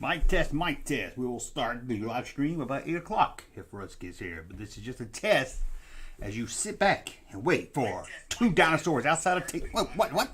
Mic test, mic test. We will start the live stream about 8 o'clock if Russ gets here. But this is just a test as you sit back and wait for two dinosaurs outside of... What?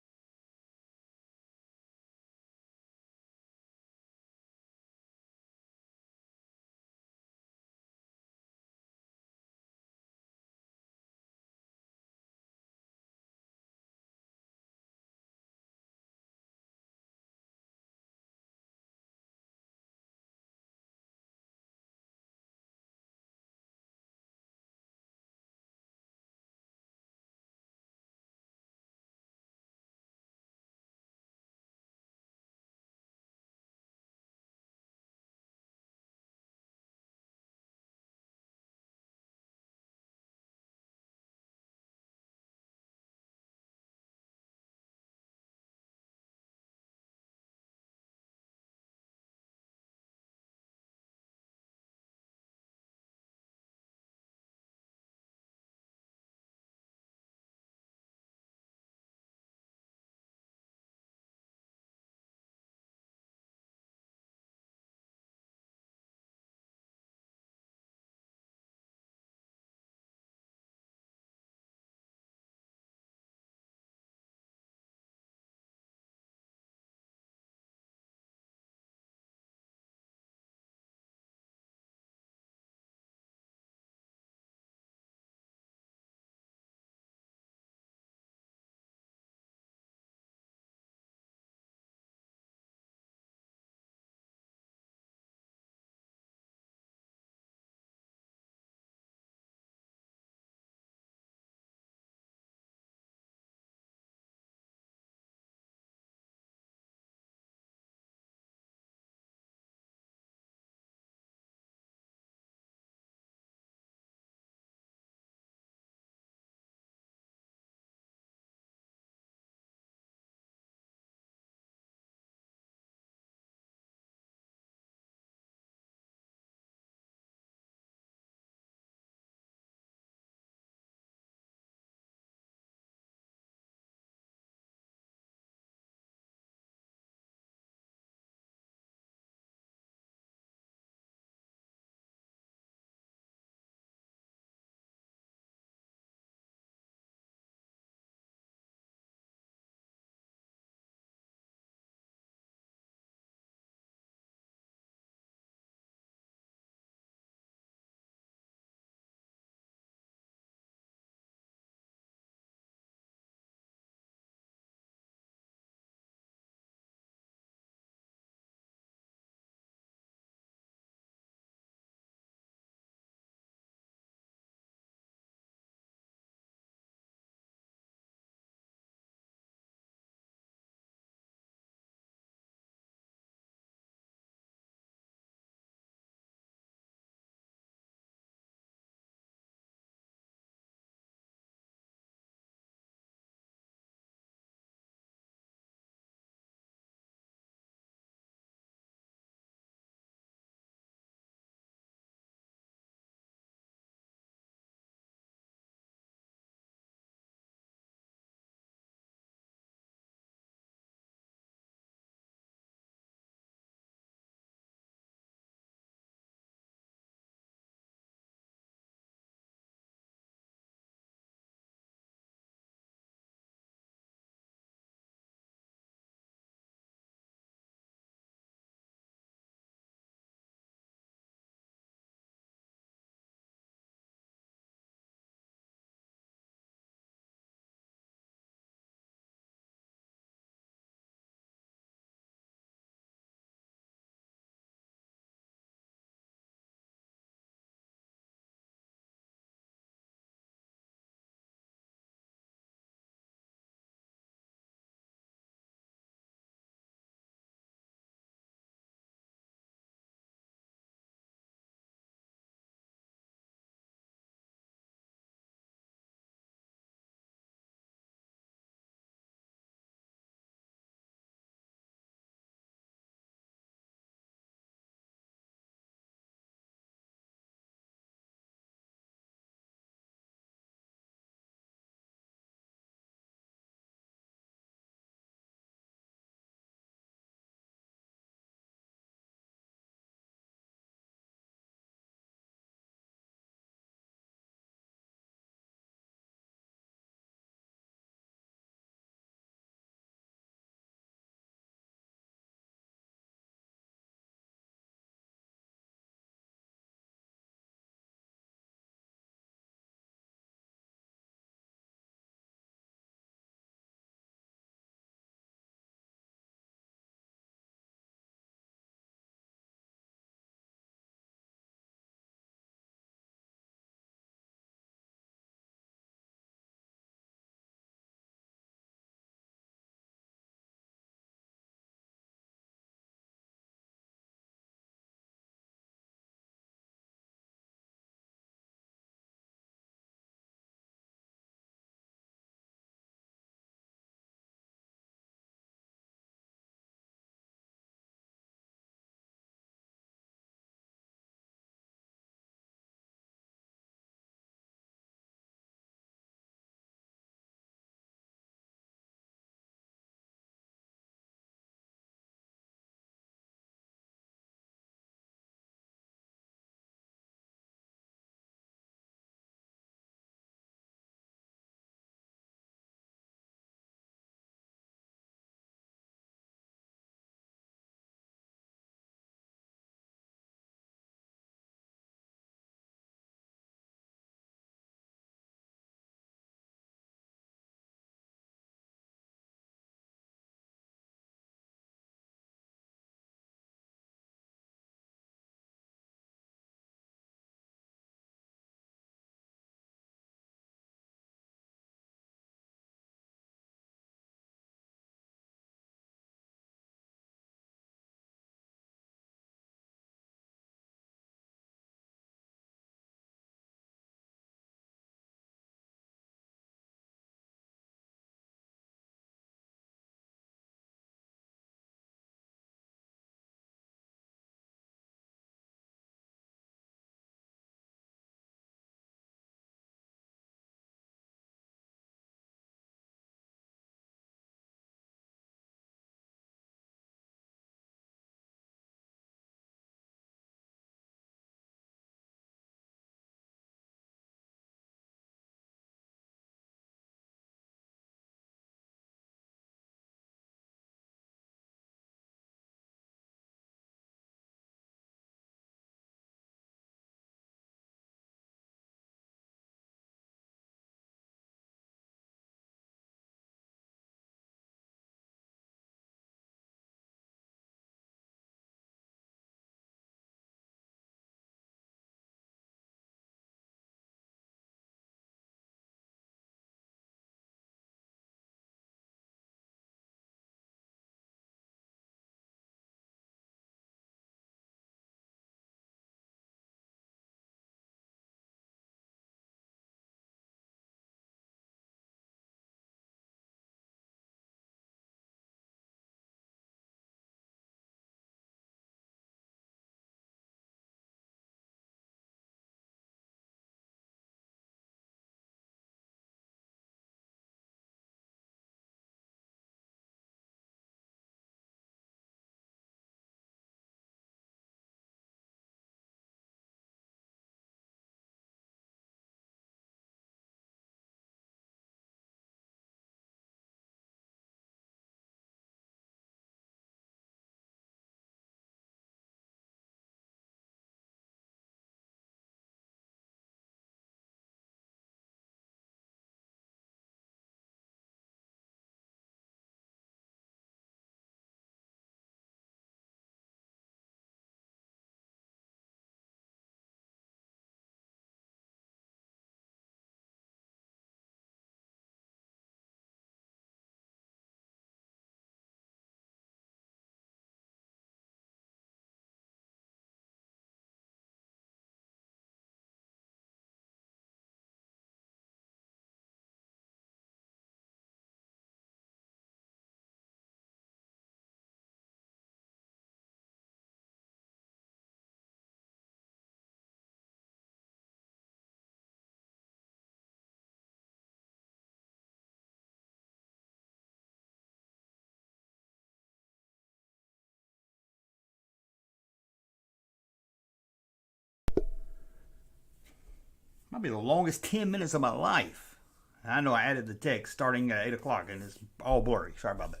probably the longest 10 minutes of my life. I know I added the text starting at 8 o'clock and it's all blurry. Sorry about that.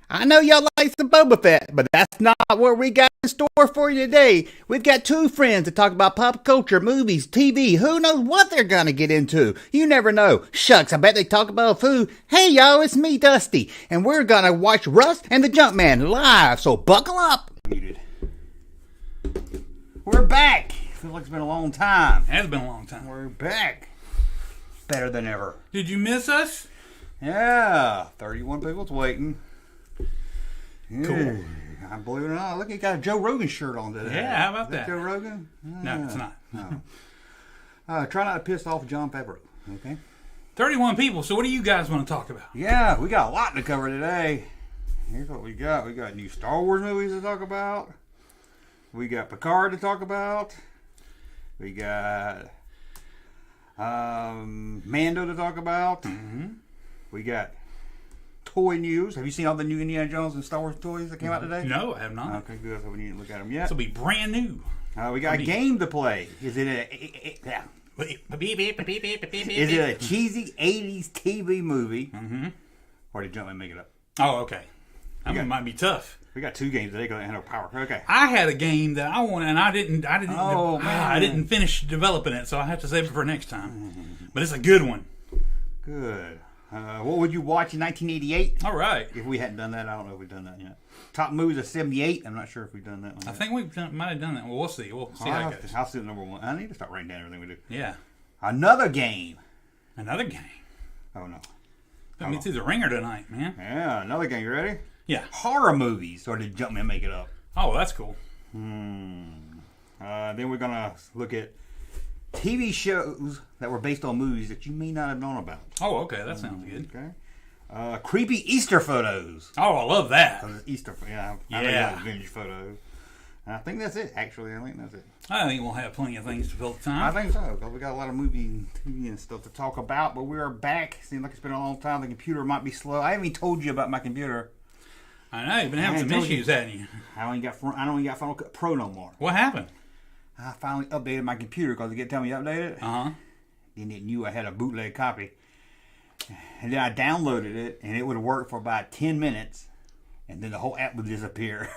I know y'all like some Boba Fett, but that's not what we got in store for you today. We've got two friends to talk about pop culture, movies, TV. Who knows what they're gonna get into? You never know. Shucks, I bet they talk about food. Hey y'all, it's me, Dusty, and we're gonna watch Russ and the Junkman live, so buckle up. We're back. Feels like it's been a long time. It has been a long time. We're back. Better than ever. Did you miss us? Yeah, 31 people's waiting. Yeah. Cool. I believe it or not, look, you got a Joe Rogan shirt on today. Yeah, how about that? Joe Rogan? No, it's not. No. Try not to piss off John Favreau, okay? 31 people, so what do you guys want to talk about? Yeah, we got a lot to cover today. Here's what we got. We got new Star Wars movies to talk about. We got Picard to talk about. We got Mando to talk about. Mm-hmm. We got toy news. Have you seen all the new Indiana Jones and Star Wars toys that came out today? No, I have not. Okay, good. So we need to look at them yet. This will be brand new. We got a game to play. Is it a cheesy 80s TV movie? Mm-hmm. Or did Junkman make it up? Oh, okay. That one might be tough. We got two games today because I had no power. Okay. I had a game that I wanted, and I didn't. Oh, man. I didn't finish developing it, so I have to save it for next time. But it's a good one. Good. What would you watch in 1988? All right. If we hadn't done that, I don't know if we've done that yet. Top movies of 78. I'm not sure if we've done that one yet. I think we might have done that. Well, we'll see. We'll see how it goes. I'll see the number one. I need to start writing down everything we do. Yeah. Another game. Another game. Oh, no. Put me through the ringer tonight, man. Yeah, another game. You ready? Yeah. Horror movies. Or did Junkman make it up? Oh, that's cool. Then we're going to look at TV shows that were based on movies that you may not have known about. Oh, okay. That sounds good. Okay. Creepy Easter photos. Oh, I love that. Easter, I Yeah. vintage photos. And I think that's it, actually. I think that's it. I think we'll have plenty of things to fill the time. I think so, because we got a lot of movie and TV and stuff to talk about, but we are back. Seems like it's been a long time. The computer might be slow. I haven't even told you about my computer. I know, you've been having some issues, haven't you? I don't even got Final Cut Pro no more. What happened? I finally updated my computer because they kept telling me to update it. Uh-huh. Then it knew I had a bootleg copy. And then I downloaded it, and it would work for about 10 minutes, and then the whole app would disappear.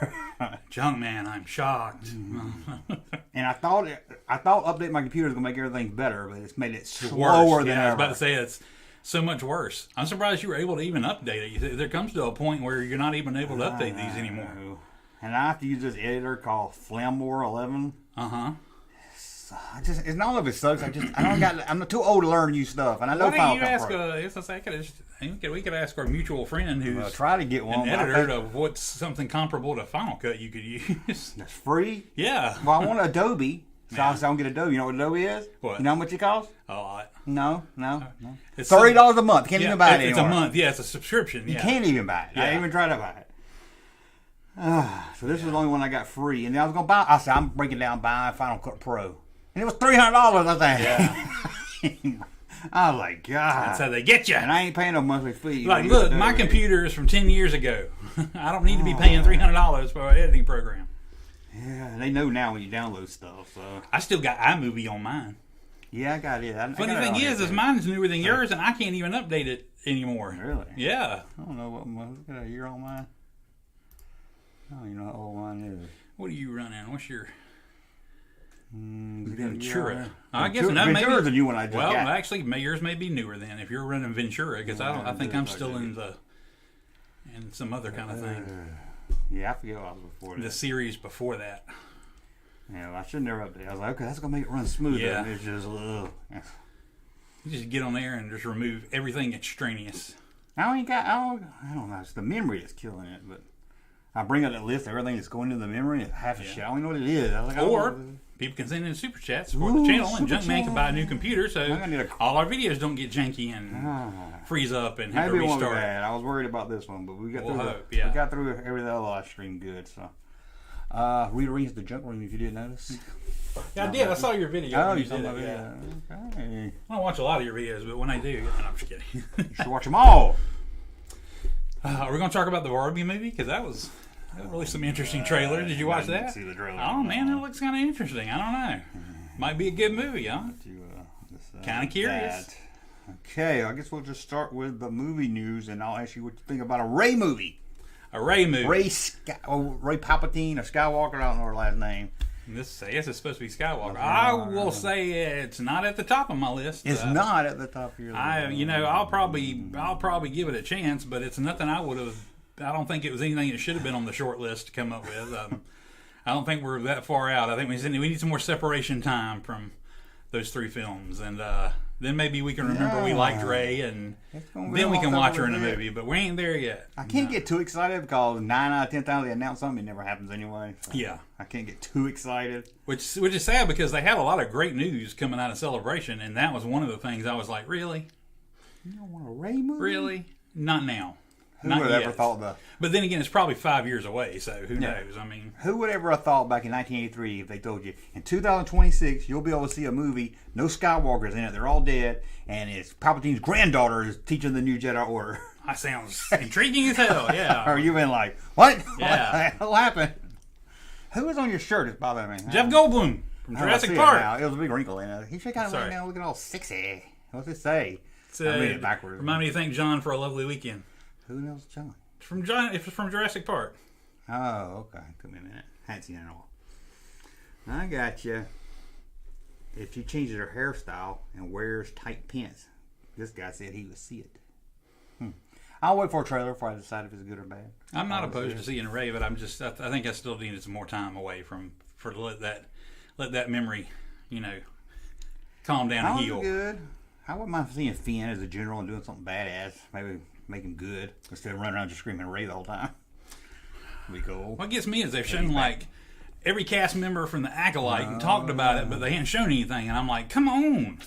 Junkman, I'm shocked. And I thought updating my computer was going to make everything better, but it's made it slower than ever. I was about to say it's so much worse. I'm surprised you were able to even update it. There comes to a point where you're not even able to update these anymore. And I have to use this editor called Flamwar 11. Uh-huh. It's not all of it sucks. I'm too old to learn new stuff, and I know Final Cut Pro. We could ask our mutual friend who's try to get one an editor of what's something comparable to Final Cut you could use. That's free. Yeah. Well, I want Adobe, so I don't get Adobe. You know what Adobe is? What? You know how much it costs? A lot. No. It's $30 a month. Can't even buy it anymore. It's a month. Yeah, it's a subscription. You can't even buy it. I didn't even try to buy it. So this is the only one I got free, and then I was gonna buy. I said I'm breaking down buying Final Cut Pro. And it was $300, I think. Yeah. I was like, God. That's how they get you. And I ain't paying no monthly fee. Like, look, my computer is from 10 years ago. I don't need to be paying $300 for an editing program. Yeah, they know now when you download stuff. So I still got iMovie on mine. Yeah, I got it. Funny thing is mine's newer than yours, and I can't even update it anymore. Really? Yeah. I don't know what got a year on mine. I don't even know how old mine is. What are you running? What's your... Ventura. I guess Ventura's a new one I just got. Well, actually, yours may be newer then if you're running Ventura, because I think I'm still in some other kind of thing. Yeah, I forget what I was before that. The series before that. Yeah, well, I should never update. I was like, okay, that's gonna make it run smoother. Yeah. And it's just You just get on there and just remove everything extraneous. I don't know. It's the memory that's killing it, but I bring up that list of everything that's going into the memory. It's half a shit. I don't even know what it is. I was like, people can send in super chats for the channel, and Junkman can buy a new computer, so all our videos don't get janky and freeze up and have to restart. Maybe bad. I was worried about this one, but we got through everything else live stream good. So, rearrange the junk room if you didn't notice. Yeah, I did. I saw your video. Oh, you saw my video. Okay. I don't watch a lot of your videos, but when I do, I'm just kidding. You should watch them all. Are we going to talk about the Barbie movie? Because that was really some interesting trailer. Did you watch that? I didn't see the trailer. Oh, man, it looks kind of interesting. I don't know. Might be a good movie, huh? Kind of curious. Okay, I guess we'll just start with the movie news, and I'll ask you what you think about a Ray movie. A Ray movie. Ray Palpatine or Skywalker. I don't know her last name. I guess it's supposed to be Skywalker. I will say it's not at the top of my list. It's not at the top of your list. I'll probably give it a chance, but it's nothing I would have. I don't think it was anything that should have been on the short list to come up with. I don't think we're that far out. I think we need some more separation time from those three films, and then maybe we can remember we liked Ray, and then we can watch her in a movie. But we ain't there yet. I can't get too excited because 9 out of 10 times they announce something, it never happens anyway. So yeah, I can't get too excited. Which is sad because they had a lot of great news coming out of Celebration, and that was one of the things I was like, really? You don't want a Ray movie? Really? Not now. Who would have ever thought that? But then again, it's probably 5 years away, so who knows? I mean, who would ever have thought back in 1983 if they told you in 2026 you'll be able to see a movie, no Skywalkers in it, they're all dead, and it's Palpatine's granddaughter is teaching the new Jedi Order. That sounds intriguing as hell, yeah. Or you've been like, what? Yeah. What happened? Who was on your shirt? It's bothering me. Jeff Goldblum from Jurassic Park. It was a big wrinkle in it. He should kind of laying down looking all sexy. What's it say? I read it backwards. Remind me to thank John for a lovely weekend. Who knows John? It's from Jurassic Park. Oh, okay. Took me a minute. Hadn't seen it at all. I got you. If she changes her hairstyle and wears tight pants, this guy said he would see it. I'll wait for a trailer before I decide if it's good or bad. I'm not opposed to seeing Ray, but I think I still needed some more time away for let that memory, calm down and heal. Good. I wouldn't mind seeing Finn as a general and doing something badass. Maybe make him good instead of running around just screaming Ray the whole time. That'd be cool. What gets me is they've shown like every cast member from the Acolyte and talked about it, but they hadn't shown anything, and I'm like, come on,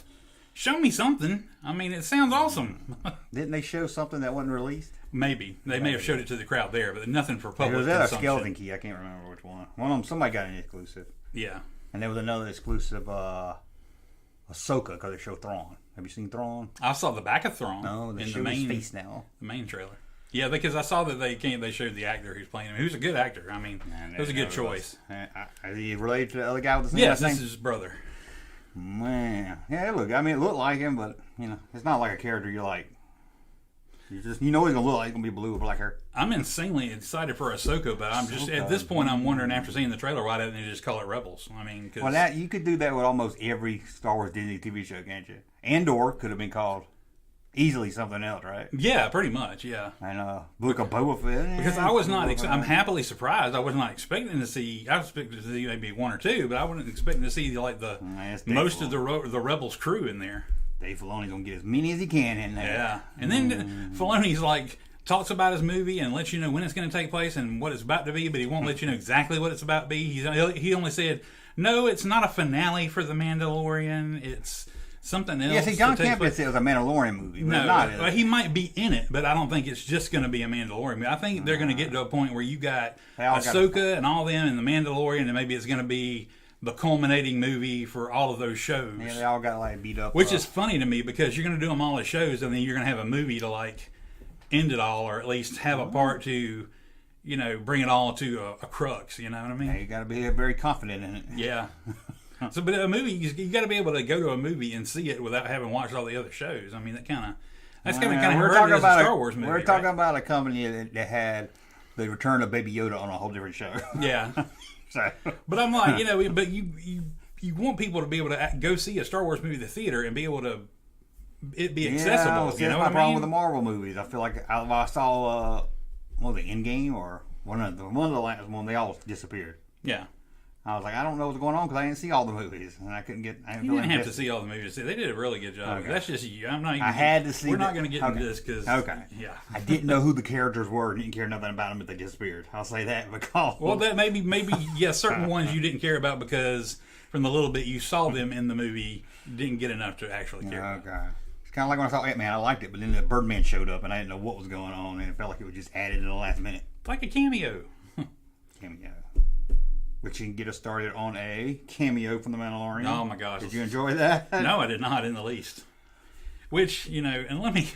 show me something. I mean, it sounds awesome. Didn't they show something that wasn't released? Maybe they may have showed it to the crowd there, but nothing for public. Was that a skeleton key? I can't remember which one. One of them, somebody got an exclusive. Yeah, and there was another exclusive, Ahsoka, because they show Thrawn. Have you seen Thrawn? I saw the back of Thrawn. No, they show his face now. The main trailer. Yeah, because I saw that they showed the actor who's playing him. Who's a good actor. I mean, it was a good choice. Is he related to the other guy with the same Yes, this is his brother. Man, yeah, it looked like him, but it's not like a character you're like. He's gonna look like he's gonna be blue with black hair. I'm insanely excited for Ahsoka, but I'm just at this point I'm wondering after seeing the trailer why didn't they just call it Rebels? I mean, you could do that with almost every Star Wars Disney TV show, can't you? Andor could have been called easily something else, right? Yeah, pretty much. Yeah. And Book of Boba Fett. Because I was not. I'm happily surprised. I was not expecting to see. I was expecting to see maybe one or two, but I wasn't expecting to see like most of the Rebels crew in there. Dave Filoni's gonna get as many as he can in there. Yeah, and then Filoni's like talks about his movie and lets you know when it's going to take place and what it's about to be, but he won't let you know exactly what it's about to be. He only said, "No, it's not a finale for The Mandalorian. It's something else." Yeah, see, John Campbell said it was a Mandalorian movie. But no, he might be in it, but I don't think it's just going to be a Mandalorian movie. I think they're going to get to a point where you got Ahsoka and all them and The Mandalorian, and maybe it's going to be the culminating movie for all of those shows. Yeah, they all got like beat up. Which is funny to me because you're going to do them all as shows, and then you're going to have a movie to like end it all, or at least have a part to, bring it all to a crux. You know what I mean? Yeah, you got to be very confident in it. Yeah. So, but a movie, you got to be able to go to a movie and see it without having watched all the other shows. I mean, that's kind of hurt as a Star Wars movie. We're talking about a company that had the return of Baby Yoda on a whole different show. Yeah. But I'm like, but you want people to be able to go see a Star Wars movie at the theater and be able to it be accessible. That's my problem with the Marvel movies. I feel like I saw the Endgame or one of the last one. They all disappeared. Yeah. I was like, I don't know what's going on because I didn't see all the movies, and I couldn't get. You didn't have to see all the movies. They did a really good job. Okay. That's just you. I'm not. Even, I had to see. We're not going to get into this because. Okay. Yeah. I didn't know who the characters were. Didn't care nothing about them, but they disappeared. I'll say that because. Well, that maybe certain ones you didn't care about because from the little bit you saw them in the movie, you didn't get enough to actually care. Okay. It's kind of like when I saw Ant-Man. I liked it, but then the Birdman showed up, and I didn't know what was going on, and it felt like it was just added in the last minute. Like a cameo. Cameo. Which you can get us started on a cameo from The Mandalorian. Oh my gosh. Did you enjoy that? No, I did not in the least. Which, and let me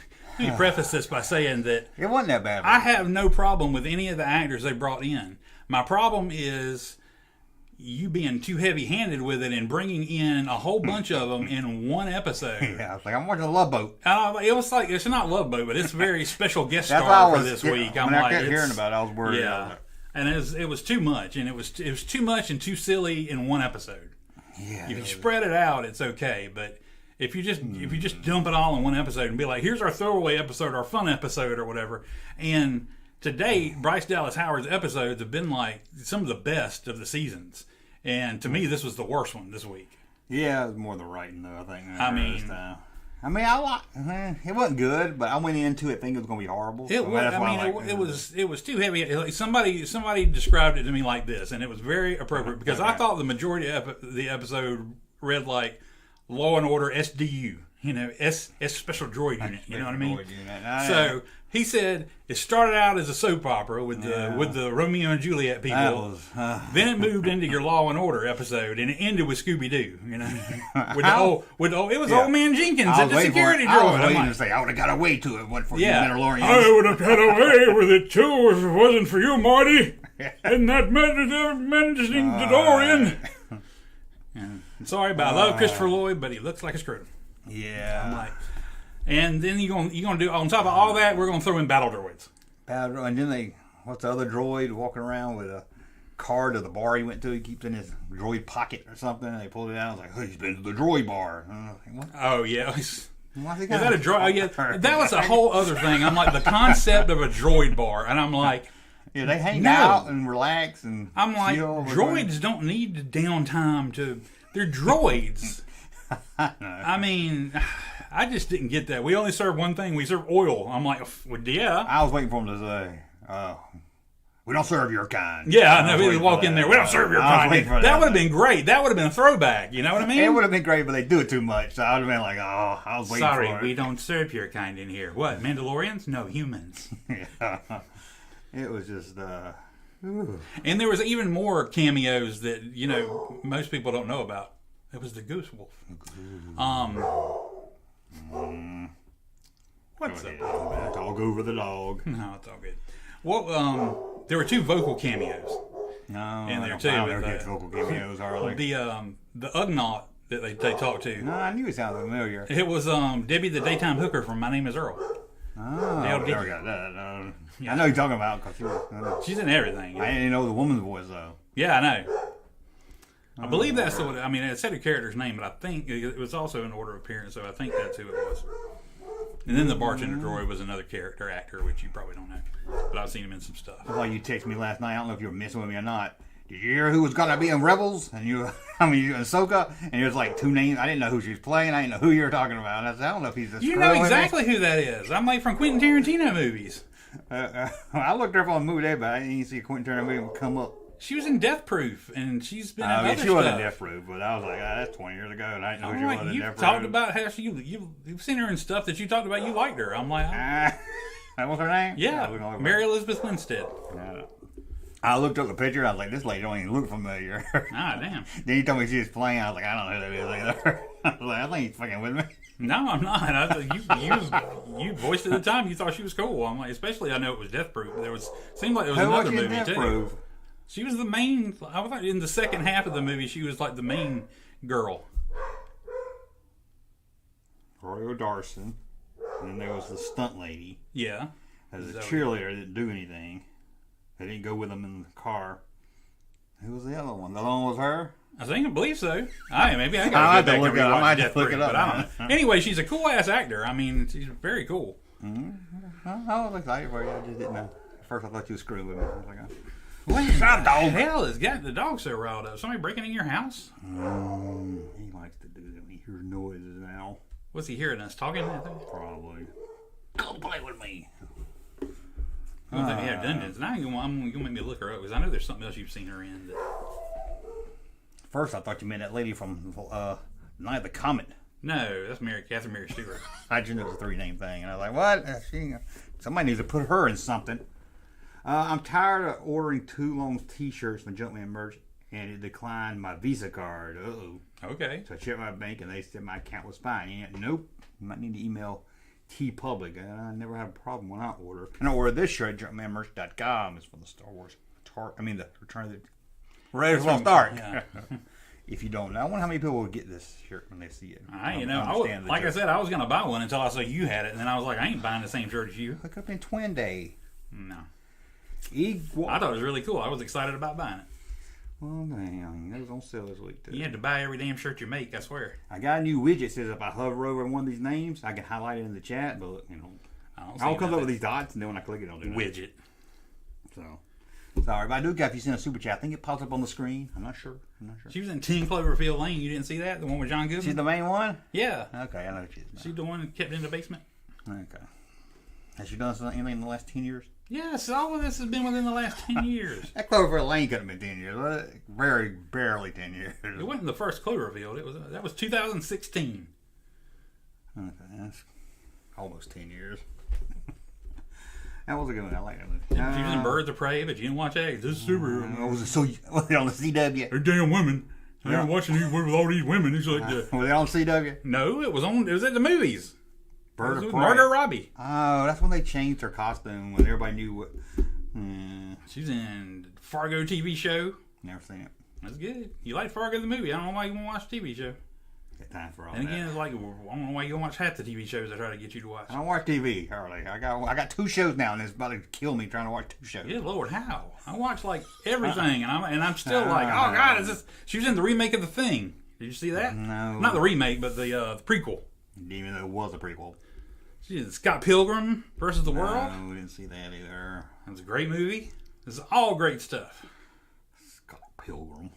preface this by saying that it wasn't that bad. I have no problem with any of the actors they brought in. My problem is you being too heavy-handed with it and bringing in a whole bunch of them in one episode. Yeah, I was like, I'm watching Love Boat. It was like, it's not Love Boat, but it's a very special guest star for this week. When I kept hearing about it, I was worried. Yeah, and it was too much, and it was too much and too silly in one episode. Yeah. If you spread it out, it's okay, but if you just dump it all in one episode and be like, here's our throwaway episode, our fun episode, or whatever, and to date, Bryce Dallas Howard's episodes have been like some of the best of the seasons. And to me, this was the worst one this week. Yeah, it was more the writing, though, I think. It wasn't good, but I went into it thinking it was going to be horrible. It was too heavy. Like somebody described it to me like this, and it was very appropriate because I thought the majority of the episode read like Law and Order SDU. S Special Droid Unit. You know what I mean? So he said it started out as a soap opera with the Romeo and Juliet people. Then it moved into your Law and Order episode, and it ended with Scooby Doo. It was Old Man Jenkins at the security droid. I was waiting to say I would have got away to it. Went for Mandalorian. I would have got away with it too if it wasn't for you, Marty, and that menacing DeLorean. Sorry about I love Christopher Lloyd, but he looks like a scrotum. Yeah. I'm like, and then you're gonna do on top of all that, we're gonna throw in battle droids. And then what's the other droid walking around with a card of the bar he went to? He keeps in his droid pocket or something. And they pulled it out. I was like, oh, he's been to the droid bar. Like, oh yeah. Is that a droid? Oh, yeah. That was a whole other thing. I'm like the concept of a droid bar, and I'm like. Yeah, they hang out and relax and. I'm like, droids don't need downtime to. They're droids. I mean, I just didn't get that. We only serve one thing. We serve oil. I'm like, well, yeah. I was waiting for him to say, we don't serve your kind. Yeah, I know. He would walk in there. We don't serve your kind. That would have been great. That would have been a throwback. You know what I mean? It would have been great, but they do it too much. So I would have been like, I was waiting for it. Sorry, we don't serve your kind in here. What, Mandalorians? No, humans. Yeah. It was just... And there was even more cameos that, most people don't know about. It was the Goose Wolf. What's up? Dog over the dog. No, it's all good. Well, there were two vocal cameos. No, in there too. I don't get vocal cameos, are they? The Ugnaught that they talked to. No, I knew it sounded familiar. It was Debbie the Daytime Hooker from My Name Is Earl. Oh, I never got that. Yeah. I know you're talking about because she's in everything. I didn't know the woman's voice though. Yeah, I know. I believe that's it said her character's name, but I think it was also in order of appearance, so I think that's who it was. And then the bartender droid was another character actor, which you probably don't know, but I've seen him in some stuff. That's why you texted me last night. I don't know if you were messing with me or not. Did you hear who was going to be in Rebels? And you Ahsoka, and it was like two names. I didn't know who she was playing. I didn't know who you were talking about. And I said, I don't know if he's a You know exactly who that is. I'm like from Quentin Tarantino movies. I looked her up on the movie day, but I didn't see a Quentin Tarantino movie come up. She was in Death Proof, and she's been in other stuff. She wasn't Death Proof, but I was like, that's 20 years ago, and I didn't know she was in Death Proof. You talked about how you've seen her in stuff that you talked about you liked her. I'm like, that was her name? Yeah, Mary Elizabeth Winstead. I looked up the picture, and I was like, this lady don't even look familiar. Ah, damn. Then you told me she was playing, I was like, I don't know who that is either. I was like, I think he's fucking with me. No, I'm not. You voiced at the time you thought she was cool. I'm like, especially I know it was Death Proof. Seemed like there was another movie Death too. Proof? She was the main. I thought in the second half of the movie she was like the main girl. Roy O'Darson, and then there was the stunt lady. Yeah, as a cheerleader, didn't do anything. They didn't go with them in the car. Who was the other one? The other one was her. I believe so. Maybe I got to look it up. I might just look it up. But I don't know. Anyway, she's a cool ass actor. I mean, she's very cool. Mm-hmm. I was excited for you. I just didn't know. At first, I thought you were screwing with me. I was like, what the hell has got the dog so riled up? Somebody breaking in your house? He likes to do that when he hears noises now. What's he hearing us talking? Probably. Come play with me. I don't think we have dungeons. Now you're going to make me look her up because I know there's something else you've seen her in. First, I thought you meant that lady from Night of the Comet. No, that's Catherine Mary Stewart. I just knew it was a three-name thing. And I was like, what? Somebody needs to put her in something. I'm tired of ordering too long T-shirts from Junkman merch, and it declined my Visa card. Uh-oh. Okay. So I checked my bank, and they said my account was fine. Nope. You might need to email T-Public. I never had a problem when I order. And I ordered this shirt at junkmanmerch.com. It's from the Star Wars. The Return Ready for start. Yeah. If you don't know, I wonder how many people will get this shirt when they see it. I said, I was going to buy one until I saw you had it, and then I was like, I ain't buying the same shirt as you. Look up in Twin Day. No. I thought it was really cool. I was excited about buying it. Well, damn, those on sale this week too. You had to buy every damn shirt you make, I swear. I got a new widget that says if I hover over one of these names, I can highlight it in the chat, but I'll come up with these dots, and then when I click it, I'll do widget. So, sorry, but I do got if you send a super chat. I think it pops up on the screen. I'm not sure. She was in 10 Cloverfield Lane. You didn't see that? The one with John Goodman? She's the main one? Yeah. Okay, I know she's. She's the one that kept in the basement. Okay. Has she done anything in the last 10 years? Yes, all of this has been within the last 10 years. That Cloverfield Lane could have been 10 years. Very barely 10 years. It wasn't the first Cloverfield. That was 2016. Okay, that's almost 10 years. That was a good one. I like that movie. She was in Birds of Prey, but you didn't watch that. This is superhero. Was it on the CW? They're damn women. I ain't watching these with all these women. It's like were they on CW? No, it was at the movies. Birds of Prey. Margot Robbie. Oh, that's when they changed her costume when everybody knew what. She's in Fargo TV show. Never seen it. That's good. You like Fargo the movie? I don't know why you want to watch the TV show. Got time for all and that. again, it's like I don't know why you don't watch half the TV shows I try to get you to watch. I don't watch TV, Harley. I got 2 shows now, and it's about to kill me trying to watch 2 shows. Yeah, Lord, how? I watch like everything, and I'm still like, oh God, is this? She was in the remake of The Thing. Did you see that? No, not the remake, but the prequel. Even though it was a prequel. She did Scott Pilgrim versus the World. No, we didn't see that either. It was a great movie. This is all great stuff. Scott Pilgrim.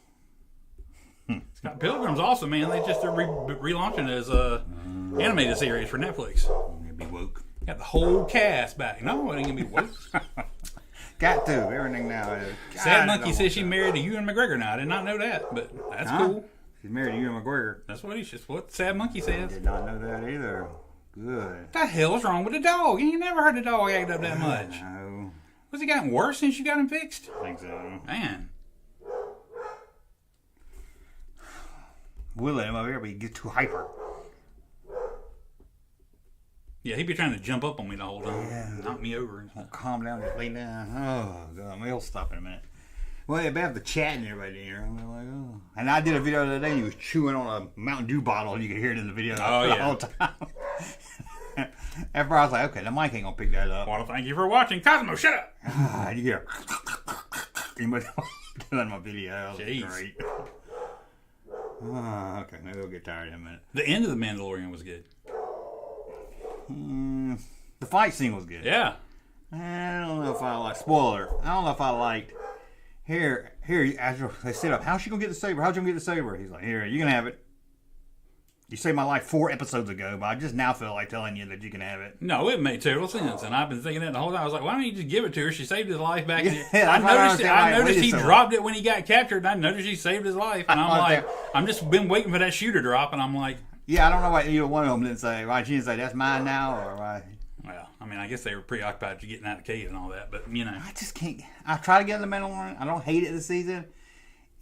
Scott Pilgrim's awesome, man. They just are relaunching it as a animated series for Netflix. Gonna be woke. Got the whole cast back. No, it ain't gonna be woke. Got to everything now. Sad Monkey says she married to Ewan McGregor now. I did not know that, but that's cool. She's married to Ewan McGregor. That's what Sad Monkey says. I did not know that either. Good. What the hell is wrong with the dog? You ain't never heard the dog act up that much. No. Was he gotten worse since you got him fixed? I think so. Man. We'll let him over here, but he gets too hyper. Yeah, he'd be trying to jump up on me the whole time. Yeah. Knock me over. Calm down, just lay down. Oh, God. He'll stop in a minute. Well, they have the chat and everybody in here. I'm like, oh. And I did a video the other day, and he was chewing on a Mountain Dew bottle, and you could hear it in the video the whole time. After I was like, okay, the mic ain't going to pick that up. Well, thank you for watching. Cosmo, shut up! You hear anybody doing my video. That was Jeez. Great. Okay, maybe we'll get tired in a minute. The end of The Mandalorian was good. The fight scene was good. Yeah. I don't know if I like spoiler. I don't know if I liked here after they set up. How's she gonna get the saber? How's she gonna get the saber? He's like, here, you can have it. You saved my life 4 episodes ago, but I just now feel like telling you that you can have it. No, it made total sense, and I've been thinking that the whole time. I was like, why don't you just give it to her? She saved his life back. I noticed he dropped it when he got captured, and I noticed he saved his life, and I'm like, I'm just been waiting for that shoe to drop, and I'm like, yeah, I don't know why either one of them didn't say. Why she didn't say that's mine now, or why? Well, I mean, I guess they were preoccupied with getting out of the cave and all that, but you know, I just can't. I try to get in the Mandalorian. I don't hate it this season.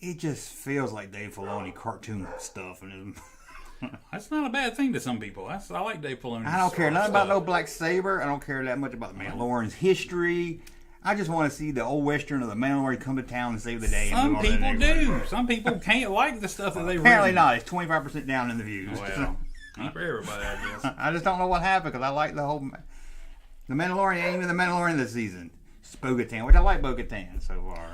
It just feels like Dave Filoni cartoon stuff, and that's not a bad thing to some people. I like Dave Filoni. I don't care nothing about no black saber. I don't care that much about the Mandalorian's history. I just want to see the old western of the Mandalorian come to town and save the day. Some people do. Some people can't like the stuff that they apparently not. It's 25% down in the views. Well, not for everybody, I guess. I just don't know what happened because I like the Mandalorian ain't even the Mandalorian this season. It's Bo-Katan, which I like Bo-Katan so far.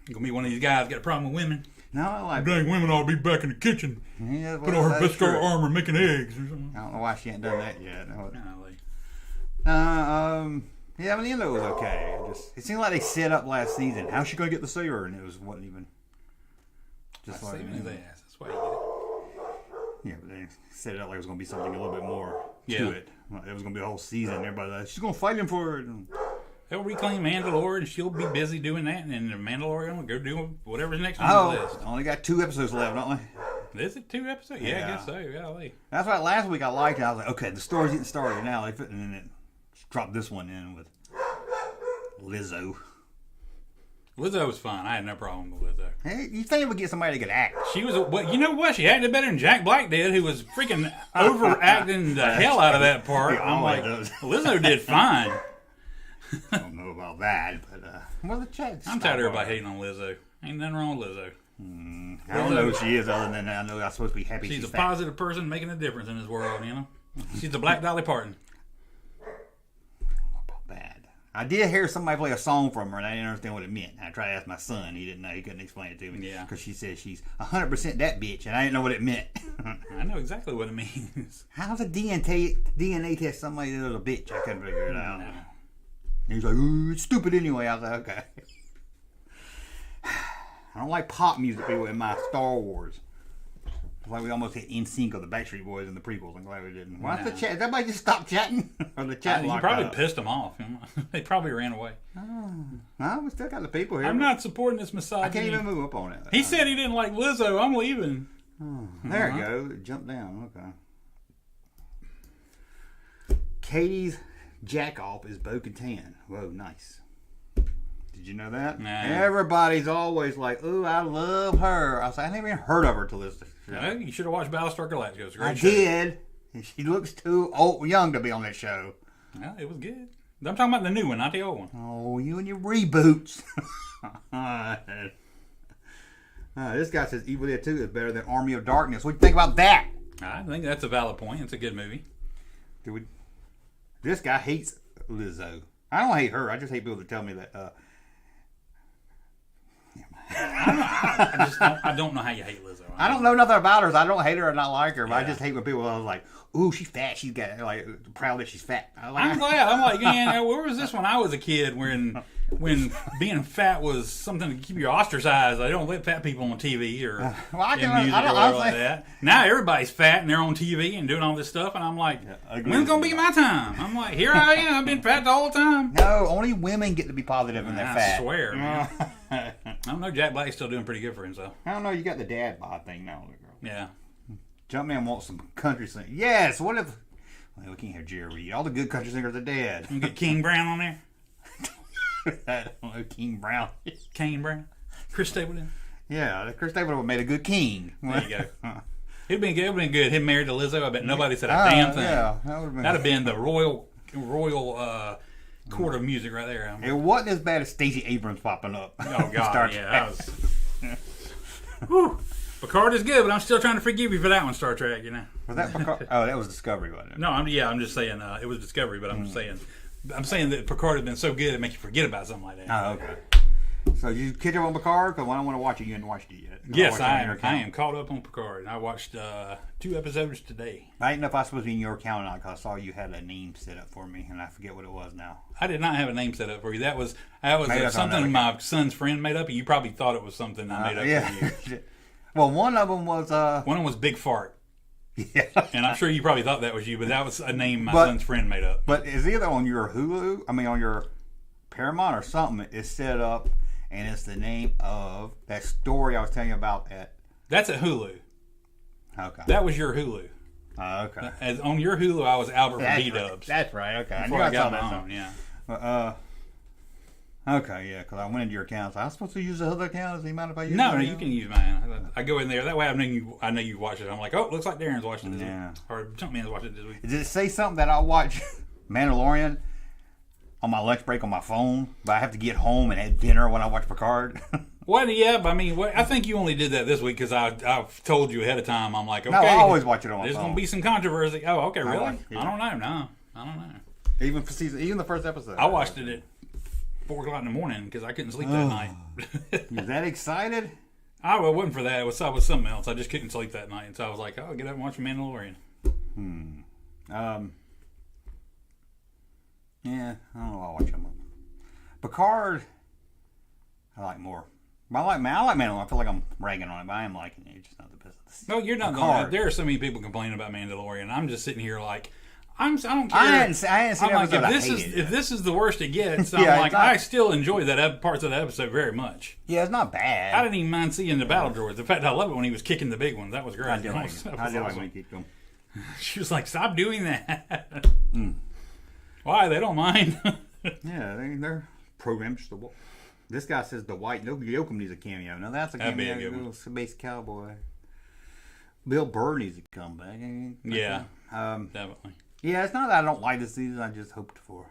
You gonna be one of these guys got a problem with women? No, I like. Dang, women ought to be back in the kitchen. Yeah, put on her best scar armor, making eggs or something. I don't know why she ain't done that yet. No, yeah, but the end of it was okay. It seemed like they set up last season. How's she gonna get the saber? And it wasn't even. Just like saving his ass. That's why you get it. Yeah, but they set it up like it was gonna be something a little bit more to it. Like it was gonna be a whole season. Everybody like, she's gonna fight him for it. They'll reclaim Mandalore, and she'll be busy doing that, and then the Mandalorian will go do whatever's next on the list. Only got 2 episodes left, don't they? Is it 2 episodes? Yeah, I guess so. Golly. That's why last week I liked it. I was like, okay, the story's getting started now. And then it dropped this one in with Lizzo. Lizzo was fine. I had no problem with Lizzo. Hey, you think it would get somebody that could act? She was, you know what? She acted better than Jack Black did, who was freaking overacting the hell out of that part. I'm like, Lizzo did fine. I don't know about that, but well, the chat. I'm tired of everybody hating on Lizzo. Ain't nothing wrong with Lizzo. I don't know who she is other than I know I'm supposed to be happy She's a fat. positive person making a difference in this world, you know? She's the Black Dolly Parton. Bad. I did hear somebody play a song from her, and I didn't understand what it meant. I tried to ask my son. He didn't know. He couldn't explain it to me. Yeah. Because she said she's 100% that bitch, and I didn't know what it meant. I know exactly what it means. How's a DNA test somebody that was a bitch? I couldn't figure it out. And he was like, ooh, it's stupid anyway. I was like, okay. I don't like pop music people in my Star Wars. It's like we almost hit NSYNC of the Backstreet Boys in the prequels. I'm glad we didn't. Why's the chat? Did everybody just stop chatting? Or the chat You locked probably up? pissed them off. They probably ran away. No, we still got the people here. I'm not supporting this misogyny. I can't even move up on it. He said he didn't like Lizzo. I'm leaving. There you go. Jump down. Okay. Katie's jack off is Bo-Katan. Whoa, nice. Did you know that? Nah. Everybody's always like, ooh, I love her. I was like, I never even heard of her till this. Well, you should have watched Battlestar Galactica. It was a great I show. did. And she looks too young to be on that show. Well, it was good. I'm talking about the new one, not the old one. Oh, you and your reboots. This guy says Evil Dead 2 is better than Army of Darkness. What do you think about that? I think that's a valid point. It's a good movie. This guy hates Lizzo. I don't hate her. I just hate people that tell me that. I don't know how you hate Lizzo. I don't know nothing about her. So I don't hate her or not like her. But I just hate when people are like, "Ooh, she's fat. She's got like proud that she's fat." I'm glad. I'm like, man, where was this when I was a kid? When being fat was something to keep you ostracized. I don't let fat people on TV or in music or whatever like that. Now everybody's fat and they're on TV and doing all this stuff, and I'm like, when's gonna be my time? I'm like, here I am. I've been fat the whole time. No, only women get to be positive when they're fat. I swear, man. I don't know. Jack Black's still doing pretty good for himself. I don't know. You got the dad bod thing now, girl. Yeah. Junkman wants some country singing. Yes. What if? Well, we can't hear Jerry Reed. All the good country singers are dead. You get King Brown on there. I don't know, King Brown. Kane Brown. Chris Stapleton. Yeah, Chris Stapleton would have made a good king. There you go. It'd been good. It'd been good. Him married to Lizzo. I bet nobody said a damn thing. Yeah, that would That'd have been the royal court of music right there. It wasn't as bad as Stacey Abrams popping up. Oh God, yeah, that was. Whew. Picard is good, but I'm still trying to forgive you for that one, Star Trek. You know. Was that Picard? Oh, that was Discovery, wasn't it? No, I'm just saying it was Discovery, but I'm saying that Picard has been so good it makes you forget about something like that. Oh, okay. So you catch up on Picard? Because I don't want to watch it. You haven't watched it yet. Yes, I am caught up on Picard. I watched 2 episodes today. I didn't know if I was supposed to be in your account or not because I saw you had a name set up for me, and I forget what it was now. I did not have a name set up for you. That was something my son's friend made up, and you probably thought it was something I made up for you. Well, one of them was... One of them was Big Fart. Yeah. And I'm sure you probably thought that was you, but that was a name my son's friend made up. But it's either on your Hulu, on your Paramount or something, it's set up, and it's the name of that story I was telling you about at... That's at Hulu. Okay. That was your Hulu. Okay. As on your Hulu, I was Albert from B-Dubs. That's right, okay. Before I got my own, yeah. Okay, yeah, because I went into your account. So I was supposed to use the other account. Does he mind if I use No, you can use mine. I go in there. That way I know you watch it. I'm like, oh, looks like Darren's watching it this week. Or Junkman's watching it this week. Does it say something that I watch Mandalorian on my lunch break on my phone, but I have to get home and have dinner when I watch Picard? Well, yeah, but I think you only did that this week because I told you ahead of time. I'm like, okay. No, I always watch it on my phone. There's going to be some controversy. Oh, okay, really? I don't know. No, I don't know. Even the first episode. I watched it at 4 o'clock in the morning because I couldn't sleep that night. You that excited? I wasn't for that. It was something else. I just couldn't sleep that night. And so I was like, oh, I'll get up and watch Mandalorian. Yeah, I don't know. I'll watch them. Picard, I like more. I like Mandalorian. I feel like I'm ragging on it, but I am liking it. It's just not the best. No, you're not going. There are so many people complaining about Mandalorian. I'm just sitting here like, I don't care. I hadn't seen I'm like, if this is the worst it gets, I'm like, I still enjoy that parts of the episode very much. Yeah, it's not bad. I didn't even mind seeing the battle droids. In fact, I love it when he was kicking the big ones. That was great. I did like when he kicked them. She was like, stop doing that. Why? They don't mind. Yeah, they're programmed just to walk. This guy says the white Yoakum needs a cameo. Now that's a cameo. Little space cowboy. Bill Burr needs to come back. Yeah, definitely. Yeah, it's not that I don't like the season. I just hoped for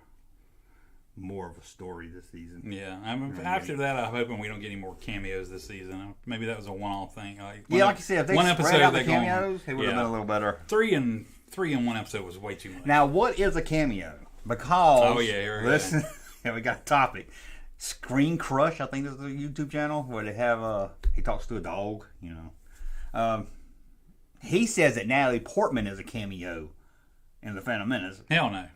more of a story this season. Yeah, after that, I'm hoping we don't get any more cameos this season. Maybe that was a one-off thing. Like you said, if they spread out the cameos, it would have been a little better. Three in one episode was way too much. Now, what is a cameo? Because listen, we got a topic. Screen Crush, I think is the YouTube channel where they have he talks to a dog. He says that Natalie Portman is a cameo in The Phantom Menace. Hell no.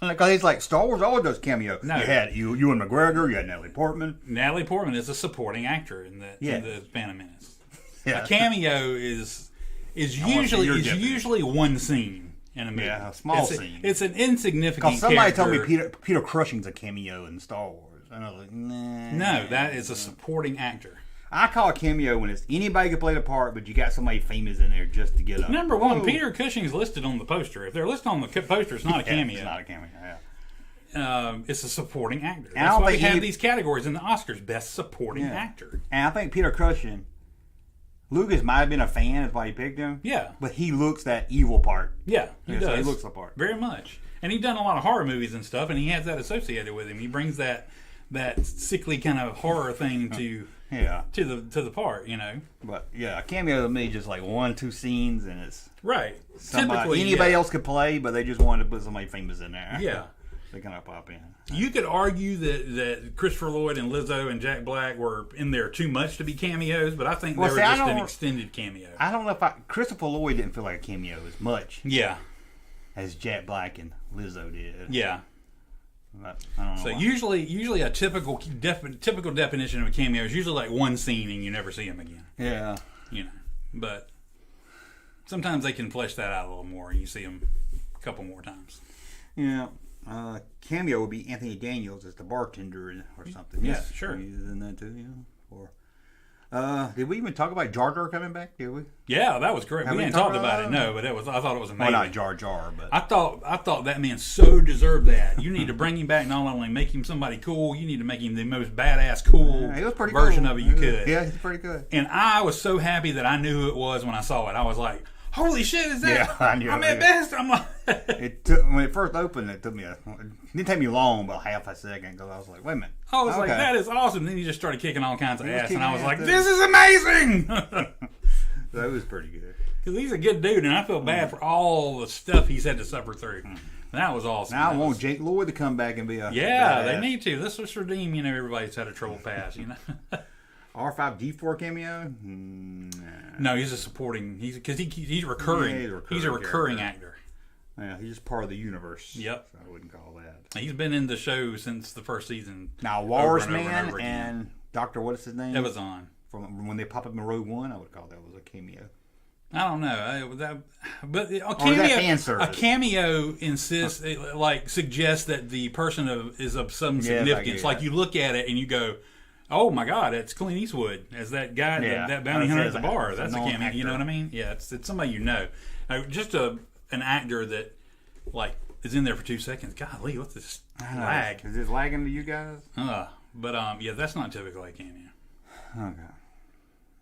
Because he's like, Star Wars always does cameo. No. You had Ewan McGregor, you had Natalie Portman. Natalie Portman is a supporting actor in the Phantom Menace. Yeah. A cameo is usually one scene in a movie. Yeah, a small scene. It's an insignificant. Because somebody told me Peter Cushing's a cameo in Star Wars, and I was like, nah. No, that is a supporting actor. I call a cameo when it's anybody can play the part, but you got somebody famous in there just to get up. Number one, Peter Cushing's listed on the poster. If they're listed on the poster, it's not a cameo. It's not a cameo, yeah. It's a supporting actor. That's why we have these categories in the Oscars. Best supporting actor. And I think Peter Cushing, Lucas might have been a fan, that's why he picked him. Yeah. But he looks that evil part. Yeah, he does. So he looks the part. Very much. And he's done a lot of horror movies and stuff, and he has that associated with him. He brings that sickly kind of horror thing to the part, But yeah, a cameo to me just like 1-2 scenes, and it's right. Typically, anybody else could play, but they just wanted to put somebody famous in there. Yeah, they kind of pop in. You could argue that Christopher Lloyd and Lizzo and Jack Black were in there too much to be cameos, but I think they were just an extended cameo. I don't know if Christopher Lloyd didn't feel like a cameo as much. Yeah, as Jack Black and Lizzo did. Yeah. I don't know so why. usually a typical definition of a cameo is usually like one scene and you never see him again. Yeah. But sometimes they can flesh that out a little more and you see him a couple more times. Yeah. Cameo would be Anthony Daniels as the bartender or something. Yeah, sure. He's in that too, Or did we even talk about Jar Jar coming back? Did we? Yeah, that was great. We didn't talk about it, no, but I thought it was amazing. Well, not Jar Jar, but I thought that man so deserved that. You need to bring him back. Not only make him somebody cool, you need to make him the most badass, cool version of it you could. Yeah, he's pretty good. And I was so happy that I knew who it was when I saw it. I was like, "Holy shit, is that?" Yeah, I knew. I'm at best. I'm like, when it first opened, it didn't take me long, about half a second, because I was like, "Wait a minute." I was like, "That is awesome." And then he just started kicking all kinds of ass, and I was like, "This is amazing." That was pretty good. Because he's a good dude, and I feel bad for all the stuff he's had to suffer through. That was awesome. Now I want Jake Lloyd to come back and be a badass. They need to. Let's just redeem, everybody's had a trouble past, R5-D4 cameo? No, he's a supporting. He's recurring. Yeah, he's a recurring actor. Yeah, he's just part of the universe. Yep. So I wouldn't call that. He's been in the show since the first season. Now, Walrus Man and Dr. What is his name? Evazan. From when they pop up in Rogue One, I would call that was a cameo. I don't know, but a cameo insists, suggests that the person is of some significance. Like you look at it and you go, "Oh my God, it's Clint Eastwood as that guy, that bounty hunter at the bar." That's a cameo. Actor. You know what I mean? Yeah, it's somebody just an actor that is in there for 2 seconds. Golly, what's this lag? Is it lagging to you guys? But that's not typically a cameo. Okay.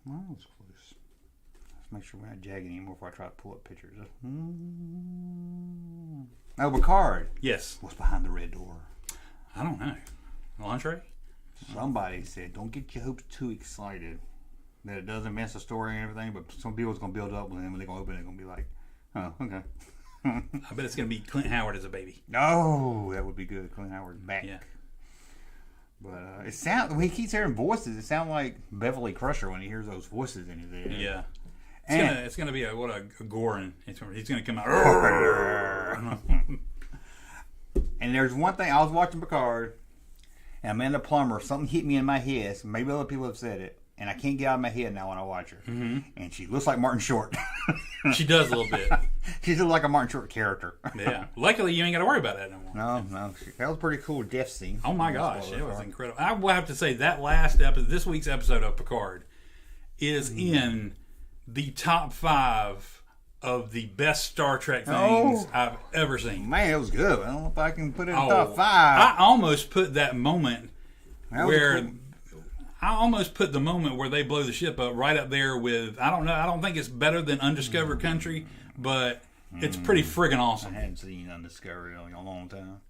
Well, that was close. Let's make sure we're not jagging anymore before I try to pull up pictures. Oh, Picard. Yes. What's behind the red door? I don't know. Lingerie? Somebody said, don't get your hopes too excited. That it doesn't mess the story and everything, but some people's going to build up, and then when they're going to open it, they're going to be like, oh, okay. I bet it's going to be Clint Howard as a baby. No, that would be good. Clint Howard's back. Yeah. But when he keeps hearing voices, it sounds like Beverly Crusher when he hears those voices in his head. Yeah. It's gonna be a Gorin. He's gonna come out. And there's one thing, I was watching Picard, and Amanda Plummer, something hit me in my head. So maybe other people have said it, and I can't get out of my head now when I watch her. Mm-hmm. And she looks like Martin Short. She does a little bit. She looks like a Martin Short character. Yeah. Luckily, you ain't got to worry about that no more. No. That was a pretty cool death scene. Oh my gosh, it was incredible. I will have to say that this week's episode of Picard is in the top 5 of the best Star Trek things I've ever seen. Man, it was good. I don't know if I can put it in the top 5. I almost put that moment where they blow the ship up right up there with, I don't know, I don't think it's better than Undiscovered Country, but it's pretty friggin' awesome. I hadn't seen Undiscovered in a long time.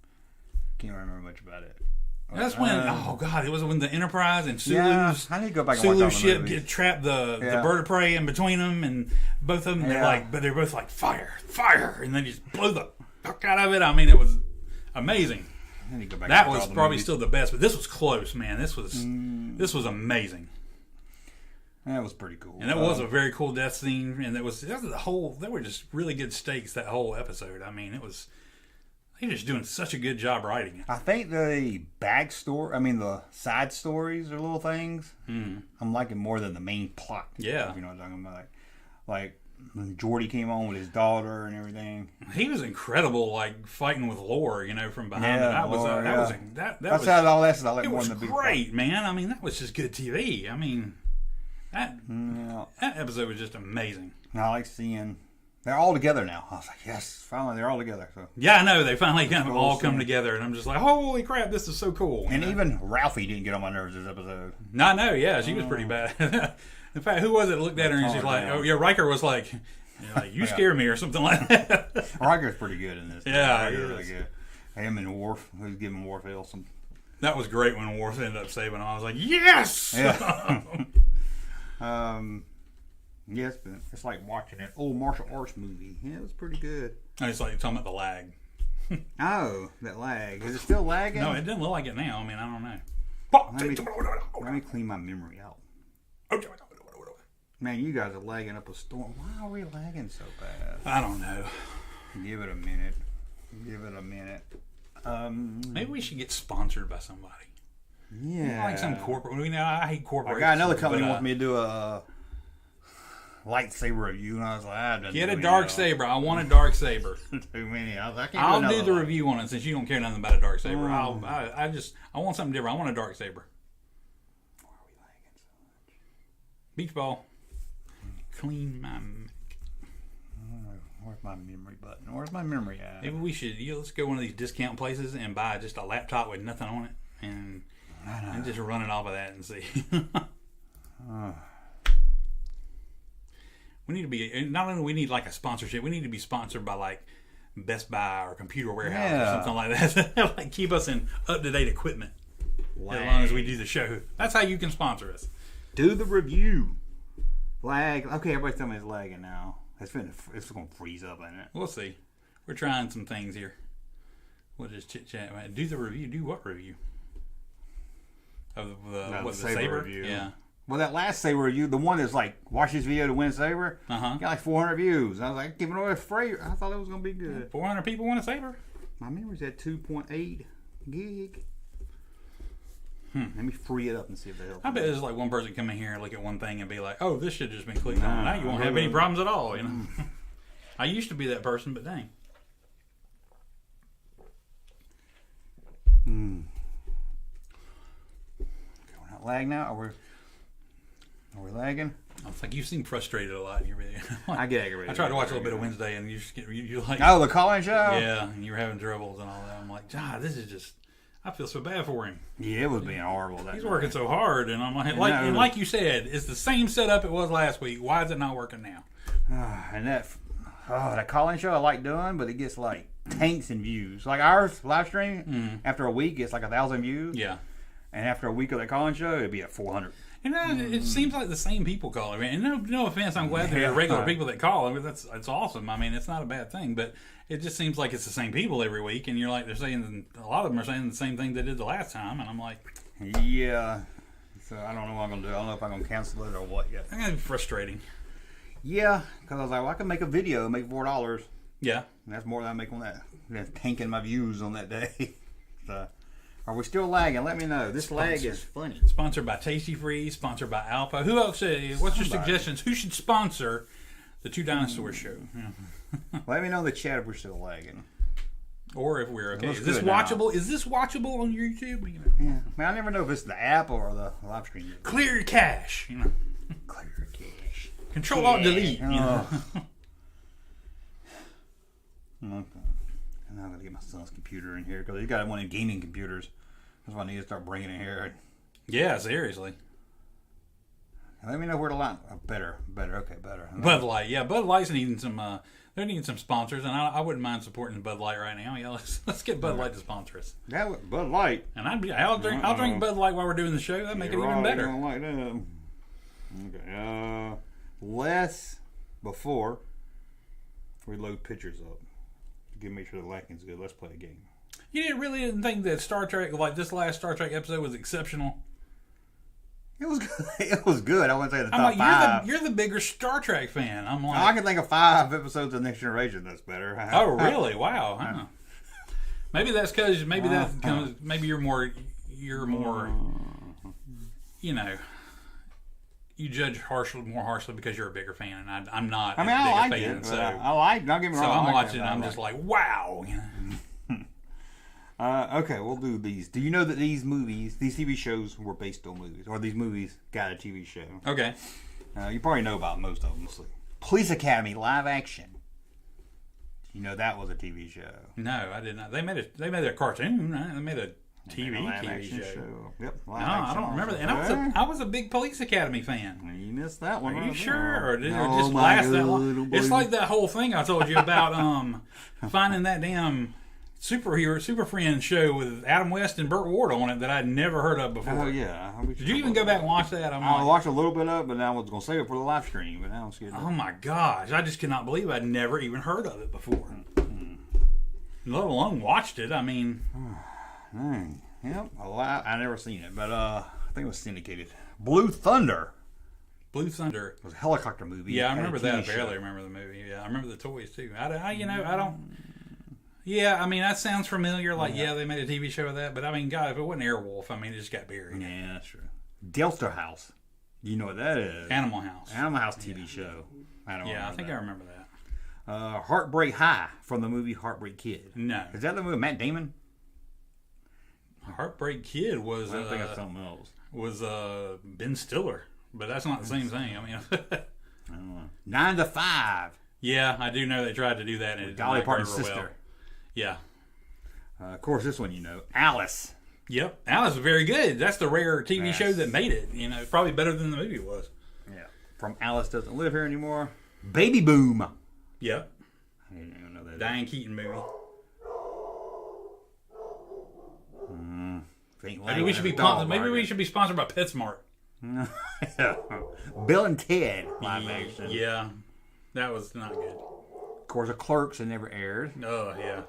Can't remember much about it. That's when, oh God, it was when the Enterprise and Sulu's, I need to go back and watch all the ship movies. trapped the bird of prey in between them, and both of them, they're both like, fire, and they just blow the fuck out of it. I mean, it was amazing. I need to go back That and watch was all the probably movies. still the best, but this was close, man. This was amazing. That was pretty cool. And that was a very cool death scene, and that was the whole. There were just really good stakes that whole episode. I mean, they're just doing such a good job writing it. I think the the side stories are little things. I'm liking more than the main plot. Yeah. If you know what I'm talking about. Like when Geordi came on with his daughter and everything. He was incredible, like fighting with Lore, from behind it. That was all that stuff. I like it more was than the big great, man. I mean, that was just good TV. I mean, that episode was just amazing. I like seeing they're all together now. I was like, yes, finally they're all together. So yeah, I know they finally kind of all come together, and I'm just like, holy crap, this is so cool. And even Ralphie didn't get on my nerves this episode. No, I know, yeah, she was pretty bad. In fact, who was it that looked at her and she's like, oh yeah, Riker was like, you scare me or something like that. Riker's pretty good in this. Yeah, he really good. Him and Worf, who's giving Worf some. That was great when Worf ended up saving him. I was like, yes. Yeah. Yes, but it's like watching an old martial arts movie. Yeah, it was pretty good. And it's like you're talking about the lag. Oh, that lag. Is it still lagging? No, it didn't look like it now. I mean, I don't know. Let me clean my memory out. Man, you guys are lagging up a storm. Why are we lagging so bad? I don't know. Give it a minute. Maybe we should get sponsored by somebody. Yeah. Like some corporate. I hate I corporations. got another company wants me to do a lightsaber review, and I was like, I done get a dark saber. I want a dark saber. Too many. I was like, I can't I'll do do another the one. review on it since you don't care nothing about a dark saber. I want something different. I want a dark saber. Why are we lagging so much? Beach ball. Clean my Mac. Where's my memory button? Where's my memory at? Maybe we should. Let's go to one of these discount places and buy just a laptop with nothing on it, and just run it off of that and see. We need to be. Not only we need like a sponsorship, we need to be sponsored by like Best Buy or Computer Warehouse or something like that. Like keep us in up to date equipment as long as we do the show. That's how you can sponsor us. Do the review. Lag. Okay, everybody's telling me it's lagging now. It's going to freeze up, isn't it? We'll see. We're trying some things here. We'll just chit chat. Do the review. Do what review? Of the saber review. Yeah. Well, that last saber review, the one that's like, watch this video to win saber, Uh-huh. got like 400 views. I was like, giving away a free. I thought it was going to be good. 400 people want a saber? My memory's at 2.8 gig. Let me free it up and see if they help. I bet there's like one person come in here and look at one thing and be like, oh, this should have just been clicked on. Now you won't have any problems at all, I used to be that person, but dang. Okay, we're not lagging now? Are we lagging? I was like, you seem frustrated a lot in your video. I get aggravated. I tried to watch a little bit of Wednesday and you just get, you like, Oh, the call-in show? yeah, and you were having troubles and all that. I'm like, God, this is just, I feel so bad for him. Yeah, it was being horrible. He's working so hard, and I'm like, like you said, it's the same setup it was last week. Why is it not working now? And that call-in show I like doing, but it gets like tanks in views. Like our live stream, after a week, it's like 1,000 views. Yeah. And after a week of that call-in show, it'd be at 400. And it seems like the same people call. I mean, no offense, I'm glad there are regular people that call. I mean, that's awesome. I mean, it's not a bad thing, but it just seems like it's the same people every week, and you're like, they're saying, a lot of them are saying the same thing they did the last time, and I'm like, yeah. So I don't know what I'm gonna do. I don't know if I'm gonna cancel it or what yet. that's gonna be frustrating. Yeah, because I was like, well, I can make a video, make $4. Yeah. And that's more than I make on that. That's tanking my views on that day. So, are we still lagging? Let me know. This lag is funny. Sponsored by Tasty Free, sponsored by Alpha. Who else? What's your suggestions? Who should sponsor the Two Dinosaurs show? Yeah. Let me know in the chat if we're still lagging. Or if we're okay. Looks Is this good now. watchable? Is this watchable on YouTube? Yeah. Man, I never know if it's the app or the live stream. Clear cache. Clear cache. Control Alt Delete. Okay. And I'm going to get my son's computer in here because he's got one of gaming computers. That's why I need to start bringing it here. Yeah, seriously. Let me know where to line. Oh, better. Okay, better. Bud Light, yeah. Bud Light's needing some. They're needing some sponsors, and I wouldn't mind supporting Bud Light right now. Yeah, let's get Bud Light to sponsor us. That Bud Light. And I'll drink Bud Light while we're doing the show. That'd make it even better. You don't like that. Okay. Less before we load pictures up. Make sure the lighting's good. Let's play a game. You didn't think that Star Trek, like this last Star Trek episode, was exceptional? It was good. It was good. I wouldn't say the top like, five. You're the bigger Star Trek fan. I'm like, I can think of 5 episodes of Next Generation that's better. Oh, really? Wow. Huh. Maybe that's because maybe you're more, you know, you judge more harshly because you're a bigger fan, and I'm not. I mean, I like fan, it. So I like. Don't get me wrong. So I'm like watching, and I'm just like, wow. You know? Okay, we'll do these. Do you know that these TV shows were based on movies, or these movies got a TV show? Okay. You probably know about most of them. Police Academy live action. You know that was a TV show. No, I did not. They made a cartoon. Right? They made a TV show. Yep. No, I don't remember that. And I was a big Police Academy fan. You missed that one. Are you sure? Or did it just last that long? It's like that whole thing I told you about finding that damn Super Friends show with Adam West and Burt Ward on it that I'd never heard of before. Oh, yeah. Did you even go back and watch that? I watched a little bit of it, but now I was going to save it for the live stream. But now I'm scared. Oh, my gosh. I just cannot believe I'd never even heard of it before. Let alone watched it. I mean... Dang. Yep. I never seen it, but I think it was syndicated. Blue Thunder. It was a helicopter movie. Yeah, I remember that. I barely remember the movie. Yeah, I remember the toys, too. I don't... Yeah, I mean, that sounds familiar. Like, yeah, they made a TV show of that. But, I mean, God, if it wasn't Airwolf, I mean, it just got buried. Yeah, that's true. Delta House. You know what that is? Animal House. Animal House TV show. I think I remember that. Heartbreak High from the movie Heartbreak Kid. No. Is that the movie with Matt Damon? Heartbreak Kid was... I think it's something else. Was Ben Stiller. But that's not the same thing. I mean... I don't know. 9 to 5. Yeah, I do know they tried to do that. And Dolly Parton's sister. Well. Yeah. Of course, this one you know. Alice. Yep. Alice was very good. That's the rare TV show that made it. You know, probably better than the movie was. Yeah. From Alice Doesn't Live Here Anymore. Baby Boom. Yep. I didn't even know that. Diane Keaton movie. Maybe we should be sponsored by PetSmart. Bill and Ted live action. Yeah. That was not good. Of course, the Clerks that never aired. Oh, yeah.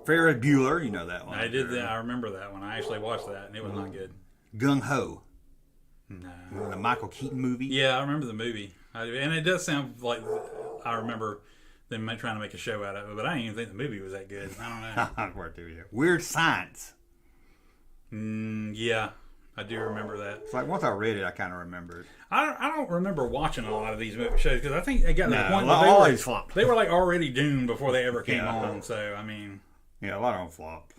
Ferris Bueller, you know that one. I did that. I remember that one. I actually watched that, and it was not good. Gung Ho. No. The Michael Keaton movie. Yeah, I remember the movie. And it does sound like I remember them trying to make a show out of it, but I didn't even think the movie was that good. I don't know. Weird Science. Yeah, I do remember that. It's like once I read it, I kind of remembered. I don't remember watching a lot of these movie shows because I think they got to the point where they were like already doomed before they ever came on. So I mean, yeah, a lot of them flopped.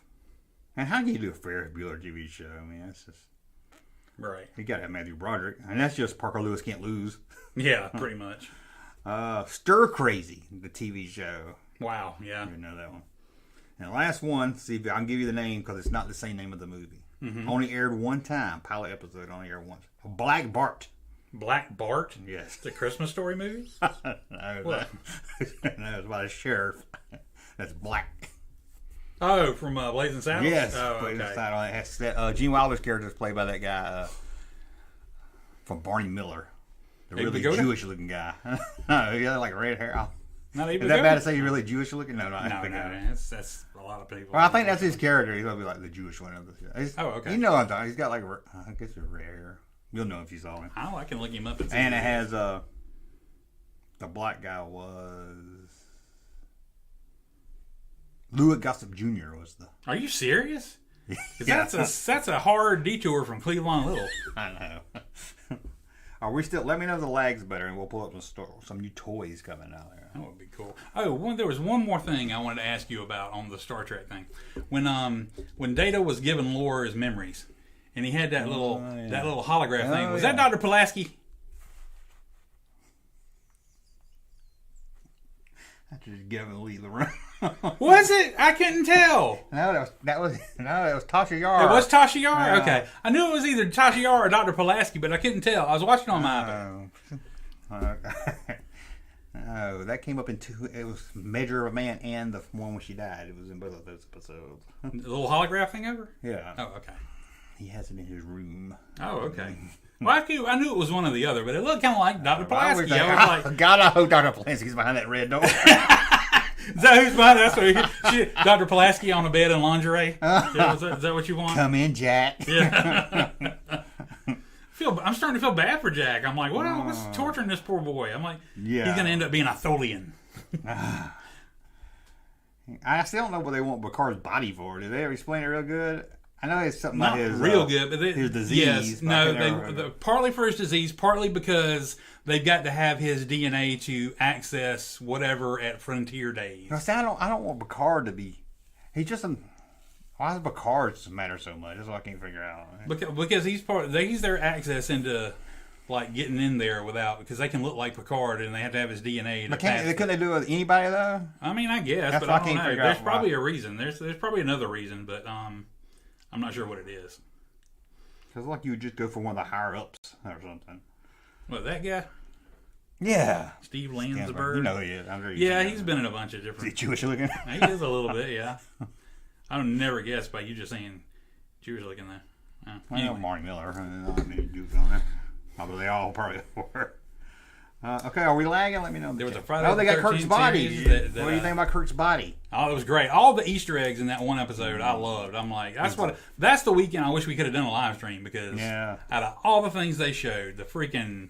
And how can you do a Ferris Bueller TV show? I mean, that's just right. You got to have Matthew Broderick, and that's just Parker Lewis Can't Lose. Yeah, pretty much. Stir Crazy, the TV show. Wow, yeah, you know that one. And the last one, see if I can give you the name because it's not the same name of the movie. Mm-hmm. Only aired one time. Pilot episode only aired once. Black Bart. Black Bart? Yes. The Christmas Story movie? No, no, it's about a sheriff that's black. Oh, from Blazing Saddles? Yes. Oh, Blazing okay. Saddles. Gene Wilder's character is played by that guy from Barney Miller. The really Jewish-looking guy. No, he had like red hair. Is that bad to say he's really Jewish looking? No, that's a lot of people. Well, I think that's his character. He's gonna be like the Jewish one of the show. Okay. You know what I'm talking. He's got like I guess it's red hair. You'll know if you saw him. Oh, I can look him up. And it has the black guy was Louis Gossett Jr. was the. Are you serious? Yeah. That's a hard detour from Cleveland Little. I know. Are we still? Let me know if the lag's better, and we'll pull up some new toys coming out there. That would be cool. Oh, there was one more thing I wanted to ask you about on the Star Trek thing. When Data was giving Lore his memories, and he had that little holograph thing. Was that Dr. Pulaski? I just give him leave the room. Was it? I couldn't tell. No, that was Tasha Yar. It was Tasha Yar? Okay. I knew it was either Tasha Yar or Dr. Pulaski, but I couldn't tell. I was watching on my iPad. No, that came up in two. It was Measure of a Man and the one when she died. It was in both of those episodes. The little holograph thing over? Yeah. Oh, okay. He has it in his room. Oh, okay. Well, I knew it was one or the other, but it looked kind of like Dr. Pulaski. God, I hope Dr. Pulaski's behind that red door. Is that who's behind it? That's Dr. Pulaski on a bed in lingerie? Is that what you want? Come in, Jack. Yeah. I'm starting to feel bad for Jack. I'm like, what's torturing this poor boy? I'm like, he's going to end up being a Tholian. I still don't know what they want Picard's body for. Did they ever explain it real good? I know it's something Not like his real good, but his disease. Yes, no, partly for his disease, partly because they've got to have his DNA to access whatever at Frontier Days. No, see, I don't want Picard to be. He's just a. Why does Picard matter so much? That's what I can't figure out. Because he's their access into like getting in there because they can look like Picard and they have to have his DNA. But couldn't they do it with anybody though? I mean, I guess, that's but I don't know. There's probably a reason. There's probably another reason, but I'm not sure what it is. Because like you would just go for one of the higher ups or something. What, that guy? Yeah, Steve Landsberg. You know he is. I'm sure he's been in a bunch of different. Is he Jewish looking? He is a little bit, yeah. I would never guess by you just saying Jewish looking there. Anyway. Marty Miller. I mean, Jews on there. Although they all probably were. Okay, are we lagging? Let me know. There was a Friday. They got Kirk's body. What do you think about Kirk's body? Oh, it was great. All the Easter eggs in that one episode, I loved. I'm like, that's the weekend I wish we could have done a live stream because out of all the things they showed, the freaking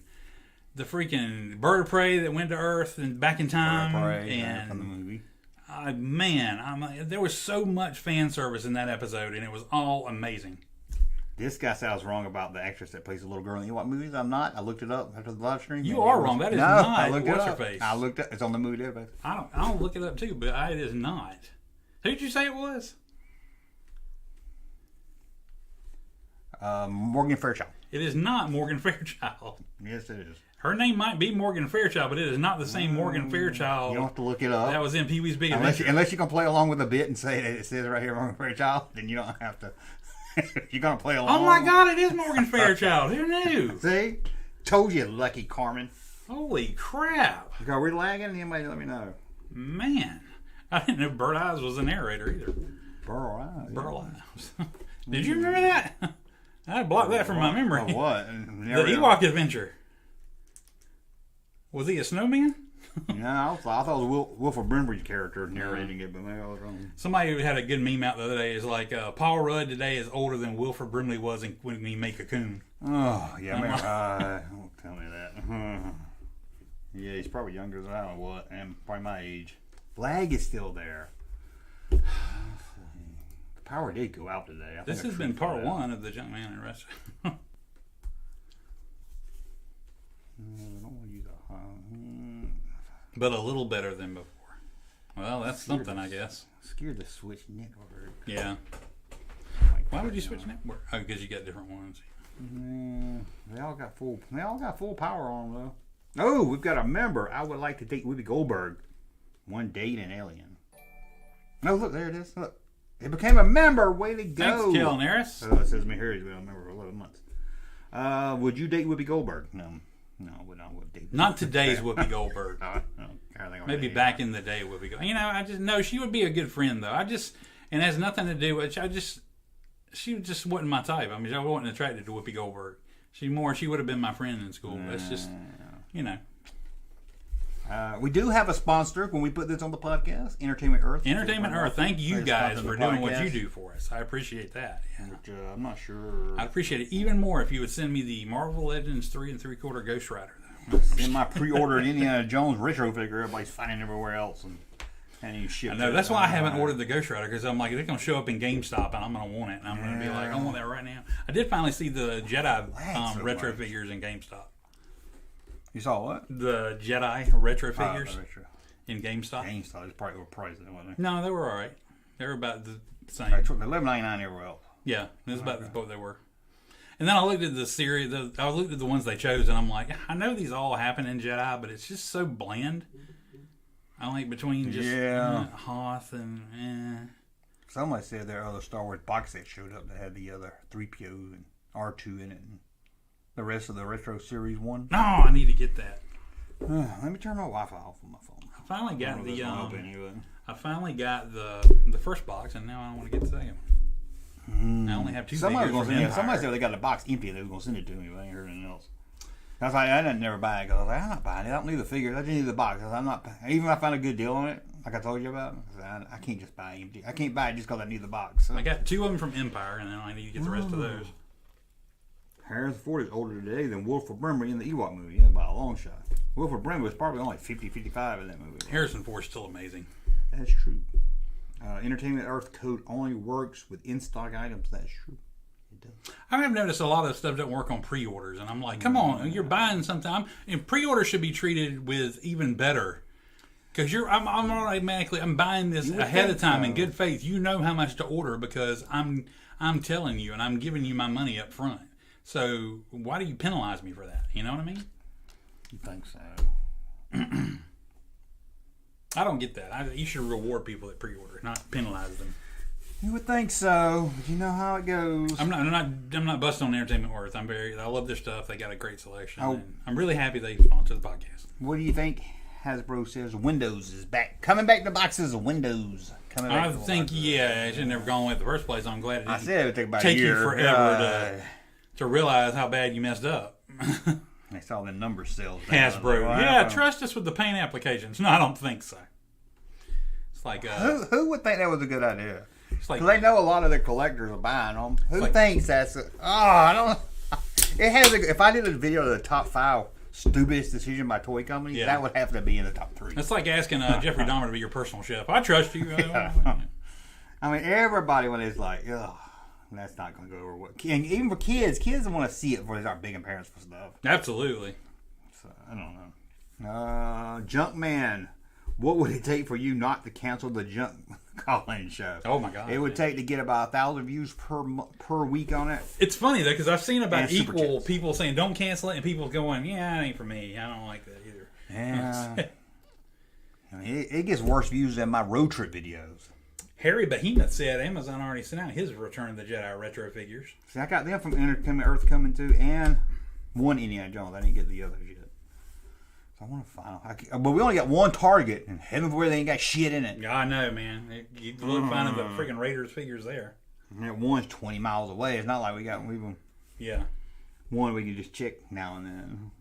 bird of prey that went to Earth and back in time, from the movie. There was so much fan service in that episode, and it was all amazing. This guy sounds wrong about the actress that plays the little girl in what movies. I'm not. I looked it up after the live stream. You are wrong. That is not. I looked What's it up. Her face? I looked it. It's on the movie database. I'll look it up too, but it is not. Who did you say it was? Morgan Fairchild. It is not Morgan Fairchild. Yes, it is. Her name might be Morgan Fairchild, but it is not the same Morgan Fairchild. You don't have to look it up. That was in Pee-wee's Big Adventure. Unless you can play along with a bit and say that it says right here Morgan Fairchild, then you don't have to. You're going to play along. Oh my God, it is Morgan Fairchild. Who knew? See? Told you, lucky Carmen. Holy crap. Are we lagging? Anybody let me know. Man, I didn't know Bird Eyes was the narrator either. Burl Eyes. Burl Eyes. Did you remember that? I blocked that from my memory. Oh, what? The Ewok Adventure. Was he a snowman? No, I thought it was Wilford Brimley's character narrating it, but maybe I was wrong. Somebody had a good meme out the other day. Is like Paul Rudd today is older than Wilford Brimley was when he made Cocoon. Oh yeah, don't tell me that. Yeah, he's probably younger than I don't know what, and probably my age. Flag is still there. The power did go out today. This has been part one of the Junkman and Russ. But a little better than before. Well, that's something, I guess. Scared to switch network. Yeah. Why would you switch network? Oh, because you got different ones. They all got full power on them, though. Oh, we've got a member. I would like to date Whoopi Goldberg. One date an alien. No, look, there it is. Look. It became a member. Way to go. Thanks, Kel Naris. Oh, it says me here he's been a member for 11 months. Would you date Whoopi Goldberg? No, I would not. Not today's Whoopi Goldberg. Maybe back in the day Whoopi Goldberg. She would be a good friend though. And it has nothing to do with. She just wasn't my type. I mean, I wasn't attracted to Whoopi Goldberg. She would have been my friend in school. That's just, we do have a sponsor when we put this on the podcast, Entertainment Earth. Entertainment Earth. Thank you guys for doing what you do for us. I appreciate that. Yeah. Which, I'm not sure. I'd appreciate it even more if you would send me the Marvel Legends 3 3/4 Ghost Rider. In my pre-ordered Indiana Jones retro figure, everybody's finding everywhere else and you ship. I know that's why I haven't ordered the Ghost Rider because I'm like they're gonna show up in GameStop and I'm gonna want it and I'm gonna be like I want that right now. I did finally see the Jedi retro figures in GameStop. You saw what? The Jedi retro figures in GameStop. GameStop is probably overpriced, wasn't they? No, they were all right. They were about the same. They're $11.99 everywhere else. Yeah, it was about what they were. And then I looked at the series. I looked at the ones they chose, and I'm like, I know these all happen in Jedi, but it's just so bland. I like between just Hoth and. Somebody said there are other Star Wars box sets showed up that had the other 3PO and R2 in it, and the rest of the retro series one. No, I need to get that. Let me turn my Wi-Fi off on my phone. I finally got the first box, and now I want to get the second one. I only have two. Somebody said they got the box empty, and they were going to send it to me, but I ain't heard anything else. I was like, I didn't never buy it because I was like, I'm not buying it. I don't need the figures. I just need the box. I'm not. Even if I find a good deal on it, like I told you about, I can't just buy empty. I can't buy it just because I need the box. So. I got 2 of them from Empire, and then I need to get the rest of those. Harrison Ford is older today than Wilford Brimley in the Ewok movie, yeah, by a long shot. Wilford Brimley was probably only 50, 55 in that movie. Harrison Ford's still amazing. That's true. Entertainment Earth code only works with in-stock items. That's true. It does. I've noticed a lot of stuff doesn't work on pre-orders, and I'm like, come on, you're buying something. And pre-orders should be treated with even better. Because I'm automatically buying this ahead of time in good faith. You know how much to order because I'm telling you and I'm giving you my money up front. So why do you penalize me for that? You know what I mean? You think so? I don't get that. You should reward people that pre-order, not penalize them. You would think so, but you know how it goes. I'm not busting on Entertainment Earth. I love their stuff. They got a great selection. And I'm really happy they sponsor the podcast. What do you think? Hasbro says Windows is back, coming back to boxes of Windows. I think it should never gone away in the first place. I'm glad it didn't it would take about a year. You forever to realize how bad you messed up. They saw the number sales. Hasbro, trust us with the paint applications. No, I don't think so. It's like who would think that was a good idea? It's like they know a lot of the collectors are buying them. Who thinks that's? I don't. It has. If I did a video of the top 5 stupidest decision by toy companies, that would have to be in the top 3. It's like asking Jeffrey Dahmer to be your personal chef. I trust you. I mean, everybody when it's like, ugh, that's not going to go over well. And even for kids want to see it before they start begging parents for stuff. Absolutely. So, I don't know. Junkman, what would it take for you not to cancel the Junk call-in show? Oh my God! It would take to get about 1,000 views per week on it. It's funny though because I've seen about equal people saying don't cancel it and people going, yeah, it ain't for me. I don't like that either. Yeah. I mean, it gets worse views than my road trip videos. Harry Behemoth said Amazon already sent out his Return of the Jedi retro figures. See, I got them from Entertainment Earth coming too, and one Indiana Jones. I didn't get the others yet. I want to find. But we only got one Target, and heaven forbid they ain't got shit in it. Yeah, I know, man. You look finding the freaking Raiders figures there. And that one's 20 miles away. It's not like we got one we can just check now and then.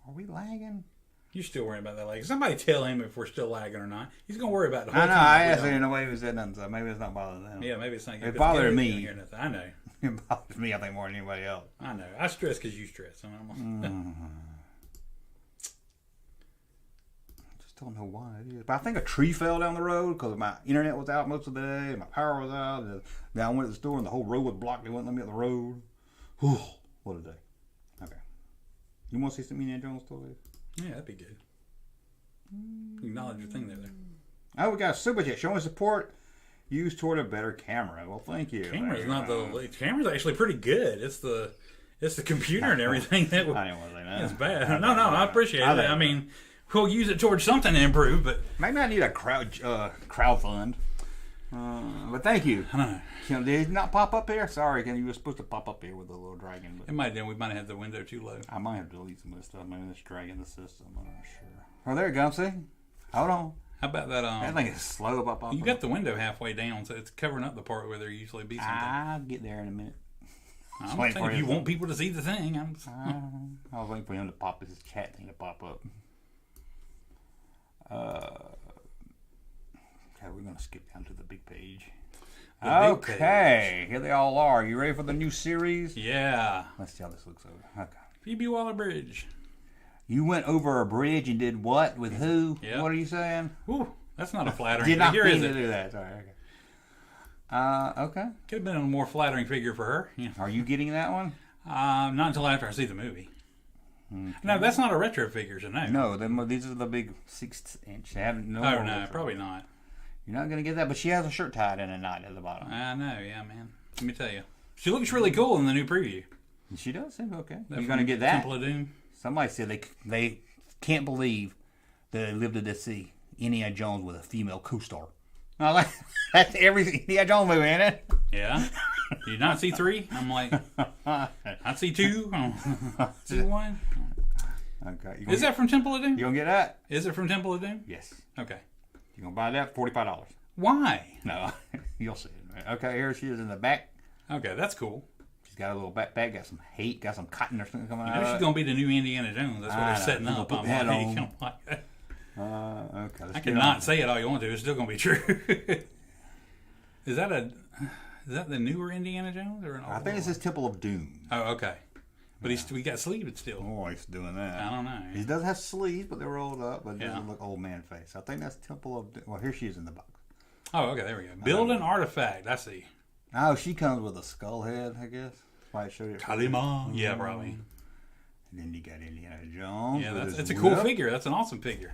Are we lagging? You're still worrying about that lag. Somebody tell him if we're still lagging or not. He's gonna worry about the whole time. I know. I asked him in a way he said nothing, so maybe it's not bothering them. Yeah, maybe it's not. It bothered me. I know. It bothers me. I think more than anybody else. I know. I stress because you stress. Don't know why it is, but I think a tree fell down the road because my internet was out most of the day, my power was out, and then I went to the store and the whole road was blocked. They wouldn't let me up the road. Whew, what a day. Okay. You want to see some Indiana Jones stories? Yeah, that'd be good. Acknowledge your thing there. Oh, we got a super chat showing support used toward a better camera. Well, thank you. The camera's actually pretty good. It's the computer and everything that I didn't want to say that. It's bad. No, I appreciate it. I mean, we'll use it towards something to improve, but maybe I need a crowd fund. But thank you. I know. Did it not pop up here? Sorry, you were supposed to pop up here with a little dragon. But it might have been. We might have had the window too low. I might have to delete some of this stuff. Maybe it's dragging the system. I'm not sure. Oh, there it goes. See? Hold on. How about that? That thing is slow up. You got the window halfway down, so it's covering up the part where there usually be something. I'll get there in a minute. I'm saying if you want people to see the thing, I was waiting for him to pop this chat thing to pop up. Okay, we're going to skip down to the big page. Here they all are. You ready for the new series? Yeah. Let's see how this looks over. Okay. Phoebe Waller-Bridge. You went over a bridge and did what? With who? Yep. What are you saying? Ooh, that's not a flattering figure. Did not mean to do that. Sorry. Okay. Could have been a more flattering figure for her. Yeah. Are you getting that one? Not until after I see the movie. Okay. No, that's not a retro figure, so no. No, these are the big 6-inch. They haven't. No, probably not. You're not going to get that, but she has a shirt tied in a knot at the bottom. I know, yeah, man. Let me tell you. She looks really cool in the new preview. She does seem okay. You're going to get that? Temple of Doom. Somebody said they can't believe They lived to see Indiana Jones with a female co-star. I like that's every Indiana Jones movie, ain't it? Yeah. Did you not see 3? I'm like, I see 2. See 1. Okay. Is that from Temple of Doom? You gonna get that? Is it from Temple of Doom? Yes. Okay. You gonna buy that? $45. Why? No, you'll see it. Okay, here she is in the back. Okay, that's cool. She's got a little backpack, got some hate, got some cotton or something coming You out. know she's gonna be the new Indiana Jones. That's what they're setting up. Put I'm that like, on. Okay. I cannot say it all you want to. It's still gonna be true. Is that the newer Indiana Jones or an older I think it's his Temple of Doom. Oh, okay. But we got sleeves still. Oh, he's doing that. I don't know. He does have sleeves, but they're rolled up, but it Yeah. doesn't look old man face. I think that's Temple of Doom. Well, here she is in the box. Oh, okay. There we go. Build an artifact. I see. Oh, she comes with a skull head, I guess. That's why I showed it. Kalima. Yeah, probably. And then you got Indiana Jones. Yeah, with it's his a cool whip. figure. That's an awesome figure.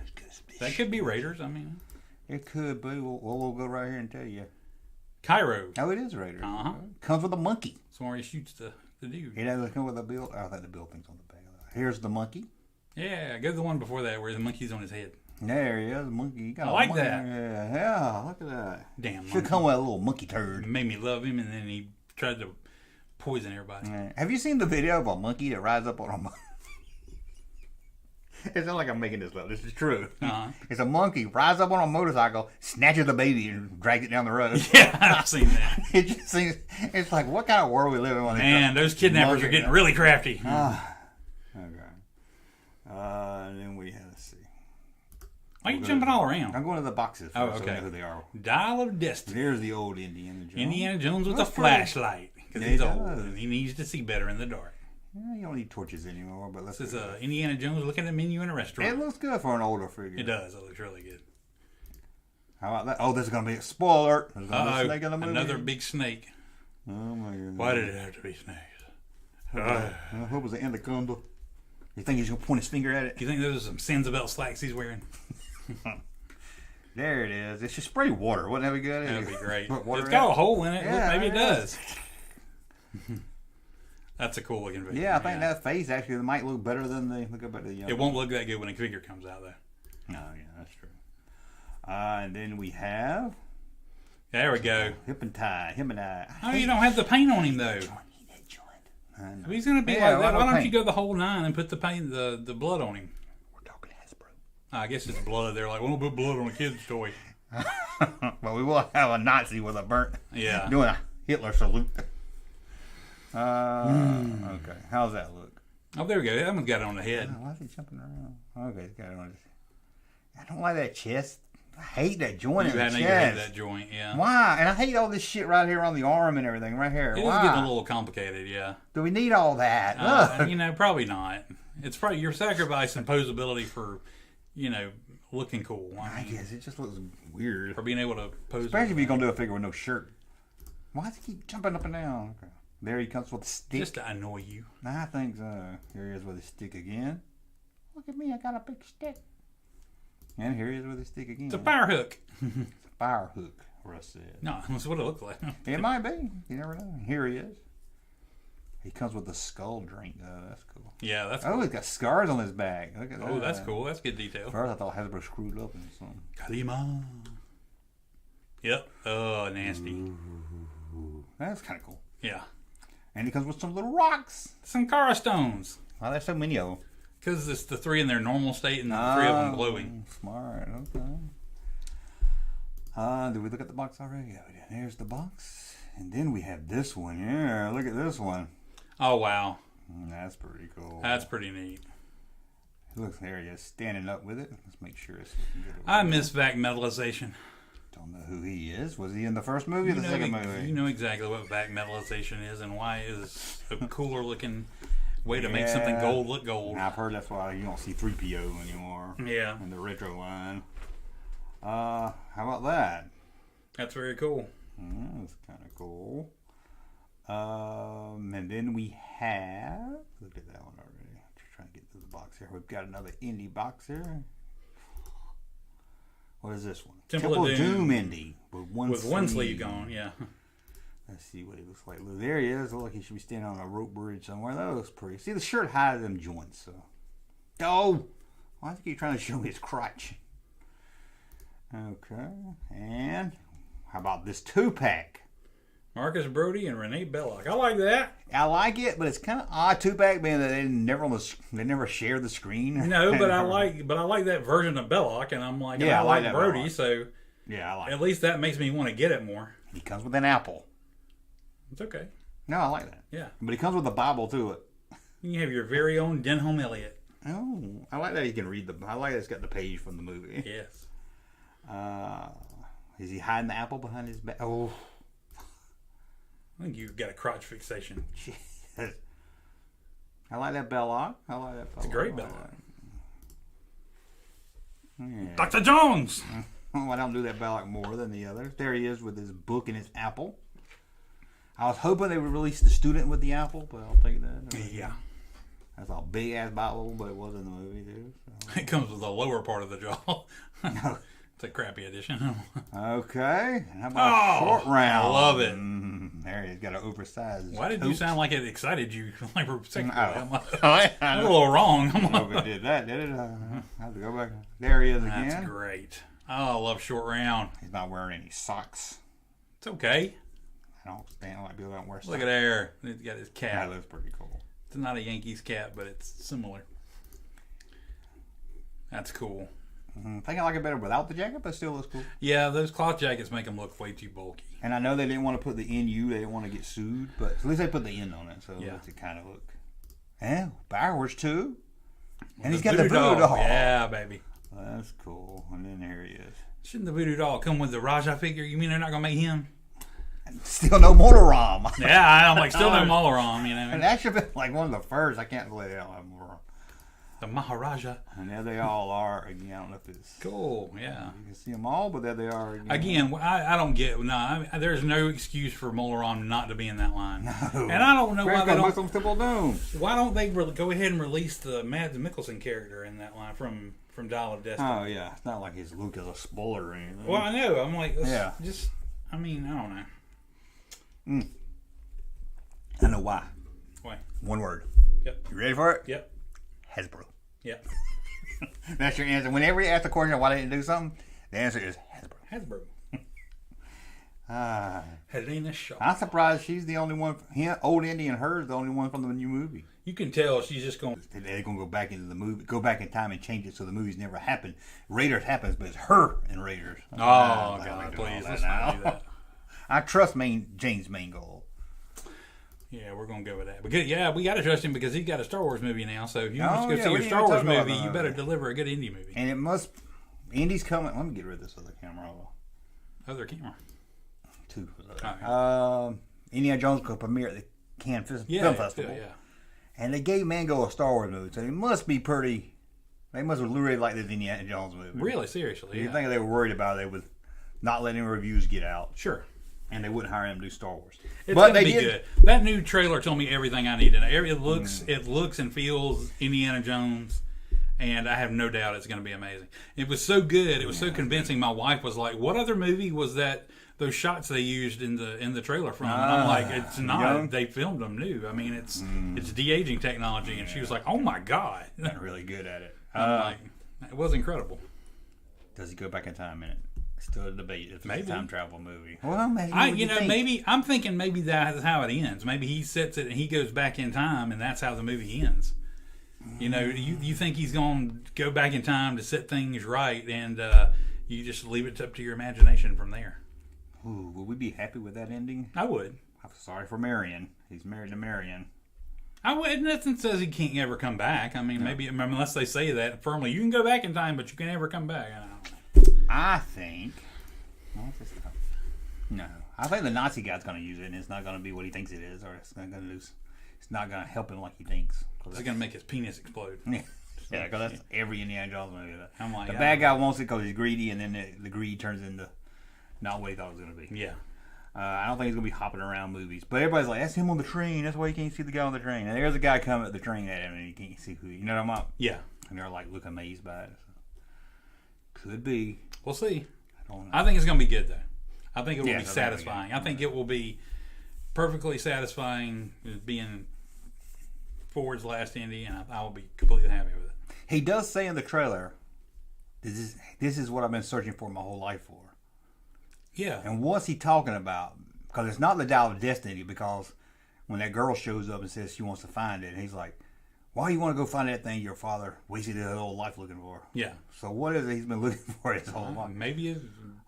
That could be Raiders. I mean, It could be. We'll go right here and tell you. Cairo. Oh, it is Raiders. Uh-huh. Comes with a monkey. That's where he shoots the dude. It doesn't come with a build. Oh, I think the build thing's on the back. Here's the monkey. Yeah, go to the one before that where the monkey's on his head. There he is, monkey. You got I a like monkey. that. Yeah, look at that. Damn. Should Monkey. come with a little monkey turd. Made me love him, and then he tried to poison everybody. Yeah. Have you seen the video of a monkey that rides up on a monkey? It's not like I'm making this up. This is true. Uh-huh. It's a monkey rides up on a motorcycle, snatches the baby, and drags it down the road. Yeah, I've seen that. It just seems. It's like, what kind of world we live in? Man, those kidnappers are getting really crafty. Okay. And then we have. Let's see. Why are you jumping all around? I'm going to the boxes first, Oh, so we okay. know who they are. Dial of Destiny. There's the old Indiana Jones. Indiana Jones with That's a pretty- flashlight because Yeah, he's he old does. and he needs to see better in the dark. Yeah, you don't need torches anymore, but let's. This is Indiana Jones looking at a menu in a It restaurant. looks good for an older figure. It does. It looks really good. How about that? Oh, this is going to be a spoiler alert. There's going to be a Uh-oh, snake in the movie. another big snake. Oh, my goodness. Why did it have to be snakes? I hope it was an anaconda. You think he's going to point his finger at it? Do you think those are some Sanzabelt slacks he's wearing? There it is. It should spray water. Wouldn't that be good? That would be great. Put water It's in got it. a hole in it. Yeah, Look, maybe it it does. That's a cool looking figure. Yeah, I think that face actually might look better than the look up at the. It won't look that good when a figure comes out, though. No, yeah, that's true. And then we have There we go. hip and tie. Oh, you don't have the paint on him, though. I know. If he's going to be Yeah, like that, why why no don't you paint? go the whole 9 and put the paint, the blood on him? We're talking Hasbro. I guess it's blood. They're like, we don't put blood on a kid's toy. But we will have a Nazi with a burnt. Yeah. Doing a Hitler salute. Okay. How's that look? Oh, there we go. That one's got it on the head. Why is he jumping around? Okay, he's got it on his. I don't like that chest. I hate that joint You in the had chest. that joint, yeah. Why? And I hate all this shit right here on the arm and everything, right here. It is Why? getting a little complicated, yeah. Do we need all that? Look. Probably not. It's probably you're sacrificing posability for, looking cool. I guess it just looks weird. For being able to pose. Especially if you're going to do a figure with no shirt. Why does he keep jumping up and down? Okay. There he comes with a stick. Just to annoy you. I think so. Here he is with his stick again. Look at me, I got a big stick. And here he is with his stick again. It's a fire hook. It's a fire hook, Russ said. No, that's what it looks like. It might be. You never know. Here he is. He comes with the skull drink. Oh, that's cool. Yeah, that's Oh, cool. he's got scars on his back. Look at that. Oh, that's cool. That's good detail. First, I thought Hasbro screwed up and something. Kalima. Yep. Oh, nasty. That's kind of cool. Yeah. And he comes with some little rocks. Some Kara stones. Why there's so many of them? Because it's the 3 in their normal state and the 3 of them glowing. Smart. Okay. Did we look at the box already? Yeah, we did. There's the box. And then we have this one. Yeah, look at this one. Oh, wow. That's pretty cool. That's pretty neat. Look, there he is, standing up with it. Let's make sure it's looking good. I miss vac metallization. Don't know who he is. Was he in the first movie or the second movie? You know exactly what vac metallization is and why it is a cooler looking way to make something gold look gold. I've heard that's why you don't see 3PO anymore. Yeah. In the retro line. How about that? That's very cool. That's kind of cool. And then we have. Look at that one already. Just trying to get to the box here. We've got another Indy box here. What is this one? Temple of Doom Indy with one sleeve gone. Yeah. Let's see what he looks like. Look, there he is. Look like he should be standing on a rope bridge somewhere. That looks pretty. See, the shirt hides them joints. So, oh, Why does he keep trying to show me his crotch? Okay. And how about this 2-pack? Marcus Brody and Renee Belloc. I like that. I like it, but it's kind of odd 2-pack being that they never share the screen. No, but I like that version of Belloc, and I'm like, yeah, I like Brody, Belloc. So yeah, I like. At least that makes me want to get it more. He comes with an apple. It's okay. No, I like that. Yeah, but he comes with a Bible to it. You have your very own Denholm Elliott. Oh, I like that he can read the. I like that it's got the page from the movie. Yes. Is he hiding the apple behind his back? Oh. I think you've got a crotch fixation. Jesus. I like that Belloc. It's a great Belloc. Yeah. Dr. Jones! Oh, I don't do that Belloc more than the others. There he is with his book and his apple. I was hoping they would release the student with the apple, but I'll take that. Yeah. That's a big-ass Bible, but it was in the movie, too. So. It comes with the lower part of the jaw. It's a crappy edition. Okay. How about short round? I love it. There he's got an oversized. Why did you sound like it excited you? Like we're sexual. I'm a little wrong. I don't know if it did that, did it? I have to go back. There he is again. That's great. Oh, I love short round. He's not wearing any socks. It's okay. I don't stand like people don't wear socks. Look at there. He's got his cap. That looks pretty cool. It's not a Yankees cap, but it's similar. That's cool. I think I like it better without the jacket, but it still looks cool. Yeah, those cloth jackets make them look way too bulky. And I know they didn't want to put the NU, they didn't want to get sued, but at least they put the N on it, so yeah. it kind of look. And backwards too. And he's got voodoo the voodoo doll. Yeah, baby. That's cool. And then there he is. Shouldn't the voodoo doll come with the Raja figure? You mean they're not going to make him? Still no Motorom. Yeah, I'm like, still no Motorom, you know. And that should have been like one of the first. I can't believe they don't have Motorom. The Maharaja. And there they all are again. I don't know if it's cool. Yeah, you can see them all, but there they are again. Again, I don't get. No, there's no excuse for Motorom not to be in that line. No, and I don't know why they don't. Why don't they go ahead and release the Mads Mikkelsen character in that line from Dial of Destiny? Oh yeah, it's not like his Luke is a spoiler or anything. Well, I know. I'm like, yeah. Just, I mean, I don't know. I know why. Why? One word. Yep. You ready for it? Yep. Hasbro. Yep. That's your answer. Whenever you ask the question why they didn't do something, the answer is Hasbro. Helena Shaw. I'm surprised she's the only one. Old Indy and her is the only one from the new movie. You can tell she's just going. They're going to go back into the movie, go back in time and change it so the movies never happen. Raiders happens, but it's her in Raiders. Oh God, please let's not do that. I trust James Mangold. Yeah, we're going to go with that. But yeah, we got to trust him because he's got a Star Wars movie now. So if you want to go see a Star Wars movie, you better deliver a good indie movie. And it must. Indy's coming. Let me get rid of this other camera. Other camera. Two. Right. Indiana Jones could premiere at the Cannes Film Festival. Yeah. And they gave Mango a Star Wars movie, so they must be pretty. They must have really liked this Indiana Jones movie. Really, seriously. You think they were worried about it with not letting reviews get out? Sure. And they wouldn't hire him to do Star Wars. It's going to be good. That new trailer told me everything I needed. It looks and feels Indiana Jones, and I have no doubt it's going to be amazing. It was so good. It was so convincing. My wife was like, "What other movie was that? Those shots they used in the trailer from?" And I'm like, "It's not. Young? They filmed them new. I mean, it's de-aging technology." And she was like, "Oh my God, they're really good at it." I'm like, it was incredible. Does he go back in time in it? Still a debate if it's a time travel movie. Well, maybe. Maybe I'm thinking maybe that's how it ends. Maybe he sets it and he goes back in time, and that's how the movie ends. You know, you think he's going to go back in time to set things right, and you just leave it up to your imagination from there. Ooh, would we be happy with that ending? I would. I'm sorry for Marion. He's married to Marion. I would. Nothing says he can't ever come back. I mean, maybe unless they say that firmly, you can go back in time, but you can never come back. I think. No, I think the Nazi guy's going to use it, and it's not going to be what he thinks it is, or it's not going to. It's not going to help him like he thinks. It's going to make his penis explode. Yeah, because that's every Indiana Jones movie. I'm like, the bad guy wants it because he's greedy, and then the greed turns into not what he thought it was going to be. Yeah. I don't think he's going to be hopping around movies, but everybody's like, "That's him on the train. That's why you can't see the guy on the train." And there's a guy coming at the train at him, and you can't see who. You know what I'm about? Yeah. And they're like, look amazed by it. Could be. We'll see. I don't know. I think it's going to be good, though. I think it will be satisfying. I think it will be perfectly satisfying being Ford's last Indy, and I will be completely happy with it. He does say in the trailer, this is what I've been searching for my whole life for. Yeah. And what's he talking about? Because it's not the dial of destiny, because when that girl shows up and says she wants to find it, and he's like, why do you want to go find that thing your father wasted his whole life looking for? Yeah. So what is it he's been looking for his whole life? Maybe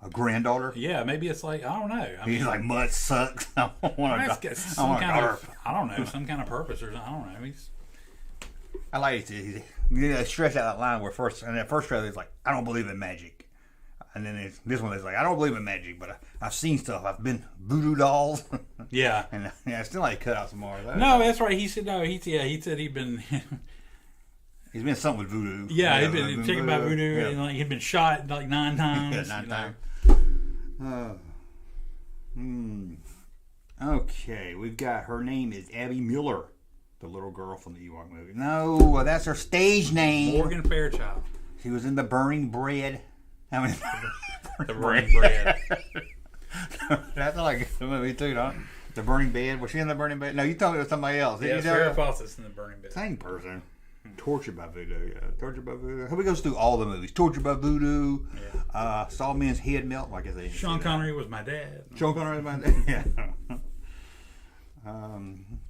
a granddaughter? Yeah, maybe it's like, I don't know. He's like, mud sucks. I want a daughter. I don't know, some kind of purpose or something. I don't know. I like it. He stretched out that line where in that first trailer he's like, I don't believe in magic. And then this one is like, I don't believe in magic, but I've seen stuff. I've been voodoo dolls. Yeah. And I still like cut out some more. No, that's right. He said no. He said he'd been. He's been something with voodoo. Yeah, he'd been thinking about voodoo, yeah. And like he'd been shot like 9 times. Yeah, 9 times. Okay, we've got her name is Abby Mueller, the little girl from the Ewok movie. No, that's her stage name. Morgan Fairchild. She was in The Burning Bread. I mean, The Burning Bread. That's like a movie too, don't it? The Burning Bed. Was she in The Burning Bed? No, you told me it was somebody else. Yeah, Farrah Fawcett's in The Burning Bed. Same person. Tortured by Voodoo, yeah. Tortured by Voodoo. He goes through all the movies. Tortured by Voodoo. Yeah. Saw men's head melt. Like I said. Sean Connery was my dad. Sean Connery was my dad. Yeah.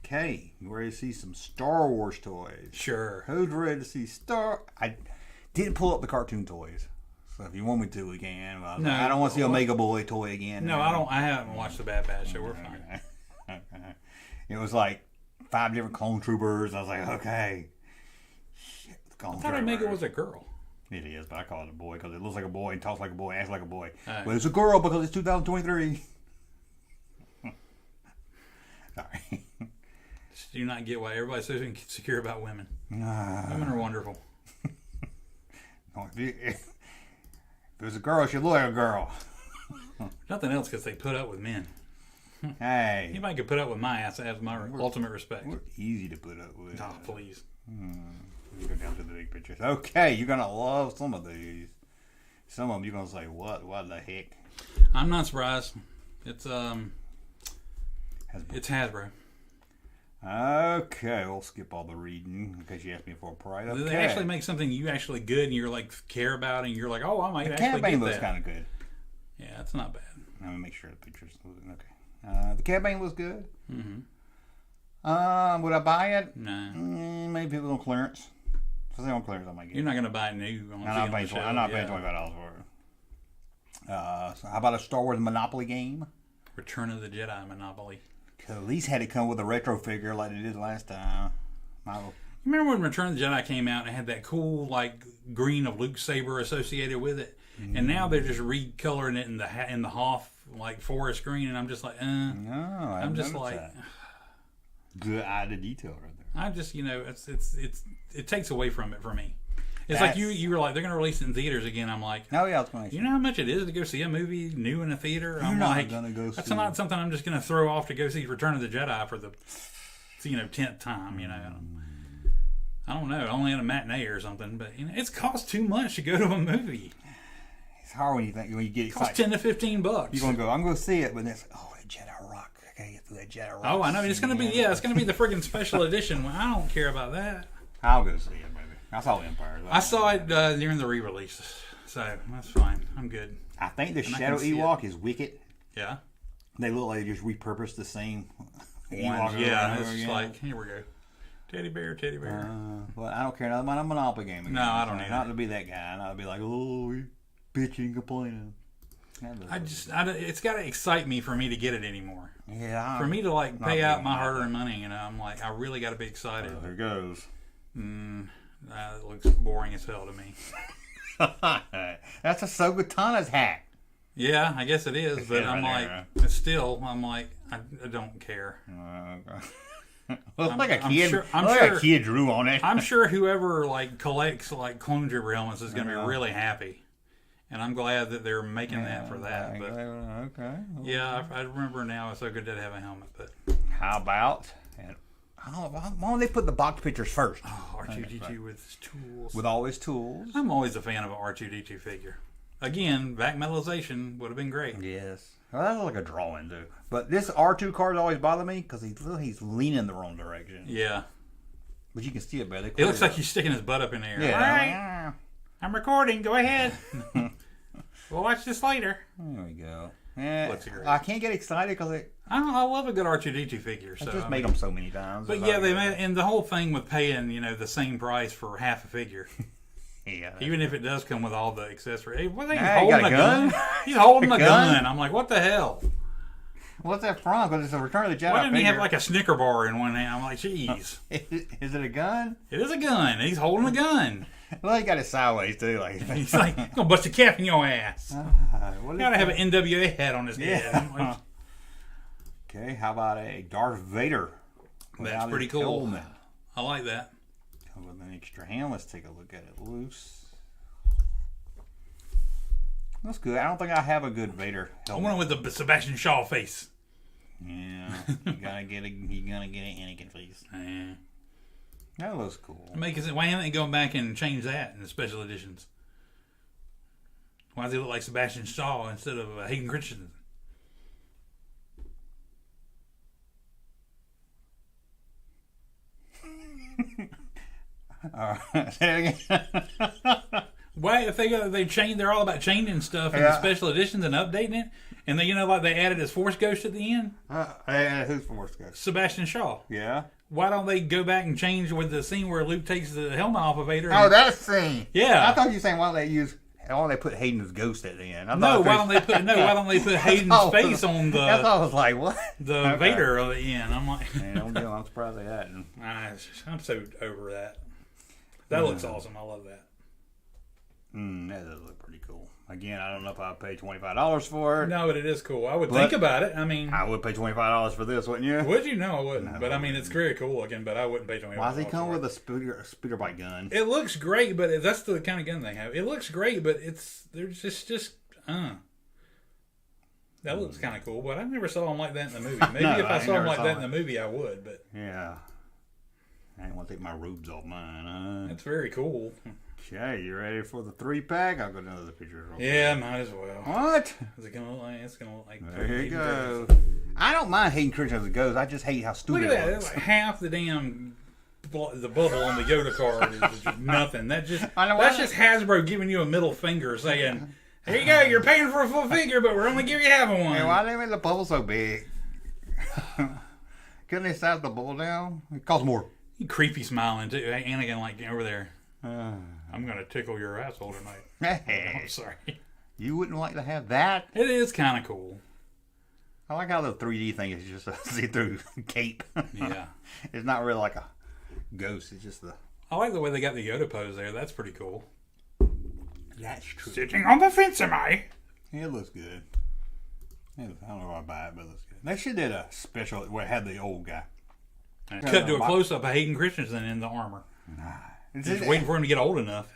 Okay. You ready to see some Star Wars toys? Sure. Who's ready to see I didn't pull up the cartoon toys. So if you want me to, we can. Well, no, I don't want to see Omega Boy toy again. No, I don't. I haven't watched the Bad Batch, so we're fine. Okay. It was like 5 different clone troopers. I was like, okay. Shit, I thought Omega was a girl. It is, but I call it a boy because it looks like a boy and talks like a boy and acts like a boy. But it's a girl because it's 2023. Sorry. Just do not get why everybody's so insecure about women. Women are wonderful. If it was a girl, she'd look like a girl. Nothing else because they put up with men. Hey. Anybody could put up with my ass. I have my ultimate respect. We're easy to put up with. Oh, please. We go down to the big pictures. Okay, you're going to love some of these. Some of them you're going to say, what the heck? I'm not surprised. It's Hasbro. Okay, we'll skip all the reading in case you asked me for a price. Okay. They actually make something you actually good and you're like care about and you're like, oh, I might actually get that. The Cad Bane looks kind of good. Yeah, it's not bad. Let me make sure the pictures. Okay. The Cad Bane looks good. Mm-hmm. Would I buy it? No. Maybe on clearance. If it's on clearance, I might get it. You're not going to buy it new. I'm not paying $25 for it. So how about a Star Wars Monopoly game? Return of the Jedi Monopoly. At least had it come with a retro figure like they did last time. Remember when Return of the Jedi came out and it had that cool like green of Luke's saber associated with it, and now they're just recoloring it in the Hoth like forest green, and I'm just like, No, I'm just like, that. Good eye to detail right there. I just it takes away from it for me. It's like you were like they're gonna release it in theaters again. I'm like, oh yeah, I was going to. You know how much it is to go see a movie new in a theater? You're not gonna go. That's not something I'm just gonna throw off to go see Return of the Jedi for the 10th time. I don't know, only in a matinee or something, but it's cost too much to go to a movie. It's hard when you get excited. It costs $10 to $15. You're gonna go. I'm gonna see it, but it's that Jedi rock. I gotta get through that Jedi rock. Oh, I know. It's gonna be it's gonna be the friggin' special edition. Well, I don't care about that. I'll go see it. I saw Empire. I saw it during the re-release, so that's fine. I'm good. I think the Shadow Ewok is wicked. Yeah. They look like they just repurposed the same Ewok. Yeah, it's like, here we go. Teddy bear. But I don't care nothing about a Monopoly game. No, I don't either. Not to be that guy. Not to be like, oh, we bitching, complaining. It's got to excite me for me to get it anymore. Yeah. For me to like pay out my hard-earned money, I'm like, I really got to be excited. There it goes. It looks boring as hell to me. That's a Sogotana's hat. Yeah, I guess it is, but I'm like, I don't care. Well, like a kid. A kid drew on it. I'm sure whoever like collects like clone trooper helmets is going to be really happy, and I'm glad that they're making that for that. But okay. Yeah, I remember now. It's so good to have a helmet. But how about? Why don't they put the box pictures first? Oh, R2-D2 with his tools. With all his tools. I'm always a fan of an R2-D2 figure. Again, back metallization would have been great. Yes. Well, that's like a drawing, too. But this R2 card always bothered me because he's leaning the wrong direction. Yeah. But you can see it better. It looks like he's sticking his butt up in the air. Yeah. All right. I'm recording. Go ahead. We'll watch this later. There we go. Yeah, Looks great. I can't get excited because I love a good R2-D2 figure. So I just made them so many times. But yeah, they made, and the whole thing with paying, the same price for half a figure. Yeah. Even if it does come with all the accessories. Hey, what are they Hey, holding got a a gun? gun? He's holding a gun? gun. I'm like, what the hell? What's that from? Because it's a Return of the Jedi Why didn't he have figure. like a Snicker bar in one hand? I'm like, jeez. Is it a gun? It is a gun. He's holding a gun. Well, he got it sideways too. He's like, I'm going to bust a cap in your ass. What You gotta have an NWA hat on his head. I'm like, Okay, how about a Darth Vader? that's without pretty his cool. helmet? I like that. With an extra hand, let's take a look at it loose. That's good. I don't think I have a good Vader I helmet. want him with the Sebastian Shaw face. Yeah, you gotta get an Anakin face. Yeah. That looks cool. Why haven't they gone back and changed that in the special editions? Why does he look like Sebastian Shaw instead of Hayden Christensen? All right, say it again. Why, if they're all about changing stuff in the special editions and updating it, and they, like they added his Force Ghost at the end, Who's Force Ghost? Sebastian Shaw. Yeah. Why don't they go back and change with the scene where Luke takes the helmet off of Vader? Oh, that scene. Yeah. I thought you were saying why don't they put Hayden's ghost at the end? No, why don't they put Hayden's face on the? I thought I was like, what? The Vader at the end. I'm like, I'm surprised they hadn't. I'm so over that. That looks awesome. I love that. That does look pretty cool. Again, I don't know if I'd pay $25 for it. No, but it is cool. I would think about it. I mean, I would pay $25 for this, wouldn't you? would you? No, I wouldn't. No. But I mean, it's very cool looking. But I wouldn't pay $25. Why does he come with a speeder bike gun? It looks great, but that's the kind of gun they have. It looks great, but there's just. That looks kind of cool, but I never saw him like that in the movie. Maybe if I saw him like that in the movie, I would. But yeah, I didn't want to take my robes off mine. That's very cool. Okay, you ready for the 3-pack? I'll go to another picture. Yeah, might as well. What? Is it gonna look like? It's gonna look like. There you go. I don't mind hating Christian as it goes. I just hate how stupid Look at that. it It's looks. like half the damn the bubble on the Yoda card is just nothing. That's just Hasbro giving you a middle finger, saying, "Here you go. You're paying for a full figure, but we're only giving you half of one." Hey, why do they make the bubble so big? Couldn't they size the bubble down? It costs more. You creepy smiling too. Hey, Anakin, like over there. I'm gonna tickle your asshole tonight. Hey, I'm sorry. you wouldn't like to have that? It is kind of cool. I like how the 3D thing is just a see-through cape. Yeah. It's not really like a ghost. It's just the. I like the way they got the Yoda pose there. That's pretty cool. That's true. Sitting on the fence, am I? It looks good. I don't know if I buy it, but it looks good. They should did a special where it had the old guy. And cut to a close up of Hayden Christensen in the armor. Just waiting for him to get old enough.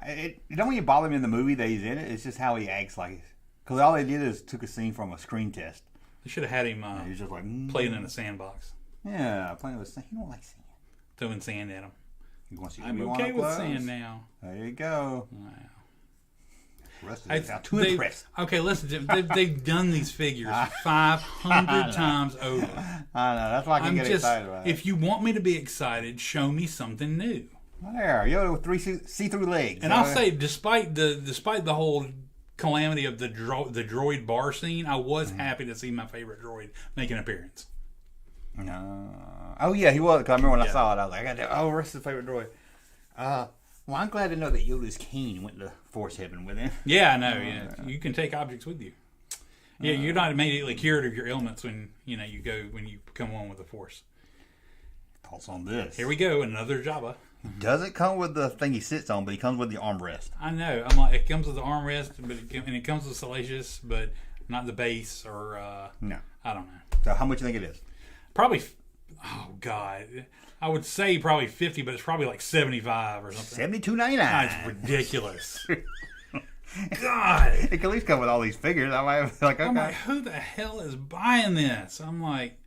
It don't even bother me in the movie that he's in it. It's just how he acts like. Because all they did is took a scene from a screen test. They should have had him He's just like playing in a sandbox, Yeah, playing with sand. He don't like sand. throwing sand at him. You want to see I'm Obi-Wan okay up with close? sand now. There you go. Wow. Russ is now too impressed. Okay, listen, Jim, they've done these figures 500 times over. I know. That's why I can get excited about it. If you want me to be excited, show me something new. There, Yoda with 3 see-through legs. And I'll say, despite the whole calamity of the droid bar scene, I was happy to see my favorite droid make an appearance. Oh yeah, he was. Cause I remember when I saw it, I was like, Russ is his favorite droid. Well, I'm glad to know that Yoda's cane went to Force Heaven with him. Yeah, I know. Yeah, you can take objects with you. Yeah, you're not immediately cured of your ailments when you come on with the Force. Thoughts on this? Here we go, another Jabba. Doesn't come with the thing he sits on, but he comes with the armrest. I know. I'm like, it comes with the armrest, and it comes with Salacious, but not the base or No. I don't know. So how much do you think it is? Probably. Oh God, I would say probably 50, but it's probably like 75 or something. $72.99. That's ridiculous. God, It can at least come with all these figures. I might be like, okay. I'm like, who the hell is buying this? I'm like,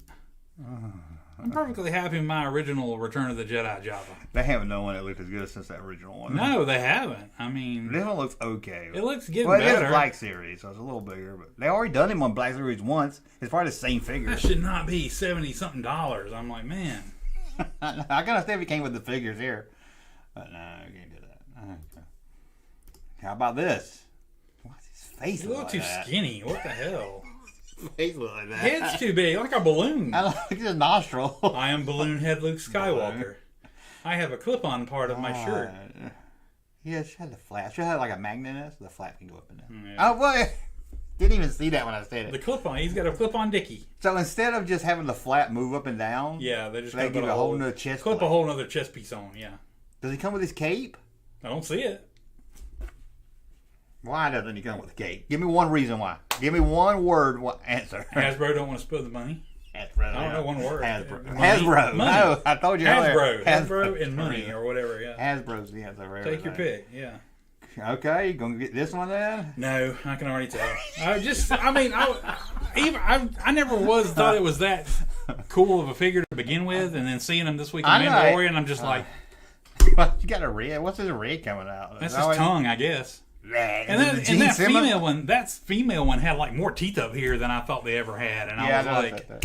I'm perfectly happy with my original Return of the Jedi Jabba. They haven't done one that looked as good since that original one. No, they haven't. I mean, This one looks okay. it looks getting Well, it better. is Black Series, so it's a little bigger. But they already done him on Black Series once. It's probably the same figure. That should not be $70-something. I'm like, man, I can understand if he came with the figures here. But no, you can't do that. Okay. How about this? What's his face You look too skinny. What the hell? Face look like that. Head's too big, like a balloon. I look at his nostril. I am Balloon Head Luke Skywalker. I have a clip-on part of my shirt. Yeah, she had the flap. She had like a magnet in it, so the flap can go up and down. Yeah. Oh, boy. Didn't even see that when I said it. The clip-on. He's got a clip-on dickie. So instead of just having the flap move up and down, Yeah, they just they give put a whole nother chest clip plate. a whole other chest piece on. Yeah. Does he come with his cape? I don't see it. Why doesn't he come with a cape? Give me one reason why. Give me one word answer. Hasbro don't want to spill the money. Hasbro. I don't know one word. Hasbro. Money. Hasbro. Money. No, I told you earlier. Hasbro and money or whatever. Yeah. Hasbro's the answer. For Take your everything. pick. Yeah. Okay, you gonna get this one then? No, I can already tell. I never thought it was that cool of a figure to begin with, and then seeing him this week in Mandalorian, I'm just like, you got a red. What's his red coming out? that's his tongue, I guess. And that female one had like more teeth up here than I thought they ever had, and I was like,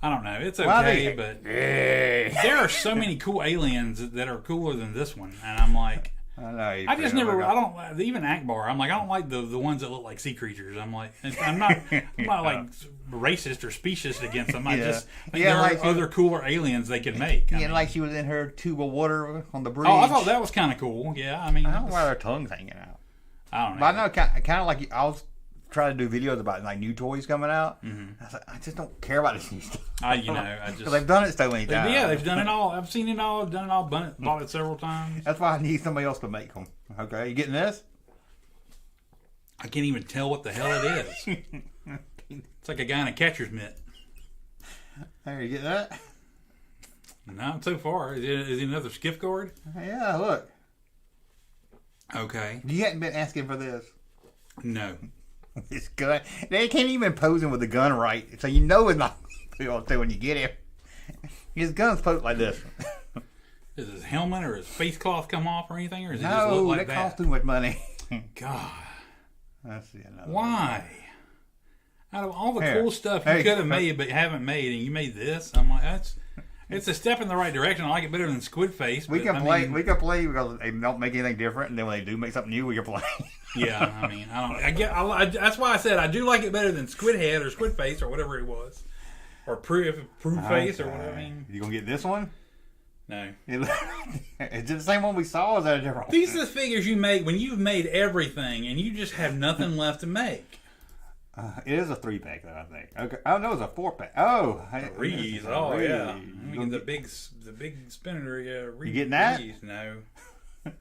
I don't know, it's okay, but there are so many cool aliens that are cooler than this one, and I'm like. I just never. I don't even Akbar. I'm like, I don't like the ones that look like sea creatures. I'm like, I'm not like racist or specious against them. I just think there are other cooler aliens they could make. Like she was in her tube of water on the bridge. Oh, I thought that was kind of cool. Yeah, I mean, I don't know why their tongue's hanging out. I don't know. But I know kind of like I was trying to do videos about like new toys coming out. Mm-hmm. I was like, I just don't care about this new stuff. Because they've done it so many times. Yeah, they've done it all. I've seen it all. Done it all. Bought it several times. That's why I need somebody else to make them. Okay, you getting this? I can't even tell what the hell it is. It's like a guy in a catcher's mitt. There, you get that? Not so far. Is it another skiff guard? Yeah, look. Okay. You hadn't been asking for this. No. This gun. They can't even pose him with the gun right, so you know it's not going to when you get him. His gun's posed like this. Does his helmet or his face cloth come off or anything, or does it no, just look like that costs too much money. God. Let's see another Why? Out of all the Here. cool stuff you could have made but haven't made, and you made this, I'm like, it's a step in the right direction. I like it better than Squid Face. We can play because they don't make anything different, and then when they do make something new, we can play. Yeah, I mean, that's why I said I do like it better than Squid Head or Squid Face or whatever it was, or Proof Face or whatever. I mean, you gonna get this one? No. Is it the same one we saw? Or is that a different one? These are the figures you make when you've made everything and you just have nothing left to make. It is a 3-pack though, I think. Okay. Oh no, it's a 4-pack. Oh, Reese. Oh yeah. The big spinner. Yeah. Reese. You getting that? No.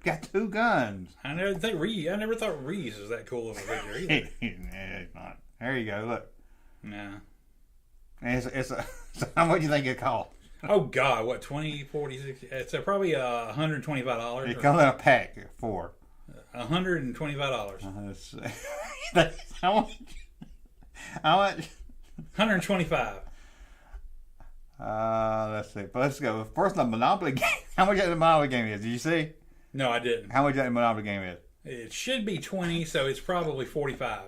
Got 2 guns. I never thought Reese was that cool of a figure either. Yeah, it's not. There you go. Look. No. And so how much do you think it cost? Oh God, what 20, 40, 60? It's probably $125. It comes in a pack of 4. $125. How much? How much? $125. Let's see. Let's go. First, the Monopoly game. How much that Monopoly game is? Did you see? No, I didn't. How much that Monopoly game is? It should be 20, so it's probably 45.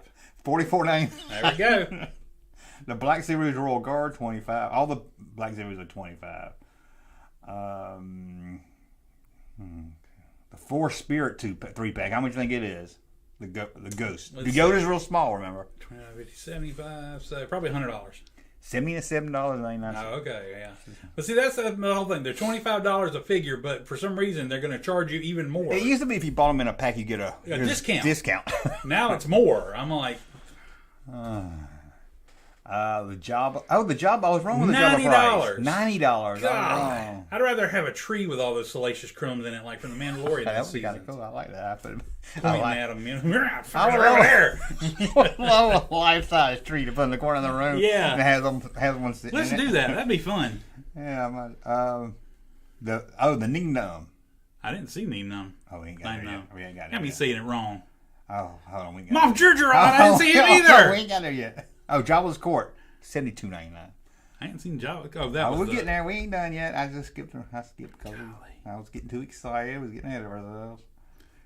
$44.99. There we go. The Black Series Royal Guard, 25. All the Black Series are 25. The Force Spirit 3-pack. How much do you think it is? The Ghost. The Ghost is real small, remember? 25, 50, 75, so probably $100. $77.99. Oh, okay, yeah. But see, that's the whole thing. They're $25 a figure, but for some reason, they're going to charge you even more. It used to be if you bought them in a pack, you get a discount. Now it's more. I'm like... the job. Oh, the job. I was wrong with the job price. $90. God, I'd rather have a tree with all those salacious crumbs in it, like from the Mandalorian. That would be kind of cool. I like that. I love there. a life-size tree to put in the corner of the room. Yeah, and has one sitting. Let's do that. That'd be fun. Yeah, the Ning Num. I didn't see Ning Num. Oh, we ain't got it yet. We ain't got it. Got me saying it wrong. Oh, hold on. Mom, Ginger, I didn't see it either. We ain't got it yet. Oh, Jabba's Court, $72.99. I ain't seen Jabba. We're getting there. We ain't done yet. I skipped because I was getting too excited. I was getting ahead of ourselves.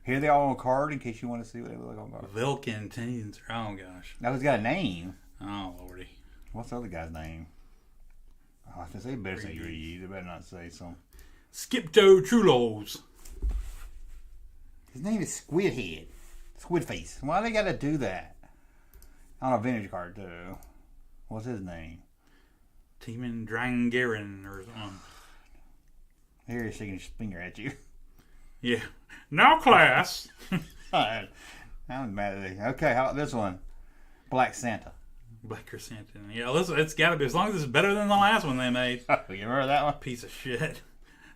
Here they are on a card in case you want to see what they look like on card. Vilken Teens. Oh gosh. That one's got a name. Oh lordy. What's the other guy's name? Oh, I have to say better say grease. They better not say so. Skipto Chulos. His name is Squid Head. Squid Face. Why they gotta do that? On a vintage card too. What's his name? Teeman Drangaren or something. Here he's shaking his finger at you. Yeah. Now class. I'm mad at you. Okay, how about this one? Black Santa. Black Chrysanthemum. Yeah, listen, it's got to be, as long as it's better than the last one they made. You remember that one? Piece of shit.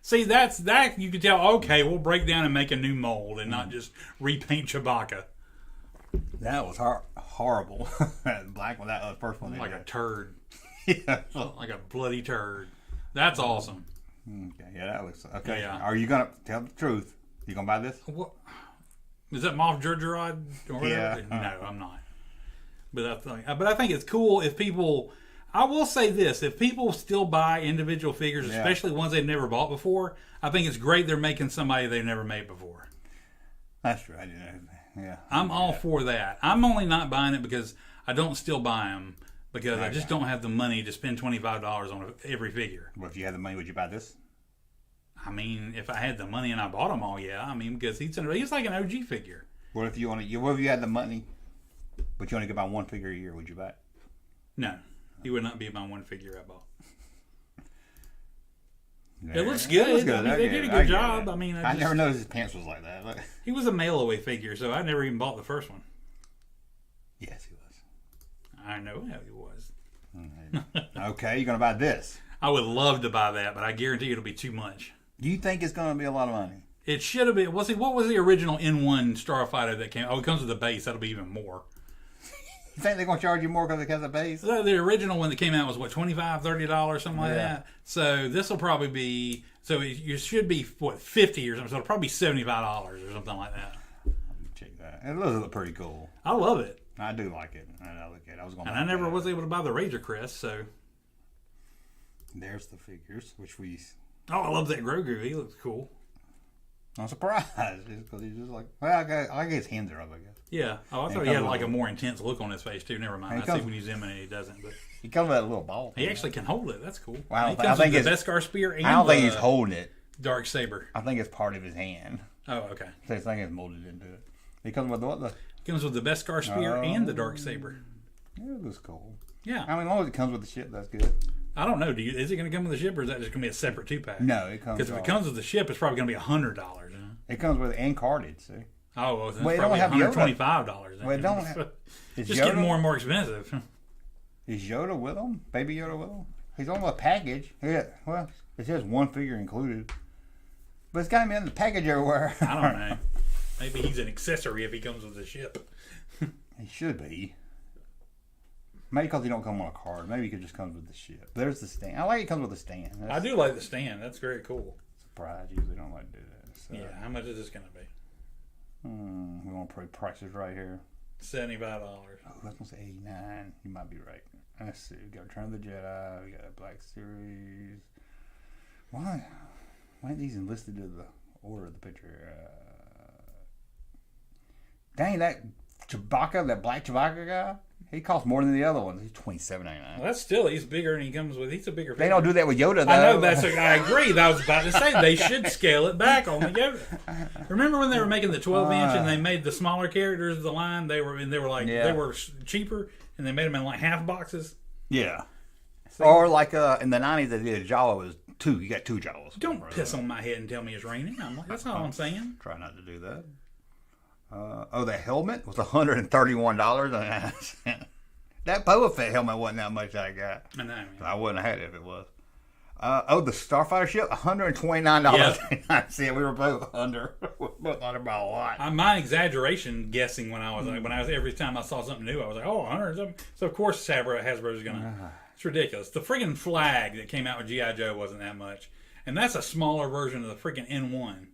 See, that you could tell, okay, we'll break down and make a new mold and not just repaint Chewbacca. That was horrible. Black one, that first one. Like a turd. Yeah. Like a bloody turd. That's awesome. Okay, yeah, that looks okay. Yeah. Are you gonna tell the truth? You gonna buy this? What? Is that Moff Jerjerrod or whatever? Yeah. No, I'm not. But I think it's cool if people. I will say this: if people still buy individual figures, especially ones they've never bought before, I think it's great they're making somebody they've never made before. That's true. I didn't. Yeah. I'm all for that. I'm only not buying it because I don't still buy them because I just don't have the money to spend $25 on every figure. Well, if you had the money, would you buy this? I mean, if I had the money and I bought them all, yeah. I mean, because he's like an OG figure. What if you had the money, but you only could buy one figure a year? Would you buy it? No, he would not be my one figure I bought. Yeah. It looks good. It looks good. I mean, they did a good job. I mean, I never noticed his pants was like that. Look. He was a mail-away figure, so I never even bought the first one. Yes, he was. I know how he was. Okay, you're gonna buy this. I would love to buy that, but I guarantee it'll be too much. Do you think it's gonna be a lot of money? It should have been. Well, see, what was the original N1 Starfighter that came? Oh, it comes with the base. That'll be even more. You think they're gonna charge you more because it has a base? The original one that came out was what, $25, $30, something like that. So this will probably be. So it should be what, 50 or something. So it'll probably be $75 or something like that. Check that. It does look pretty cool. I love it. I do like it. I look at it. I was gonna. And I never was able to buy the Razor Crest, so. There's the figures, which we. Oh, I love that Grogu. He looks cool. I'm surprised because he's just like, well, I guess his hands are up, I guess. Yeah. Oh, I thought he had like a more intense look on his face too. Never mind. I see when he's in and he doesn't. But he comes with a little ball. He actually can hold it. That's cool. Well, he comes with the Beskar spear and I don't think he's holding it. Dark saber. I think it's part of his hand. Oh, okay. So I think it's molded into it. He comes with what? He comes with the Beskar spear and the dark saber. Yeah, it looks cool. Yeah. I mean, as long as it comes with the ship, that's good. I don't know. Is it going to come with the ship, or is that just going to be a separate 2-pack? No, it comes. Because if it comes with the ship, it's probably going to be $100. It comes with and carded. See. Oh, well, then Well, it's it don't probably have $125. Well, it don't have. It's just getting more and more expensive. Is Yoda with him? Baby Yoda with him? He's on the package. Yeah. Well, it says one figure included, but it's got him in the package everywhere. I don't know. Maybe he's an accessory if he comes with the ship. He should be. Maybe because he don't come on a card. Maybe he just comes with the ship. There's the stand. I like it comes with the stand. I do like the stand. That's very cool. Surprise. Usually don't like to do that. So. Yeah. How much is this going to be? We want to put prices right here. $75. Oh, that's going to say 89. You might be right. Let's see. We got Return of the Jedi. We got a Black Series. Why ain't these enlisted to the order of the picture? Dang, that Chewbacca, that black Chewbacca guy, he costs more than the other ones. He's $27.99. Well, that's still, he's bigger and he's a bigger figure. They don't do that with Yoda, though. I know, I agree. I was about to say, they should scale it back on the Yoda. Remember when they were making the 12-inch and they made the smaller characters of the line? They were cheaper and they made them in like half boxes? Yeah. See? Or like in the 90s, they did a Jawa was 2. You got 2 Jawas. Don't piss on my head and tell me it's raining. That's all I'm saying. Try not to do that. The helmet was $131. That Boba Fett helmet wasn't that much I got. I know. So I wouldn't have had it if it was. The Starfighter ship, $129. Yeah. See, we were both under. We were both under by a lot. My exaggeration guessing when I was every time I saw something new, I was like, 100 something. So of course Hasbro's gonna. It's ridiculous. The friggin' flag that came out with G.I. Joe wasn't that much, and that's a smaller version of the friggin' N1.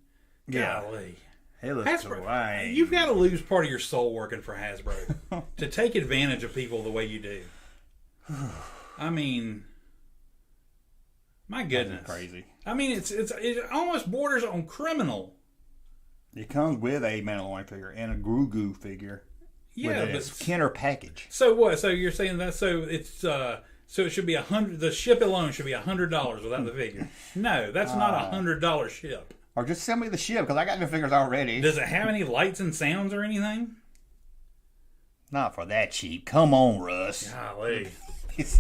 Yeah. Golly. It looks Hasbro, you've got to lose part of your soul working for Hasbro to take advantage of people the way you do. I mean, my goodness, that's crazy. I mean, it almost borders on criminal. It comes with a Mandalorian figure and a Grogu figure. Yeah, but it's Kenner package. So what? So you're saying that? So it's So it should be $100. The ship alone should be $100 without the figure. No, that's not $100 ship. Or just send me the ship, because I got the figures already. Does it have any lights and sounds or anything? Not for that cheap. Come on, Russ. Golly.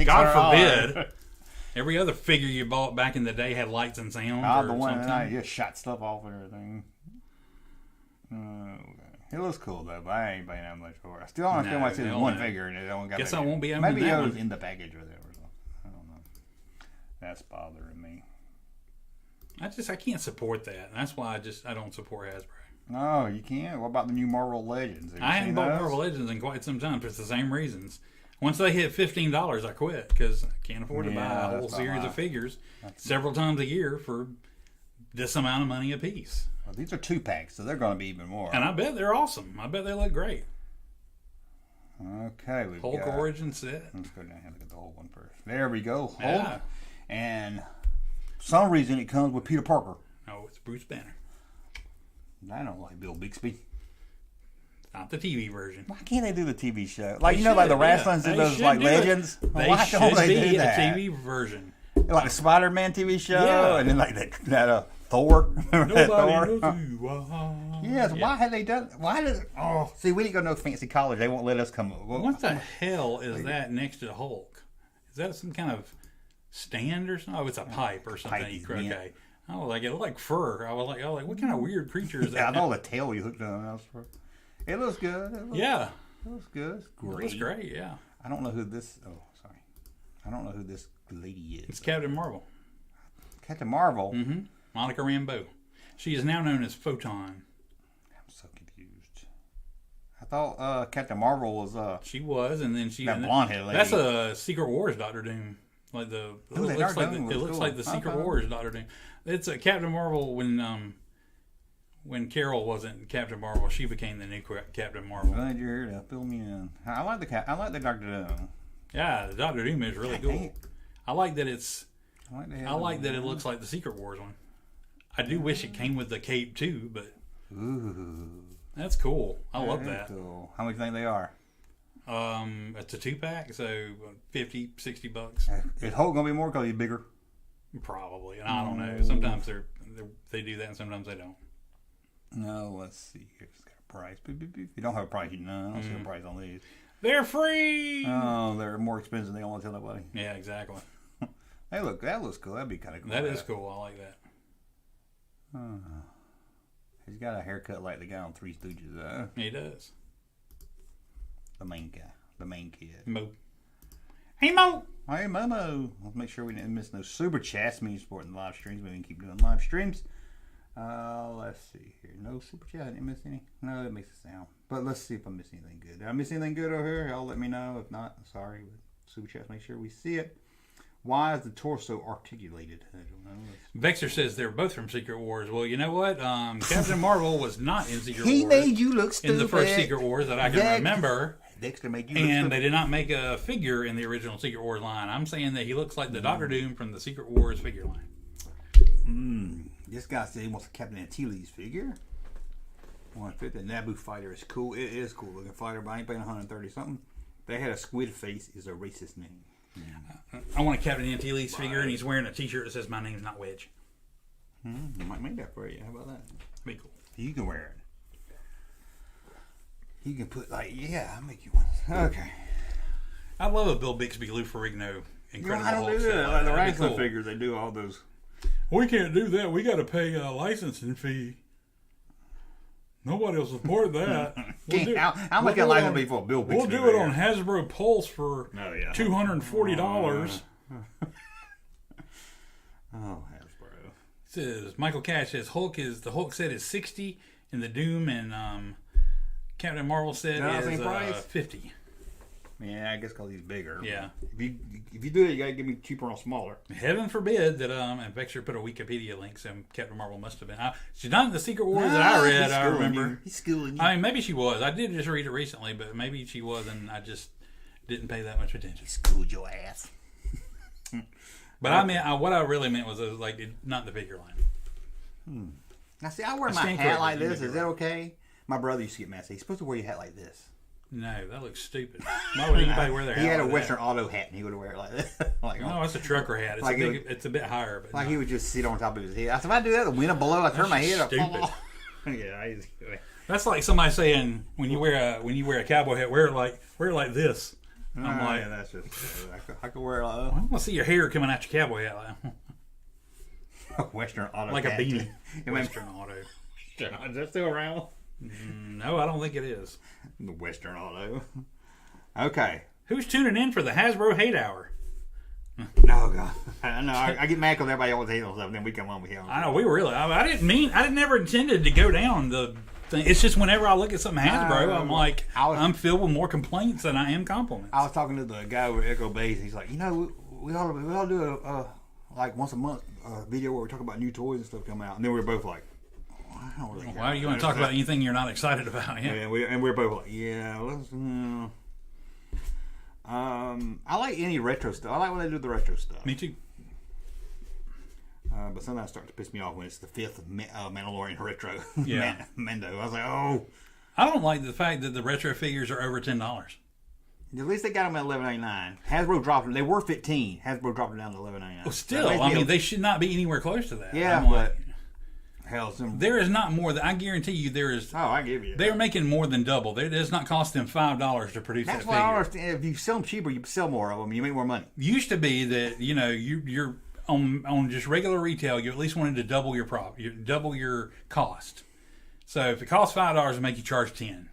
God forbid. Every other figure you bought back in the day had lights and sounds The or one something. that I just shot stuff off and everything. It looks cool, though, but I ain't paying that much for it. I still don't understand why it's in one figure. And it only got Guess I won't be able to maybe do that it was one. in the package or whatever. So I don't know. That's bothering me. I can't support that. And that's why I don't support Hasbro. No, you can't. What about the new Marvel Legends? I haven't bought Marvel Legends in quite some time for the same reasons. Once they hit $15, I quit because I can't afford to buy a whole series of figures several times a year for this amount of money a piece. Well, these are 2-packs, so they're going to be even more. And I bet they're awesome. I bet they look great. Okay, we've Hulk got... Origin set. Let's go down and look at the whole one first. There we go, Hulk. Yeah. And for some reason it comes with Peter Parker. Oh, it's Bruce Banner. I don't like Bill Bixby. Not the TV version. Why can't they do the TV show? Like, They you know, like should, the wrestlers yeah. do They those, should like, do it. legends? They Why should don't they be do a that? TV version. Like the Spider-Man TV show, Yeah. and then like that Thor. Remember that Nobody Thor? knows who you are. Yes, Yeah. why had they done? Why did? Oh, see, we didn't go to no fancy college. They won't let us come. What the hell is that next to Hulk? Is that some kind of stand or something? Oh, it's a pipe or something. Pipe, Okay. yeah. I was like, it looked like fur. I was like, what kind of weird creature is Yeah, I that? know the tail you hooked on. It looks good. Yeah. It looks good. It's It great. looks great, yeah. I don't know who this. Oh, sorry. I don't know who this lady is. It's Captain Marvel. Captain Marvel. Mm-hmm. Monica Rambeau. She is now known as Photon. I'm so confused. I thought Captain Marvel was She was, and then she... that blonde-headed lady. That's a Secret Wars Doctor Doom. Like the... Ooh, it looks cool. like the Secret Wars Doctor Doom. It's a Captain Marvel when Carol wasn't Captain Marvel, she became the new Captain Marvel. Glad you're here to fill me in. I like the Doctor Doom. Yeah, the Doctor Doom is really cool. I like that it's... I like that it looks like the Secret Wars one. I do wish it came with the cape too, but... Ooh. That's cool. I love that. Cool. How much do you think they are? It's a 2-pack, so $50, $60. Is Hulk going to be more because he's bigger? Probably. And I don't know. Sometimes they do that and sometimes they don't. No, let's see here. It's got a price. If you don't have a price, you know. I don't see a price on these. They're free! Oh, they're more expensive than they don't want to tell nobody. Yeah, exactly. Hey, look, that looks cool. That'd be kind of cool. That is cool. I like that. He's got a haircut like the guy on Three Stooges. He does. The main guy. The main kid. Mo. Hey, Mo! Hey, Momo. Let's make sure we didn't miss no super chats. Me supporting live streams. We can keep doing live streams. Let's see here. No super chat. I didn't miss any. No, that makes a sound. But let's see if I missed anything good. Did I miss anything good over here? Y'all let me know. If not, sorry. But super chats, make sure we see it. Why is the torso articulated? I don't know. Vexer says they're both from Secret Wars. Well, you know what? Captain Marvel was not in Secret Wars. He made you look stupid. In the first Secret Wars that I can remember. Dexter made you look And stupid. they did not make a figure in the original Secret Wars line. I'm saying that he looks like the Doctor Doom from the Secret Wars figure line. This guy said he wants a Captain Antilles figure. 150. The Naboo fighter is cool. It is cool looking fighter, but I ain't paying 130 something. They had a squid face is a racist name. I want a Captain Antilles figure, and he's wearing a T-shirt that says "My name's not Wedge." I might make that for you. How about that? That'd be cool. You can wear it. You can put I'll make you one. Okay. I love a Bill Bixby, Lou Ferrigno, Incredible I don't Hulk do set that. like Like the that. That'd be wrestling cool. figures, they do all those. We can't do that. We got to pay a licensing fee. Nobody will support that. How much can license be for a Bill Bixby? We'll do it on Hasbro Pulse for $240. Oh, Hasbro. Says Michael Cash says the Hulk set is 60 and the Doom and Captain Marvel set is 50. Yeah, I guess because he's bigger. Yeah. If you do it, you gotta give me cheaper on smaller. Heaven forbid that and Vexer put a Wikipedia link, so Captain Marvel must have been. She's not in the Secret Wars that I read. I remember. He's schooling you. I mean, maybe she was. I did just read it recently, but maybe she was, and I just didn't pay that much attention. He schooled your ass. But I mean, what I really meant was not the figure line. Now, see, I wear my hat like this. Is that okay? My brother used to get mad. He's supposed to wear your hat like this. No, that looks stupid. Why would anybody wear their hat? He had a like Western that? Auto hat, and he would wear it like that. Like, No, it's a trucker hat. It's Like a big. It's a bit higher, but like no. he would just sit on top of his head. I said, if I do that, the wind below, I turn my head up. stupid. Yeah, That's like somebody saying when you wear a cowboy hat, wear it like this. I'm like, yeah, that's just. I could wear it I want to see your hair coming out your cowboy hat like Western Auto, like a hat. beanie. It Western Auto. Is that still around? No, I don't think it is. The Western Auto. Okay. Who's tuning in for the Hasbro Hate Hour? No, God. I get mad because everybody always hates on stuff, and then we come on with him. I know we were really. I never intended to go down the thing. It's just whenever I look at something Hasbro, I'm like, I'm filled with more complaints than I am compliments. I was talking to the guy with Echo Base. He's like, we all do a like once a month video where we talk about new toys and stuff come out, and then we're both like, I don't really care. Why are you going to talk about anything you're not excited about? Yeah. And we're both like, yeah, let's. I like any retro stuff. I like when they do the retro stuff. Me too. But sometimes it starts to piss me off when it's the fifth Mandalorian retro. Yeah. Mando. I was like, oh. I don't like the fact that the retro figures are over $10. At least they got them at $11.99. Hasbro dropped them. They were $15. Hasbro dropped them down to $11.99. Well, still, I mean, they should not be anywhere close to that. Yeah, I'm like, hell, there is not more than I guarantee you. There is. Oh, I give you. They're making more than double. It does not cost them $5 to produce That's that why figure. I don't understand. If you sell them cheaper, you sell more of them. You make more money. Used to be that you're on just regular retail. You at least wanted to double your double your cost. So if it costs $5 to make you charge 10.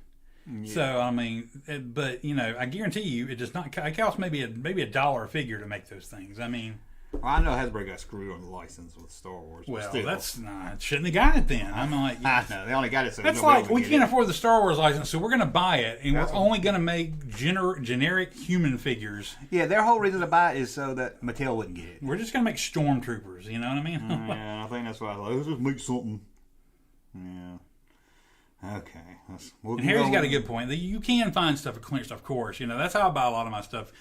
Yeah. So I mean, but I guarantee you, it does not. It costs maybe a dollar a figure to make those things. I mean. Well, I know Hasbro got screwed on the license with Star Wars. Well, still. that's not. Shouldn't have got it then. I'm like, I know they only got it so that's nobody like would we get can't it. afford the Star Wars license, so we're going to buy it, and That's we're only going to make generic human figures. Yeah, their whole reason to buy it is so that Mattel wouldn't get it. We're just going to make stormtroopers. You know what I mean? Yeah, I think that's why I thought let's just make something. Yeah. Okay. And Harry's got a good point. You can find stuff at clearance, of course. That's how I buy a lot of my stuff.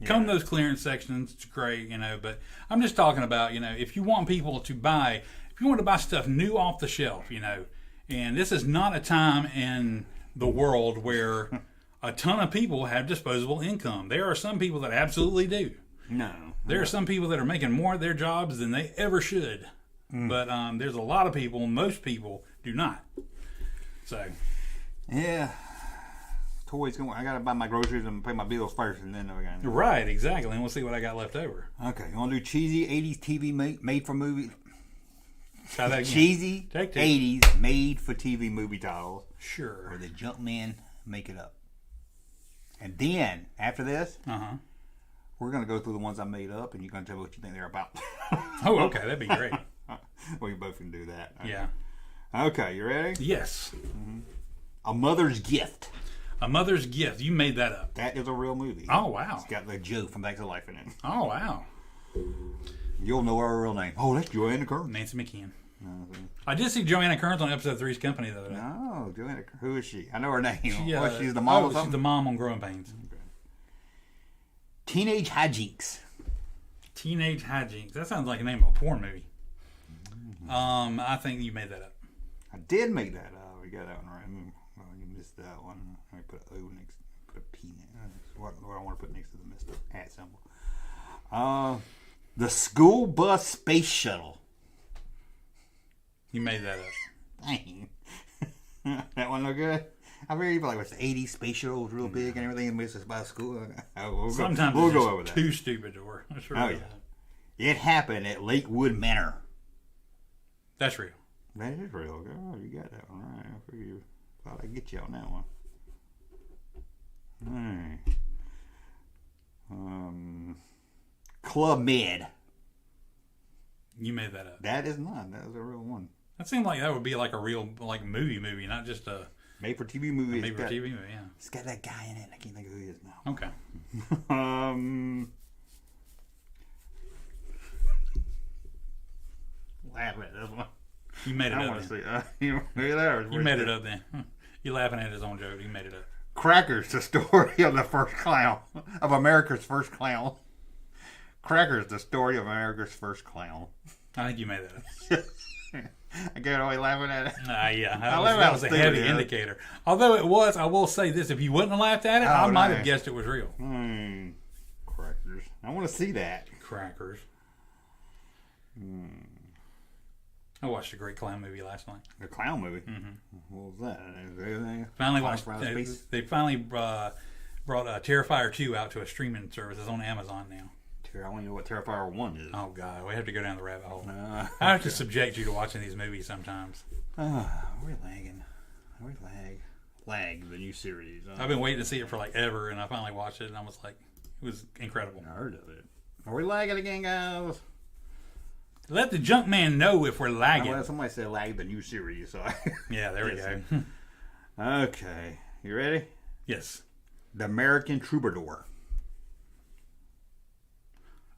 Come to those clearance sections, it's great, but I'm just talking about, if you want people to buy, if you want to buy stuff new off the shelf, and this is not a time in the world where a ton of people have disposable income. There are some people that absolutely do. No. There are some people that are making more at their jobs than they ever should. But there's a lot of people, most people do not. So. Yeah. Toys going. I gotta buy my groceries and pay my bills first, and then I got. Right, exactly, and we'll see what I got left over. Okay, you want to do cheesy '80s TV made for movie? Try that again. Cheesy '80s made for TV movie titles. Sure. Where the Junkman make it up, and then after this, we're gonna go through the ones I made up, and you're gonna tell me what you think they're about. Oh, okay, that'd be great. We both can do that. Okay. Yeah. Okay, you ready? Yes. A Mother's Gift. A Mother's Gift. You made that up. That is a real movie. Oh, wow. It's got the Joe from Back to Life in it. Oh, wow. You'll know her real name. Oh, that's Joanna Kearns. Nancy McKeon. I did see Joanna Kearns on episode 3's Company the other day. No, Joanna. Who is she? I know her name. She's the mom or something? She's the mom on Growing Pains. Okay. Teenage Hijinks. Teenage Hijinks. That sounds like the name of a porn movie. I think you made that up. I did make that up. We got that one right. Well, you missed that one. Let me put an O next. Put a P next. What I want to put next to the missed at symbol. The School Bus Space Shuttle. You made that up. Dang. That one look good? I figured you'd be like, what's the 80s space shuttle was real big and everything, and missed us by school. Sometimes we'll it's go just over that. too stupid to work. That's real. Oh, yeah. It happened at Lakewood Manor. That's real. That is real. Oh, you got that one right. I figured you thought I'd get you on that one. Alright. Club Med. You made that up. That is not. That was a real one. That seemed like that would be like a real movie, not just a made for TV movie. Made for TV movie, yeah. It's got that guy in it. I can't think of who he is now. Okay. Laugh at this one. You made it I up. want to see. You made it up then. You laughing at his own joke. You made it up. Crackers, the story of the first clown. Of America's first clown. Crackers, the story of America's first clown. I think you made that up. I got away laughing at it. Yeah, that was a heavy indicator. Although it was, I will say this: if you wouldn't have laughed at it, I might have guessed it was real. Crackers. I want to see that. Crackers. I watched a great clown movie last night. A clown movie? Mm-hmm. What was that? They finally brought Terrifier 2 out to a streaming service. It's on Amazon now. I want to know what Terrifier 1 is. Oh, God. We have to go down the rabbit hole. I have to subject you to watching these movies sometimes. We're lagging. Lag, the new series. I've been waiting to see it for like ever, and I finally watched it, and I was like, it was incredible. I heard of it. Are we lagging again, guys? Let the Junkman know if we're lagging. Well, somebody said lag the new series. So yeah, there we go. Okay. You ready? Yes. The American Troubadour.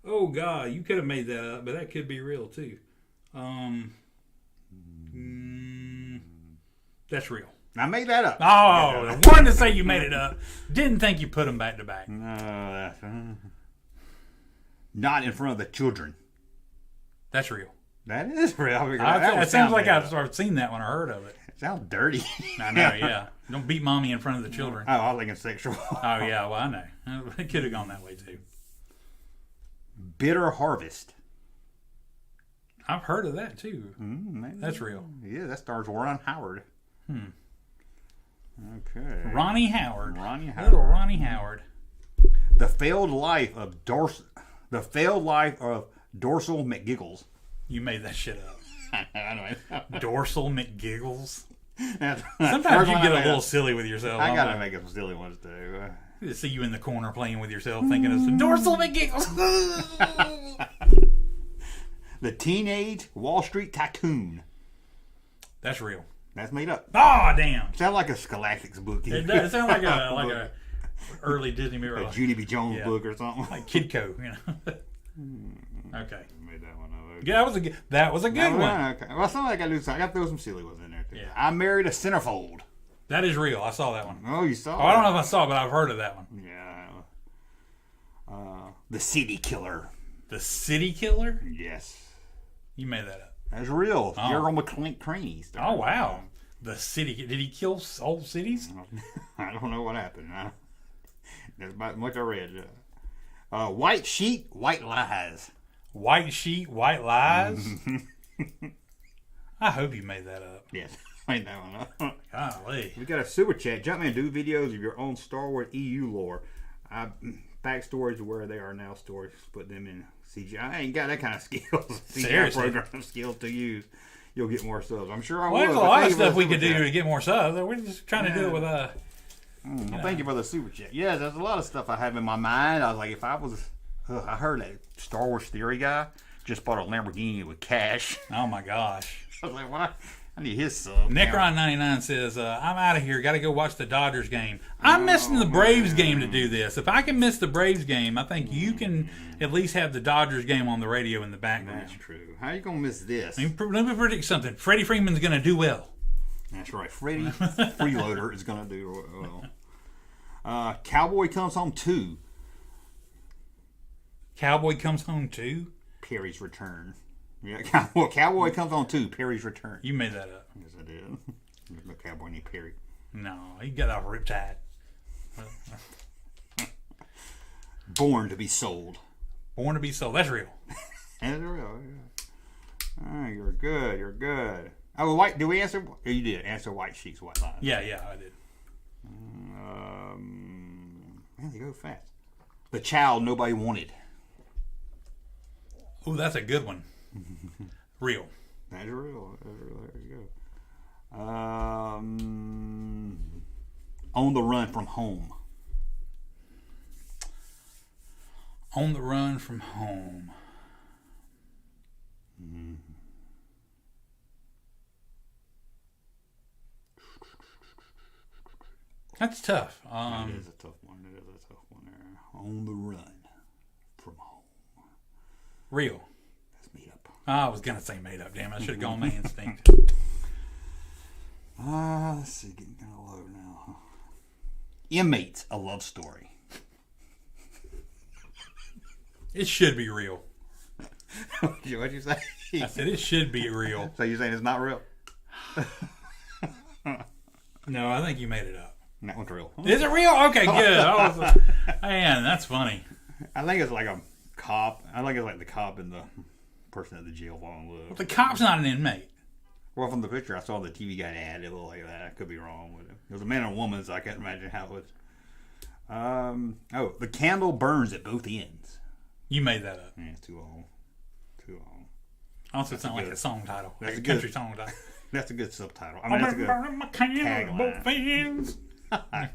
Oh, God. You could have made that up, but that could be real, too. That's real. I made that up. Oh, I wanted to say you made it up. Didn't think you put them back to back. No, that's... Not in front of the children. That's real. That is real. It sounds like I've seen that one or heard of it. It sounds dirty. I know, yeah. Don't beat mommy in front of the children. Oh, I was thinking sexual. Oh, yeah, well, I know. It could have gone that way, too. Bitter Harvest. I've heard of that, too. That's real. Yeah, that stars Ron Howard. Okay. Ronnie Howard. Little Ronnie Howard. The failed life of Dorsal McGiggles. You made that shit up. I know. Dorsal McGiggles. Sometimes you get a little silly with yourself. I gotta make some silly ones too. To see you in the corner playing with yourself, thinking of Dorsal McGiggles. The Teenage Wall Street Tycoon. That's real. That's made up. Oh, damn. Sounds like a Scholastics book. It does. It sounds like a early Disney movie. A Judy B. Jones book or something. Like Kidco, you know. Okay. Made that one up. Yeah, that was a good one. Okay. Well, something I got to throw some silly ones in there too. Yeah. I Married a Centerfold. That is real. I saw that one. Oh, you saw? I don't know if I saw it, but I've heard of that one. Yeah. The City Killer. The City Killer? Yes. You made that up. That's real. Oh. Gerald McCraney. Oh, wow. The city. Did he kill old cities? I don't know what happened. That's about much I read. White Sheet, White Lies. White Sheet, White Lies? I hope you made that up. Yes, I made that one up. Golly. We got a super chat. Junkman, do videos of your own Star Wars EU lore. Backstories of where they are now stories. Put them in CGI. I ain't got that kind of skills. Seriously. Program skills to use. You'll get more subs. I'm sure I will. There's a lot of stuff we could do to get more subs. We're just trying to do it with thank you for the super chat. Yeah, there's a lot of stuff I have in my mind. I was like, if I was... I heard that Star Wars Theory guy just bought a Lamborghini with cash. Oh, my gosh. I was like, what? I need his sub. Nickron99 says, I'm out of here. Got to go watch the Dodgers game. I'm missing the Braves game to do this. If I can miss the Braves game, I think you can at least have the Dodgers game on the radio in the background. That's true. How are you going to miss this? Let me predict something. Freddie Freeman's going to do well. That's right. Freddie Freeloader is going to do well. Cowboy Comes Home 2. Cowboy Comes Home 2? Perry's Return. Yeah, Cowboy Comes Home 2. Perry's Return. You made that up. Yes, I did. There's no cowboy named Perry. No, he got off riptide. Born to be Sold. Born to be Sold. That's real. That's real. Yeah. Oh, you're good. You're good. Oh, white. Did we answer? Oh, you did answer White Sheets, White Lies. Yeah, I did. Man, they go fast. The Child Nobody Wanted. Oh, that's a good one. Real. That's real. There you go. On the Run from Home. On the Run from Home. That's tough. It is a tough one. There. On the Run from Home. Real. That's made up. I was going to say made up. Damn, I should have gone my instinct. Let's see. Getting kind of low now. Inmates, A Love Story. It should be real. What'd you say? I said it should be real. So you're saying it's not real? No, I think you made it up. That one's real. Is it real? Okay, good. Man, that's funny. I think it's like a cop. I think it's like the cop and the person at the jail falling in love. The cop's not an inmate. Well, from the picture I saw, the TV guy had it looked like that. I could be wrong with it. It was a man and a woman, so I can't imagine how it was. The candle burns at both ends. You made that up. Yeah, it's too long. Too long. Also, it's not like a song title. That's Like a good. country song title. That's a good subtitle. I I'm mean, that's a good burning my candle at both tagline. ends. Okay,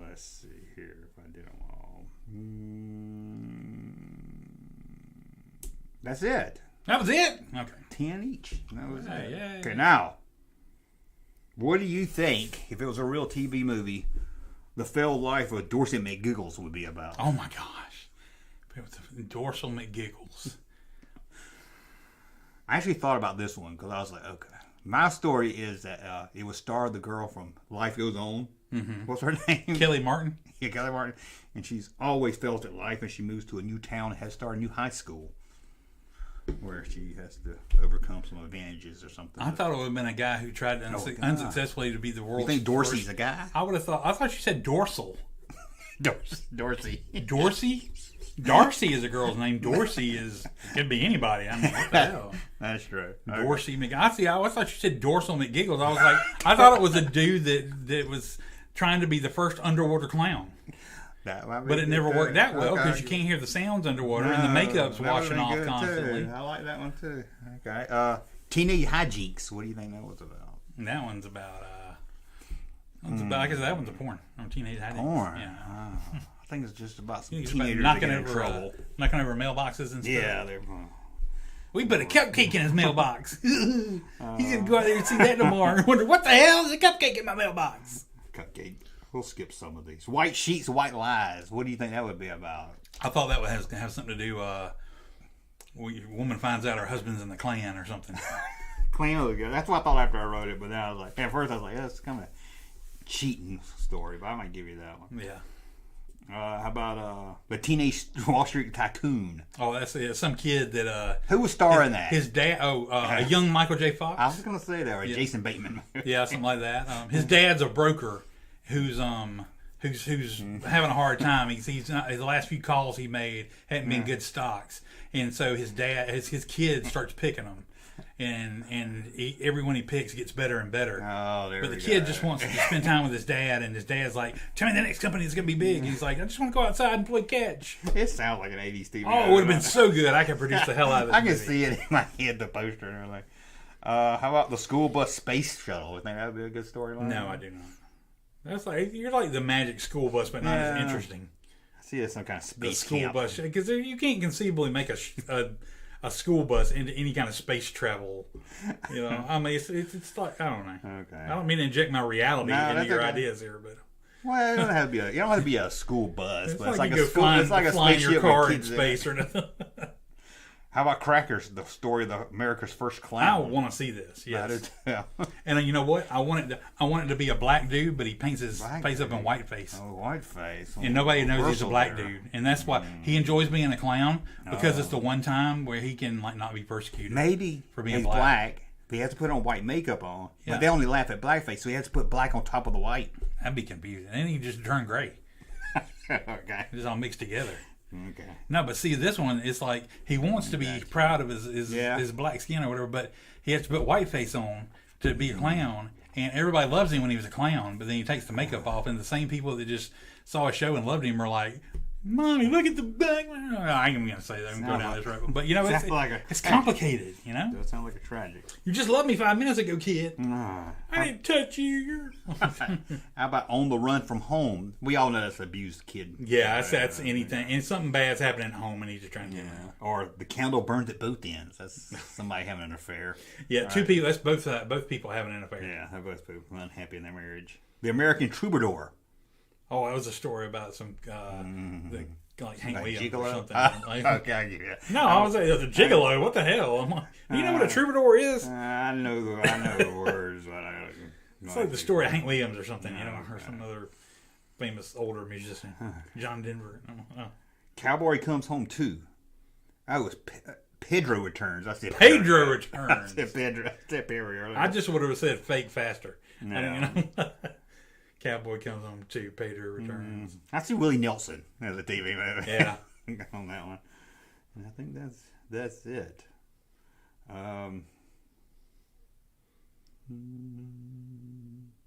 let's see here if I did them all. That's it. That was it? Okay. 10 each. That was it. Yeah. Okay, now, what do you think, if it was a real TV movie, the failed life of Dorsey McGiggles would be about? Oh my gosh. It was Dorsal McGiggles. I actually thought about this one because I was like, okay. My story is that it would star the girl from Life Goes On. Mm-hmm. What's her name? Kelly Martin. Yeah, Kelly Martin. And she's always failed at life, and she moves to a new town and has to start a new high school where she has to overcome some advantages or something. I thought it would have been a guy who tried unsuccessfully to be the world's You think Dorsey's first. a guy? I would have thought. I thought you said dorsal. Dorsey. Dorsey? Darcy is a girl's name. Dorsey could be anybody. I mean, what the hell? That's true. Dorsey McGiggles. I always thought you said Dorsal McGiggles. I was like, I thought it was a dude that was trying to be the first underwater clown. But it never worked that well because you can't hear the sounds underwater and the makeup's washing off constantly. Too. I like that one too. Okay. Teenage Hijinks. What do you think that was about? That one's about. I guess that one's a porn. Teenage hijinks. Porn. Yeah. I think it's just about some It's teenagers about that get in trouble. knocking over mailboxes and stuff. Yeah, they're. We put a cupcake in his mailbox. He's gonna go out there and see that tomorrow and wonder what the hell is a cupcake in my mailbox. Cupcake. We'll skip some of these. White Sheets, White Lies. What do you think that would be about? I thought that would have something to do. A woman finds out her husband's in the Klan or something. Klan was good. That's what I thought after I wrote it, but then I was like, at first I was like, that's kind of a cheating story, but I might give you that one. Yeah. How about the Teenage Wall Street Tycoon? Oh, that's some kid that. Who was starring that? His dad. A young Michael J. Fox. I was gonna say that, or Jason Bateman. Yeah, something like that. His dad's a broker who's having a hard time. He's not, his last few calls he made hadn't been good stocks, and so his kid starts picking them. And everyone he picks gets better and better. Oh, there But we the go. kid just wants to spend time with his dad, and his dad's like, "Tell me the next company is going to be big." And he's like, "I just want to go outside and play catch." It sounds like an 80s TV. Oh, it would have been so good. I could produce the hell out of it. I can see it in my head, the poster and everything. How about the school bus space shuttle? You think that would be a good storyline? No, I do not. That's like you're like the magic school bus, but not as interesting. I see it as some kind of The space school camp. bus, because you can't conceivably make a school bus into any kind of space travel. You know, I mean, it's like, I don't know. Okay. I don't mean to inject my reality into that's your okay. ideas here, but Well, it don't have to be you don't have to be a school bus, but it's like you a go school. flying, It's like a flying spaceship your car with in kids space or nothing. How about Crackers? The story of America's first I clown. want to see this. Yes. Yeah. And you know what? I want it to be a black dude, but he paints his face up in whiteface. Oh, white face. And nobody knows he's a Reversal black there. dude, and that's why he enjoys being a clown because it's the one time where he can like not be persecuted. Maybe for being he's black. But he has to put on white makeup on. Yeah. But they only laugh at blackface, so he has to put black on top of the white. That'd be confusing. And he just turn gray. Okay. It's all mixed together. Okay. No, but see, this one, it's like he wants to be proud of his black skin or whatever, but he has to put whiteface on to be a clown, and everybody loves him when he was a clown, but then he takes the makeup off, and the same people that just saw a show and loved him are like, "Mommy, look at the back." I ain't even gonna say that. I'm going down this road, but you know, it's complicated. You know, That sounds like a tragic. you just loved me 5 minutes ago, kid. Nah. I didn't touch you. How about On the Run from Home? We all know that's an abused kid. Yeah, that's anything, and something bad's happening at home, and he's just trying to get it out. Or The Candle Burns at Both Ends. That's somebody having an affair. Yeah, two people. That's both people having an affair. Yeah, they're both unhappy in their marriage. The American Troubadour. Oh, that was a story about some like Hank Like Williams or Gigolo? something. Okay, I get it. No, I was like, the gigolo. What the hell? I'm like, you know what a troubadour is? I know the words, but I don't. It's like the story of Hank Williams or something, you know, or some other famous older musician, John Denver. Oh. Cowboy Comes Home 2. Oh, it was Pedro Returns. I said Pedro Returns. I said Pedro. I said Pedro earlier. I just would have said fake faster. No. Cowboy comes on to Pedro Returns. I see Willie Nelson as a TV movie. Yeah. On that one. And I think that's it.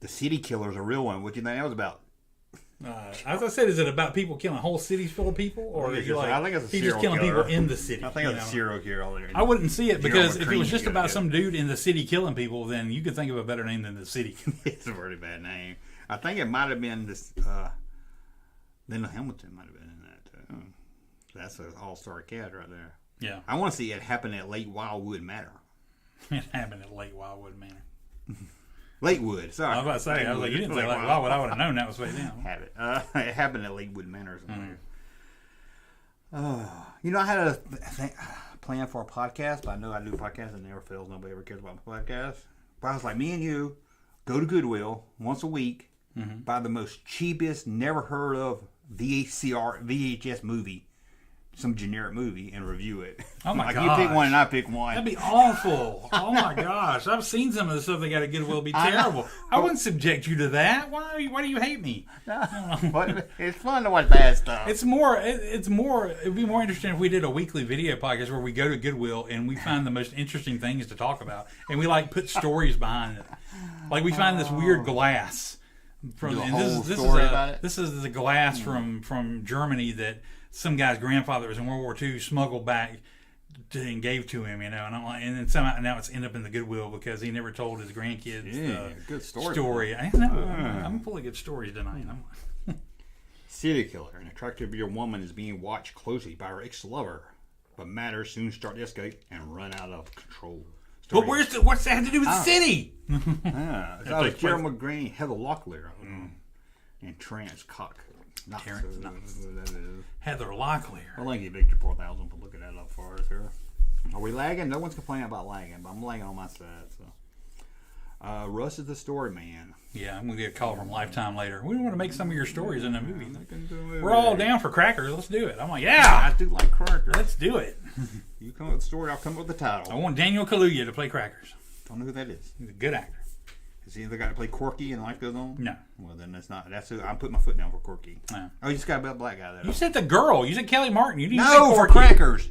The City Killer's a real one. What do you think that was about? As I said, is it about people killing whole cities full of people, or is it like I think it's a he's just serial killing killer. people in the city? I think it's a serial killer. I wouldn't see it because if it was just Dream about killer. some dude in the city killing people, then you could think of a better name than the city. It's a pretty bad name. I think it might have been this. Linda Hamilton might have been in that too. That's an all-star cast right there. Yeah, I want to see it happen at Lake Wildwood Manor. it happened at Lake Wildwood Manor. Lakewood, sorry. I was about to say, I was like, you didn't say Lake Wildwood. Wildwood. I would have known that was way down. Have it. It happened at Lakewood Manor or something. I had a plan for a podcast, but I know I do podcasts and it never fails. Nobody ever cares about my podcast. But I was like, me and you go to Goodwill once a week, buy the most cheapest, never heard of VHS movie, some generic movie, and review it. Oh my like gosh. You pick one and I pick one. That'd be awful. Oh my gosh. I've seen some of the stuff they got at Goodwill be terrible. I wouldn't subject you to that. Why do you hate me? But it's fun to watch bad stuff. It'd be more interesting if we did a weekly video podcast where we go to Goodwill and we find the most interesting things to talk about. And we put stories behind it. Like we find this weird glass. This is the glass from Germany that some guy's grandfather was in World War II smuggled back and gave to him, and I'm like, and then somehow now it's ended up in the Goodwill because he never told his grandkids good story. I know, I'm full of good stories tonight. Serial killer. An attractive young woman is being watched closely by her ex-lover, but matters soon start to escalate and run out of control. But what's that have to do with the city? It's Gerald McGrane, Heather Locklear, and Terrence Cock. Heather Locklear. I'll link you Victor 4000 for looking that up for us here. Are we lagging? No one's complaining about lagging, but I'm lagging on my side. So, Russ is the story man. Yeah, I'm gonna get a call from Lifetime later. We want to make some of your stories in a movie. We're all down for crackers. Let's do it. I'm like, yeah, I do like crackers. Let's do it. You come up with the story, I'll come up with the title. I want Daniel Kaluuya to play Crackers. Don't know who that is. He's a good actor. Is he the guy to play Corky and Life Goes On? No. Well, then that's not. That's who. I'm putting my foot down for Corky. No. Oh, you just got a black guy there. You said the girl. You said Kelly Martin. You didn't No, say for Corky. crackers.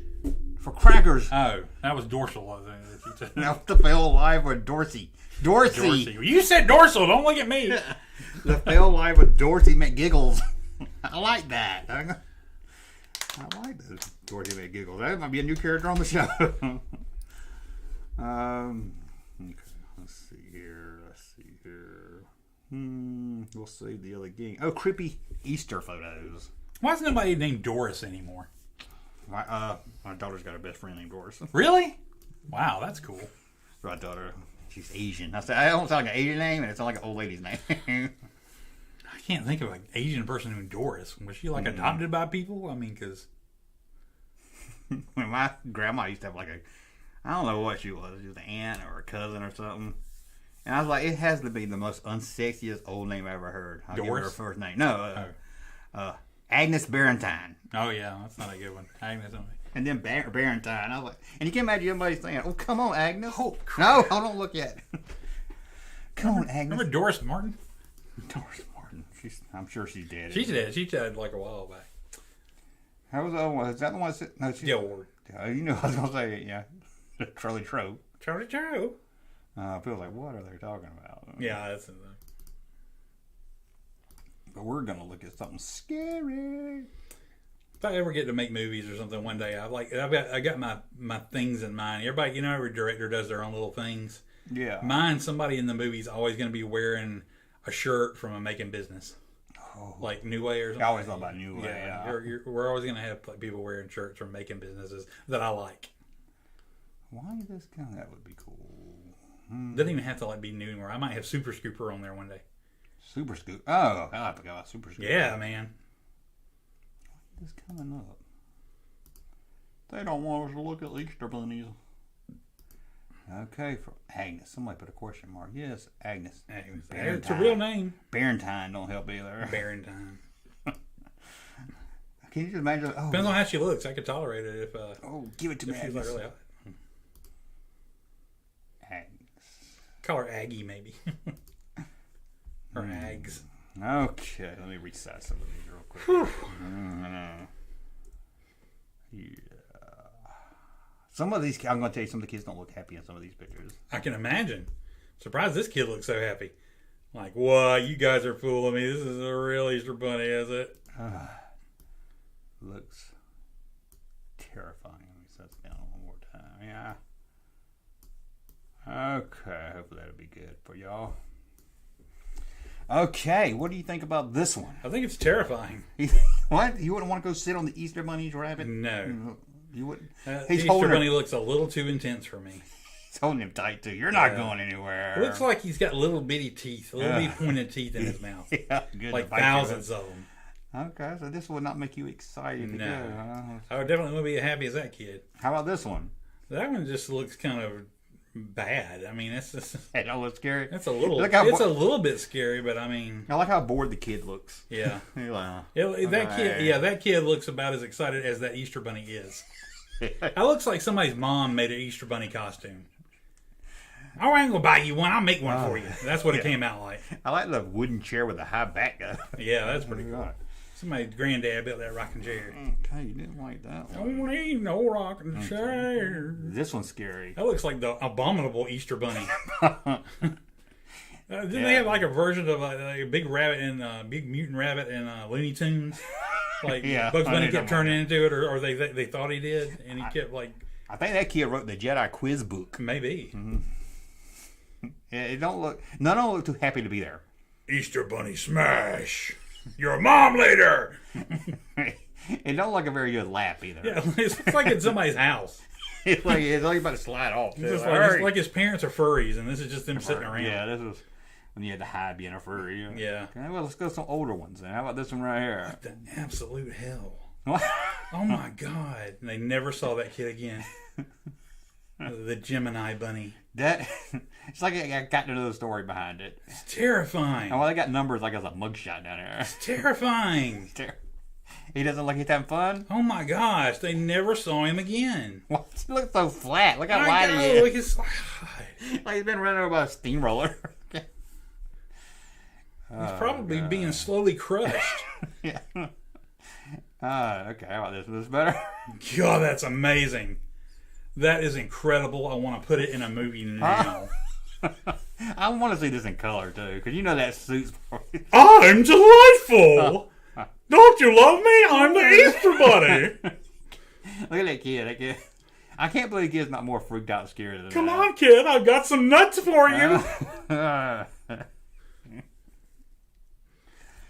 For crackers. Oh, that was Dorsal. I think that you said. Now the failed life with Dorsey. Dorsey. You said Dorsal. Don't look at me. The failed life with Dorsey McGiggles. I like that. I like those Dorsey McGiggles. That might be a new character on the show. Okay. Let's see here. We'll save the other game. Oh, creepy Easter photos. Why is nobody named Doris anymore? My daughter's got a best friend named Doris. Really? Wow, that's cool. My daughter, she's Asian. I said I don't sound like an Asian name, and it's not like an old lady's name. I can't think of an Asian person named Doris. Was she adopted by people? I mean, because when my grandma used to have I don't know what she was. She was an aunt or a cousin or something. And I was like, it has to be the most unsexiest old name I ever heard. I'll give her her first name. No, Agnes Barentine. Oh yeah, that's not a good one. Agnes. And then Barentine. I was like, and you can imagine everybody saying, "Oh, come on, Agnes." Oh, no, I don't look yet. Come on, Agnes. Remember Doris Martin? Doris Martin. I'm sure she's dead. She's dead. She died a while back. How was the other one? Is that the one? No, she's Gail Ward. You know, I was gonna say, yeah, Charlie Trope. Charlie Trope. I feel like, what are they talking about? Yeah, that's it. But we're gonna look at something scary. If I ever get to make movies or something one day, I got my things in mind. Everybody, every director does their own little things. Yeah. Mine, somebody in the movie's always going to be wearing a shirt from a Making Business. Oh. Like New Way or something. I always thought about New Way. Yeah. We're always going to have people wearing shirts from Making Businesses that I like. Why this kind? That would be cool. Doesn't even have to be new anymore. I might have Super Scooper on there one day. Super Scoop. Oh, I forgot about Super Scoop. Yeah, man. What is coming up? They don't want us to look at Easter bunnies. Okay, for Agnes. Somebody put a question mark. Yes, Agnes. Agnes. It's a real name. Barentine don't help either. Barentine. Can you just imagine? Oh, Depends on how she looks. I could tolerate it if. Give it to me. If she's like really hot. Call her Aggie, maybe. Or Ags. Okay, let me resize some of these real quick. Yeah. Some of these, I'm going to tell you, some of the kids don't look happy in some of these pictures. I can imagine. Surprised this kid looks so happy. Like, what? You guys are fooling me. This is a real Easter bunny, is it? Looks terrifying. Let me set this down one more time. Yeah. Okay, hopefully that'll be good for y'all. Okay, what do you think about this one? I think it's terrifying. What? You wouldn't want to go sit on the Easter Bunny's rabbit? No. You wouldn't? The Easter Bunny looks a little too intense for me. He's holding him tight, too. You're not going anywhere. It looks like he's got little bitty teeth, little bitty pointed teeth in his mouth. Yeah, good. Like thousands of them. Okay, so this will not make you excited to go, huh? I would definitely wouldn't be as happy as that kid. How about this one? That one just looks kind of bad. I mean, it's just... It don't look scary? It's a little bit scary, but I mean... I like how bored the kid looks. Yeah. That kid looks about as excited as that Easter Bunny is. That looks like somebody's mom made an Easter Bunny costume. Oh, I ain't gonna buy you one. I'll make one for you. That's what it came out like. I like the wooden chair with the high back up. Yeah, that's pretty cool. Somebody's granddad built that rocking chair. Okay, you didn't like that one. Don't need no rocking chair. This one's scary. That looks like the abominable Easter Bunny. Didn't they have like a version of a big rabbit and big mutant rabbit in Looney Tunes? Like Bugs Bunny kept turning into it, or they thought he did, and he kept like. I think that kid wrote the Jedi quiz book. Maybe. Mm-hmm. Yeah, it don't look. None of them look too happy to be there. Easter Bunny smash! Your mom later. It don't look a very good lap either. Yeah, it's like in somebody's house. It's like about to slide off. It's like his parents are furries, and this is just them sitting around. Yeah, this was when you had to hide being a furry. Yeah. Okay, well, let's go with some older ones then. How about this one right here? What the absolute hell? What? Oh my God! And they never saw that kid again. The Gemini Bunny. That it's like I got to know the story behind it. It's terrifying. Oh, well, they got numbers like as a mugshot down there. It's terrifying. He doesn't look like he's having fun. Oh my gosh! They never saw him again. What? He looks so flat. Look how wide he is. Look, it's like he's been running over by a steamroller. He's probably being slowly crushed. Yeah. Okay. How about this? Is this better? God, that's amazing. That is incredible. I want to put it in a movie now. I want to see this in color too, because you know that suits. I'm delightful. Don't you love me? I'm the Easter Bunny. Look at that kid. That kid. I can't believe the kid's not more freaked out and scared than that. Come on, kid. I've got some nuts for you.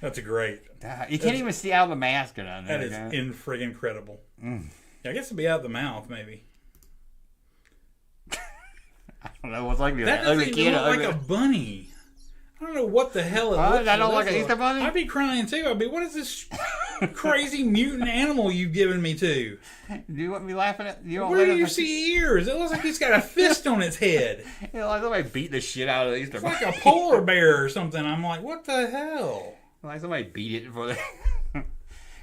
That's great. You can't even see out of the mask or nothing. That is friggin' incredible. Yeah, I guess it'd be out of the mouth, maybe. I don't know what's like to be that doesn't even look like a bunny. I don't know what the hell it looks like. I don't like an Easter bunny? I'd be crying too. I'd be, what is this crazy mutant animal you've given me to? Do you want me laughing at you? Where do you see ears? It looks like it's got a fist on its head. You know, like somebody beat the shit out of the Easter bunny. It's like a polar bear or something. I'm like, what the hell? Like somebody beat it for the.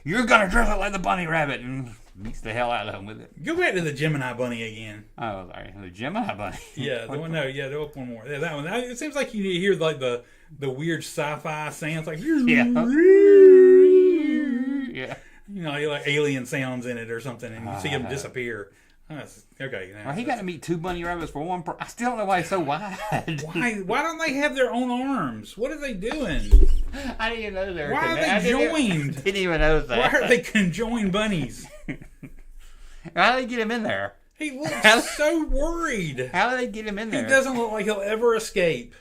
You're gonna dress it like the bunny rabbit and beats the hell out of him with it. Go back to the Gemini bunny again. Oh, sorry, the Gemini bunny. Yeah, the one. No, yeah, do one more. Yeah, that one. It seems like you hear like the weird sci-fi sounds, like yeah. You know, like alien sounds in it or something, and you see them disappear. Okay. Well, he got to meet two bunny rabbits for one. I still don't know why he's so wide. Why don't they have their own arms? What are they doing? I didn't even know they were. Why are they joined? Didn't even know that. Why are they conjoined bunnies? How do they get him in there? He looks so worried. How do they get him in there? He doesn't look like he'll ever escape.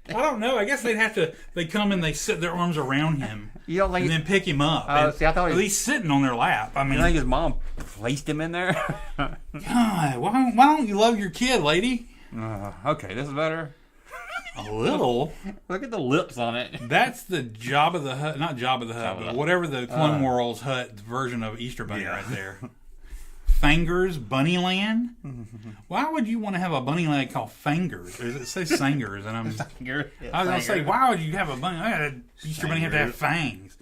I don't know. I guess they'd have to. They come and they sit their arms around him. You don't think? And then pick him up. See, I thought at least sitting on their lap. I mean, you think his mom placed him in there? God, why don't you love your kid, lady? Okay, this is better. A little. Look at the lips on it. That's the Jabba the Hutt, not Jabba the Hutt, but whatever the Clone Wars Hutt version of Easter Bunny right there. Fangers Bunnyland? Why would you want to have a Bunnyland called Fangers? It says Sangers, and I was going to say, why would you have a bunny? Easter Bunny have to have fangs?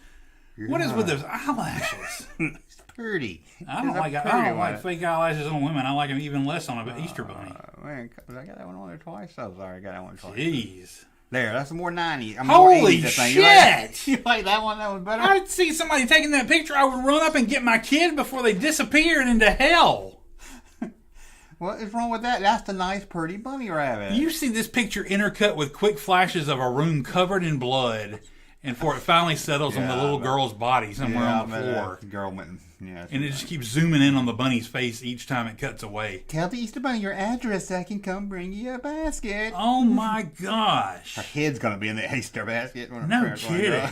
What is with those eyelashes? It's pretty. I don't like fake eyelashes on women. I like them even less on an Easter bunny. Man, I got that one on there twice. Oh, sorry, I got that one twice. Jeez. There, that's more 90s. Holy more 80s, shit! You like that one? That was better? I'd see somebody taking that picture, I would run up and get my kid before they disappeared into hell. What is wrong with that? That's the nice, pretty bunny rabbit. You see this picture intercut with quick flashes of a room covered in blood, and before it finally settles on the little girl's body somewhere on the floor. Girl went, and it just keeps zooming in on the bunny's face each time it cuts away. Tell the Easter Bunny your address so I can come bring you a basket. Oh my gosh. Her head's going to be in the Easter basket. No kidding.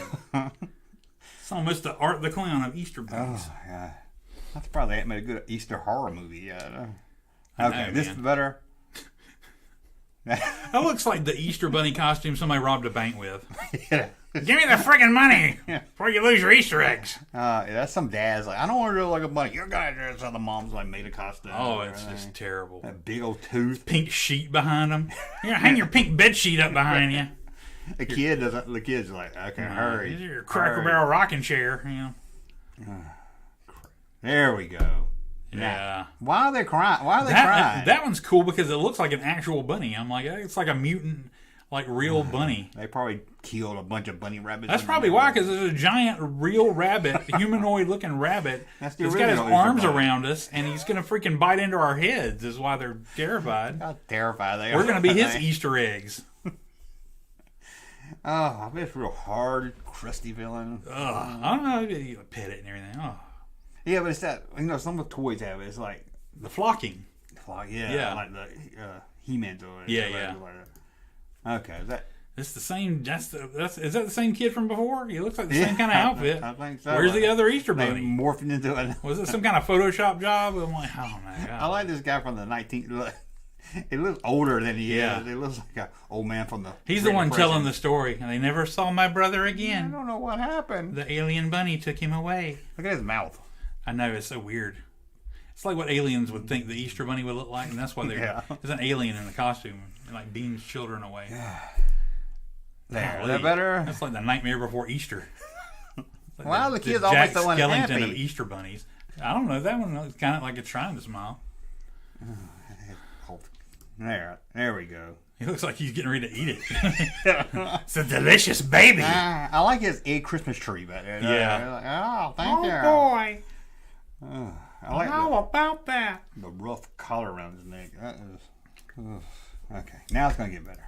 It's almost the Art the Clown of Easter bunnies. Oh, yeah. That's probably made a good Easter horror movie. Yeah. Okay, this is better. That looks like the Easter bunny costume somebody robbed a bank with. Yeah. Give me the friggin' money before you lose your Easter eggs. That's some dad's like, I don't want to look like a bunny. You're gonna dress how the mom's like made a costume. Oh, it's just terrible. That big old tooth, pink sheet behind them. You're gonna hang your pink bed sheet up behind you. The kid doesn't. The kid's like, okay, hurry. This is your Cracker Barrel rocking chair. You know. There we go. Yeah. Now, why are they crying? Why are they crying? That one's cool because it looks like an actual bunny. I'm like, it's like a mutant, like real bunny. They probably killed a bunch of bunny rabbits. That's probably why, because there's a giant real rabbit, humanoid-looking rabbit. That's got his arms around us, and he's going to freaking bite into our heads. Is why they're terrified. How terrified they are. We're going to be his Easter eggs. Oh, I bet it's real hard, crusty villain. I don't know. You pet it and everything. Oh. Yeah, but it's that, some of the toys have it. It's like the flocking. Yeah. Like the He-Man toy. Yeah. Okay, is that? It's the same. Is that the same kid from before? He looks like the same kind of outfit. I think so. Where's the other Easter bunny? They morphed into it. Was it some kind of Photoshop job? I'm like, oh my god. I like this guy from the 19th. It looks older than he is. It looks like an old man from the. He's the one telling the story, and they never saw my brother again. I don't know what happened. The alien bunny took him away. Look at his mouth. I know, it's so weird. It's like what aliens would think the Easter bunny would look like, and that's why there's an alien in the costume. It like beams children away. There, is that better? That's like the Nightmare Before Easter. Like wow, the kid's always so unhappy. Jack Skellington of Easter bunnies. I don't know. That one looks kind of like it's trying to smile. There we go. He looks like he's getting ready to eat it. It's a delicious baby. I like his egg Christmas tree back there. Yeah. Like, oh, thank you. Oh, boy. I like how about that? The rough collar around his neck. That is. Okay, now it's going to get better.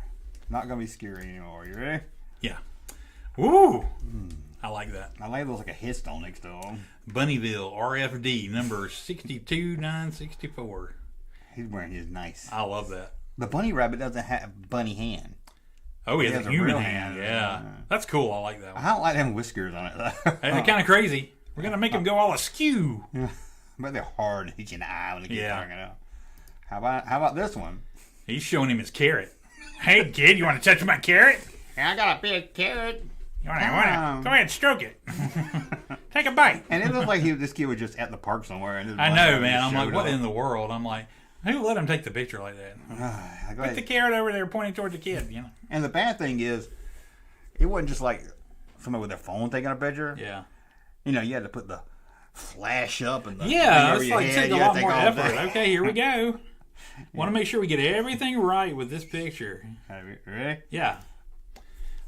Not going to be scary anymore. You ready? Yeah. Woo! I like that. I like it looks like a headstone next to him. Bunnyville, RFD, number 62964. He's wearing his nice. I love that. The bunny rabbit doesn't have bunny hand. Oh, he has a human hand. Yeah. That's cool. I like that one. I don't like them whiskers on it, though. They're kind of crazy. We're going to make them go all askew. Yeah. But they're hard to hit you in the eye when they get hanging out. How about this one? He's showing him his carrot. Hey, kid, you want to touch my carrot? I got a big carrot. You want to go ahead and stroke it. Take a bite. And it looks like this kid was just at the park somewhere. And I know, man. I'm like, what in the world? I'm like, who let him take the picture like that? Put the carrot over there pointing toward the kid, you know. And the bad thing is, it wasn't just like somebody with their phone taking a picture. Yeah. You know, you had to put the flash up and the it's like taking a lot more effort. Okay, here we go. Want to make sure we get everything right with this picture. Ready? Yeah.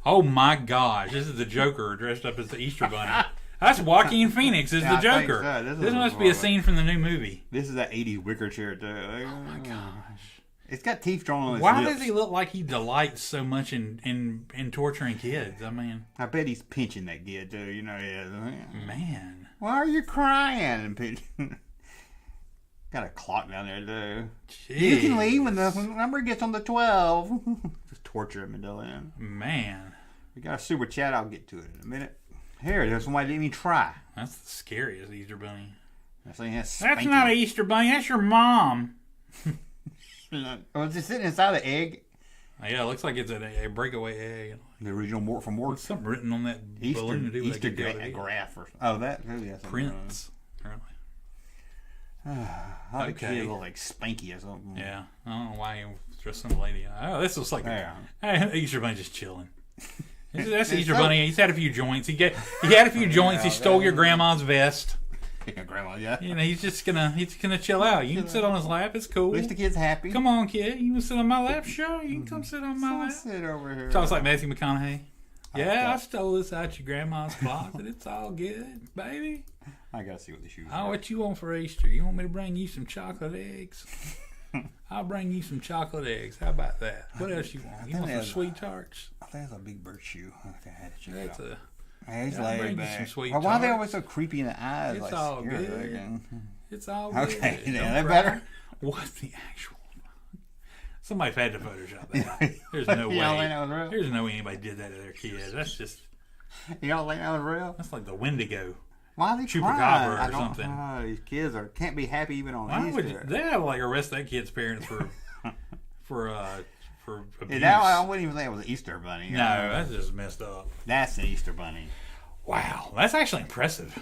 Oh my gosh, this is the Joker dressed up as the Easter Bunny. That's Joaquin Phoenix as the Joker. So. This must be a scene from the new movie. This is that 80s wicker chair too. Oh my gosh. It's got teeth drawn on his Why lips. does he look like he delights so much in torturing kids? I mean, I bet he's pinching that kid too. You know, man. Why are you crying? Got a clock down there too. Jeez. You can leave when the number gets on the 12. Just torture him until then. Man. We got a super chat. I'll get to it in a minute. Here, there's somebody didn't even try. That's the scariest Easter bunny. That's not an Easter bunny. That's your mom. Oh, is it sitting inside the egg? Yeah, it looks like it's a breakaway egg. The original from work. Something written on that balloon to do with Easter graph or that. Yes, Prince. The kid look like Spanky or something. Yeah, I don't know why you dressed some lady. Oh, this looks like a Easter bunny just chilling. That's the Easter Bunny. He's had a few joints. He had a few joints. He stole your grandma's vest. Yeah, grandma, yeah. You know, he's gonna chill out. You can sit on his lap. It's cool. At least the kid's happy. Come on, kid. You can sit on my lap. Sure, you can come sit on my lap. Sit over here. Sounds like Matthew McConaughey. Yeah, I stole this out your grandma's closet. It's all good, baby. I gotta see what the shoes Oh, are. what you want for Easter? You want me to bring you some chocolate eggs? I'll bring you some chocolate eggs. How about that? What else you want? You want some sweet tarts? I think that's a big bird shoe. Okay, I had to check That's it out. I'll bring laid you back. some sweet Why are they tarts. always so creepy in the eyes? It's like, all scary good. looking? It's all good. Okay, yeah, Don't that cry. better? What the actual? Somebody had to Photoshop that. There's no You don't think way. that was real? There's no way anybody did that to their kids. That's just. You don't think that was real? That's like the Wendigo. Why are they Chupacabra crying? or I don't something. know. These kids can't be happy even on Why would Easter. they have like arrest that kid's parents for abuse? And now I wouldn't even think it was an Easter bunny. No, that's just messed up. That's an Easter bunny. Wow, that's actually impressive.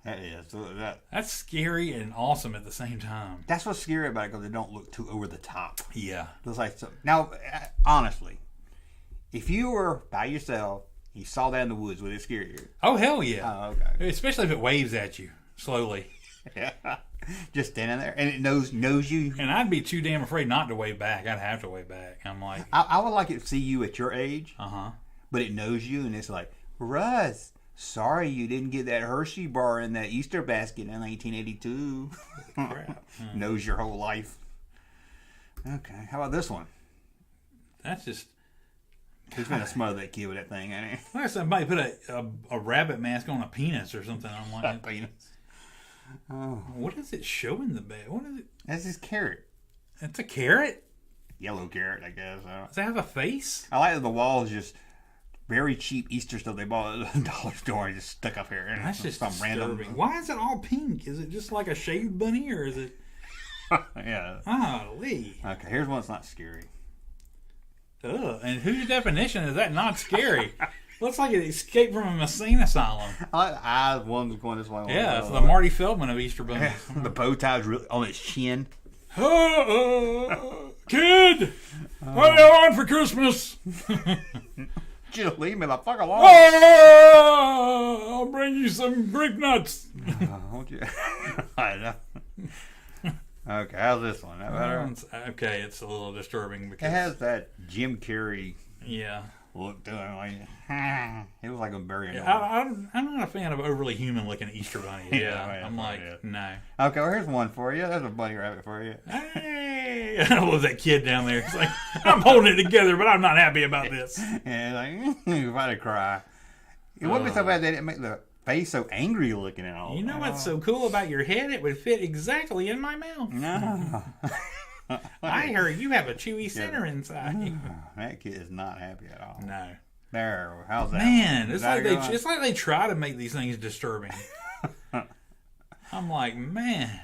That is. So That's scary and awesome at the same time. that's what's scary about it because they don't look too over the top. Yeah. Looks like now, honestly, if you were by yourself, you saw that in the woods, would it scare you? Oh hell yeah. Oh, okay. Especially if it waves at you slowly. Yeah. Just standing there, and it knows you. And I'd be too damn afraid not to wave back. I'd have to wave back. I'm like, I would like it to see you at your age, uh-huh. but it knows you, and it's like, Russ, sorry you didn't get that Hershey bar in that Easter basket in 1982. Crap. Knows your whole life. Okay, how about this one? That's just He's gonna smother that kid with that thing, ain't he? like somebody put a rabbit mask on a penis or something. I'm like, Penis. Oh, what is it showing the bed? What is it? that's his carrot. It's a carrot? Yellow carrot, I guess. Does it have a face? I like that the wall is just very cheap Easter stuff they bought at the dollar store and just stuck up here. That's just some disturbing. random. Why is it all pink? Is it just like a shaved bunny or is it? Yeah. Golly. Okay, here's one that's not scary. Ugh. And whose definition is that not scary? Looks like it escaped from a insane asylum. I like the eyes. One's going this way. One's Yeah, it's going the that way. Marty Feldman of Easter bunnies. The bow tie's really on its chin. Kid, what do you want for Christmas? Just leave me the fuck alone. I'll bring you some grape nuts. Won't you? I know. Okay, how's this one? That better? Okay, it's a little disturbing because It has that Jim Carrey yeah. look to it. Like, it was like a burying. I'm not a fan of overly human looking Easter bunnies. Yeah, right, I'm like, right, no. Okay, well, here's one for you. There's a bunny rabbit for you. Hey, I love that kid down there. He's like, I'm holding it together, but I'm not happy about this. And like, if I to cry. It wouldn't be so bad they didn't make the face so angry looking and all. You know what's so cool about your head? It would fit exactly in my mouth. No. I heard you have a chewy center inside. That kid is not happy at all. No. There, how's that? Man, Is it's that like good? it's like they try to make these things disturbing. I'm like, man,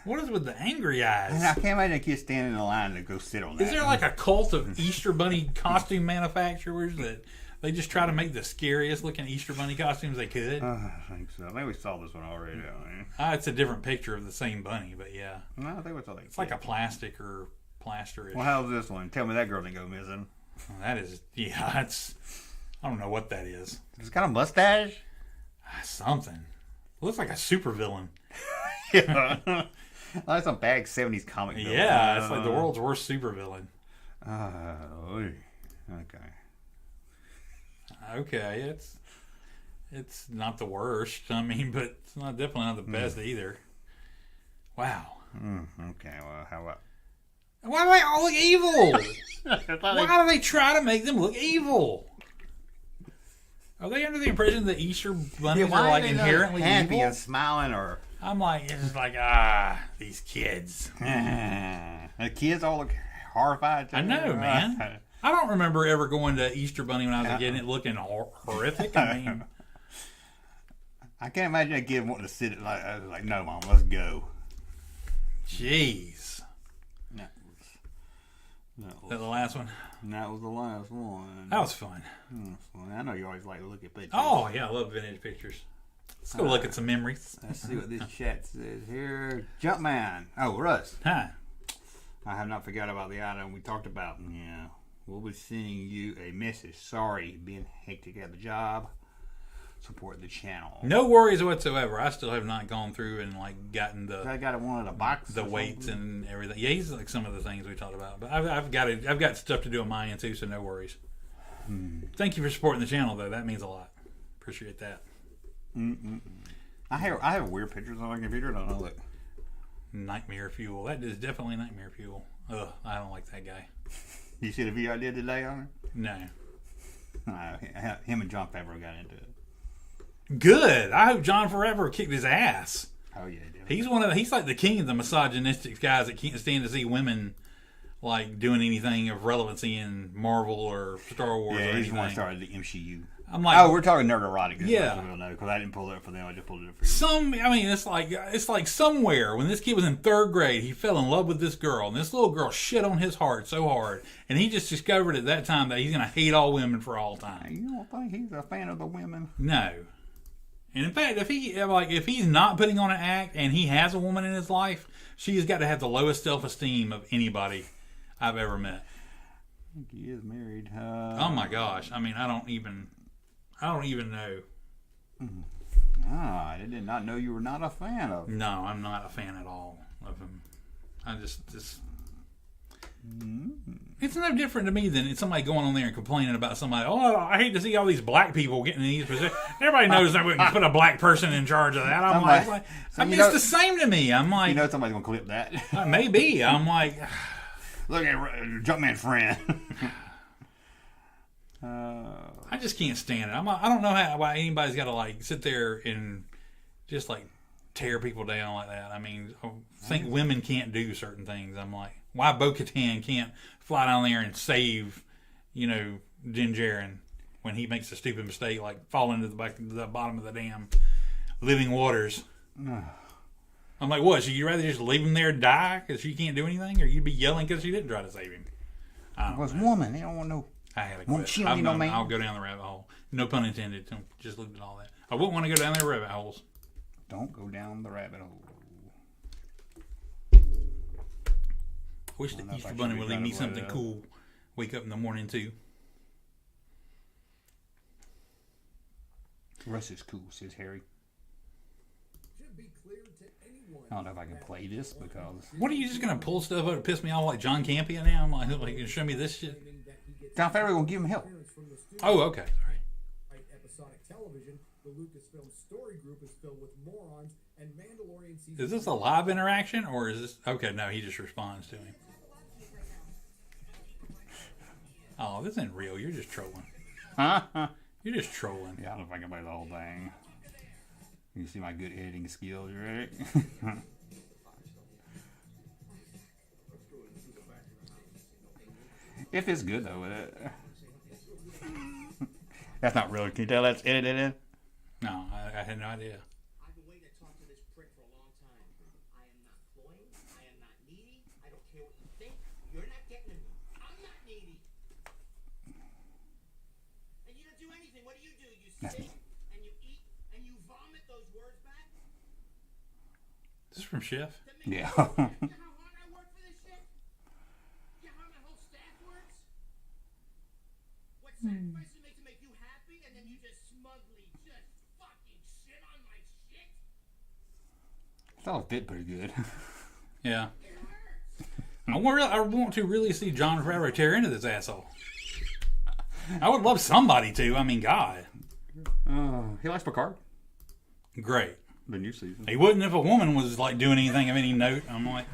what is with the angry And I eyes? can't imagine a kid standing in a line to go sit on that. Is there like a cult of Easter bunny costume manufacturers that they just try to make the scariest looking Easter bunny costumes they could? I think so. I think we saw this one already. Don't we? It's a different picture of the same bunny, but yeah, No, I think we saw that. it's like a plastic or plasterish. Well, how's this one? Tell me that girl didn't go missing. That is, yeah, that's. I don't know what that is. It's got a mustache. Something. Looks like a supervillain. Yeah. Like some bad 70s comic book. Yeah, it's like the world's worst supervillain. Okay. Okay, it's not the worst. I mean, but it's not definitely not the best either. Wow. Okay, well, how about... Why do they all look evil? Why do they try to make them look evil? Are they under the impression that Easter bunnies are like inherently happy evil? and smiling, or... I'm like, it's like, these kids. The kids all look horrified, too. I know, man. I don't remember ever going to Easter Bunny when I was a kid and it looking horrific. I mean, I can't imagine a kid wanting to sit like, no, Mom, let's go. jeez. That Is that the last one? was the last one. That was fun. I know you always like to look at pictures. Oh, yeah, I love vintage pictures. Let's go look at some memories. Let's see what this chat says here. Junkman. Oh, Russ. Huh. I have not forgot about the item we talked about. Yeah. we'll be sending you a message. Sorry, being hectic at the job. Support the channel. No worries whatsoever. I still have not gone through and like gotten the. I got one of the boxes. The weights and everything. Yeah, he's like some of the things we talked about. But I've got stuff to do on my end too, so no worries. Thank you for supporting the channel, though. That means a lot. Appreciate that. I have weird pictures on my computer. I don't know that. Nightmare fuel. That is definitely nightmare fuel. Ugh, I don't like that guy. You see the video I did today on it? No. Him and John Favreau got into it. Good. I hope John Forever kicked his ass. Oh yeah, dude. He's like the king of the misogynistic guys that can't stand to see women like doing anything of relevancy in Marvel or Star Wars. Yeah, or he's the one anything. that started the MCU. I'm like, oh, we're talking nerd erotic. Yeah, because I didn't pull it up for them. I just pulled it up for you. It's like somewhere when this kid was in 3rd grade, he fell in love with this girl, and this little girl shit on his heart so hard, and he just discovered at that time that he's gonna hate all women for all time. You don't think he's a fan of the women? No. And in fact, if he's not putting on an act and he has a woman in his life, she has got to have the lowest self-esteem of anybody I've ever met. I think he is married. Oh my gosh! I mean, I don't even know. I did not know you were not a fan of him. No, I'm not a fan at all of him. I just. It's no different to me than somebody going on there and complaining about somebody. Oh, I hate to see all these black people getting in these positions. Everybody knows that we can put a black person in charge of that. It's the same to me. I'm like, somebody's gonna clip that. Maybe. I'm like, look at Junkman friend. I just can't stand it. I don't know why anybody's got to like sit there and just like tear people down like that. I mean, I think women can't do certain things. I'm like, why Bo-Katan can't fly down there and save, Din Djarin when he makes a stupid mistake, like fall into the bottom of the damn living waters. I'm like, what? So you'd rather just leave him there and die because she can't do anything, or you'd be yelling because she didn't try to save him? It was woman. They don't want no. I had to quit. I'll go down the rabbit hole. No pun intended. Just looked at all that. I wouldn't want to go down there rabbit holes. Don't go down the rabbit hole. I wish the Easter Bunny would leave me something cool. Wake up in the morning too. Russ is cool, says Harry. I don't know if I can play this because. What are you just gonna pull stuff up to piss me off like John Campia now? I'm like, you show me this shit. John Favreau will give him help. Oh, okay. All right. Episodic television, the Lucasfilm story group is filled with morons, and Mandalorian season. Is this a live interaction or is this okay? No, he just responds to him. Oh, this isn't real. You're just trolling. Huh? You're just trolling. Yeah, I don't know if I can play the whole thing. You can see my good editing skills, right? If it's good though with it. That's not real. Can you tell that's edited in? No, I had no idea. I've been waiting to talk to this prick for a long time. I am not cloying. I am not needy. I don't care what you think. You're not getting to me. I'm not needy. And you don't do anything. What do? You sit and you eat and you vomit those words back. Is this from Chef? Yeah. You know how hard I work for this shit? You know how my whole staff works? What sacrifices make to make you happy, and then you just smugly just fucking shit on my shit? That all fit pretty good. Yeah. I want to really see John Favreau tear into this asshole. I would love somebody to. I mean, God. He likes Picard. Great. The new season. He wouldn't if a woman was like doing anything of any note. I'm like,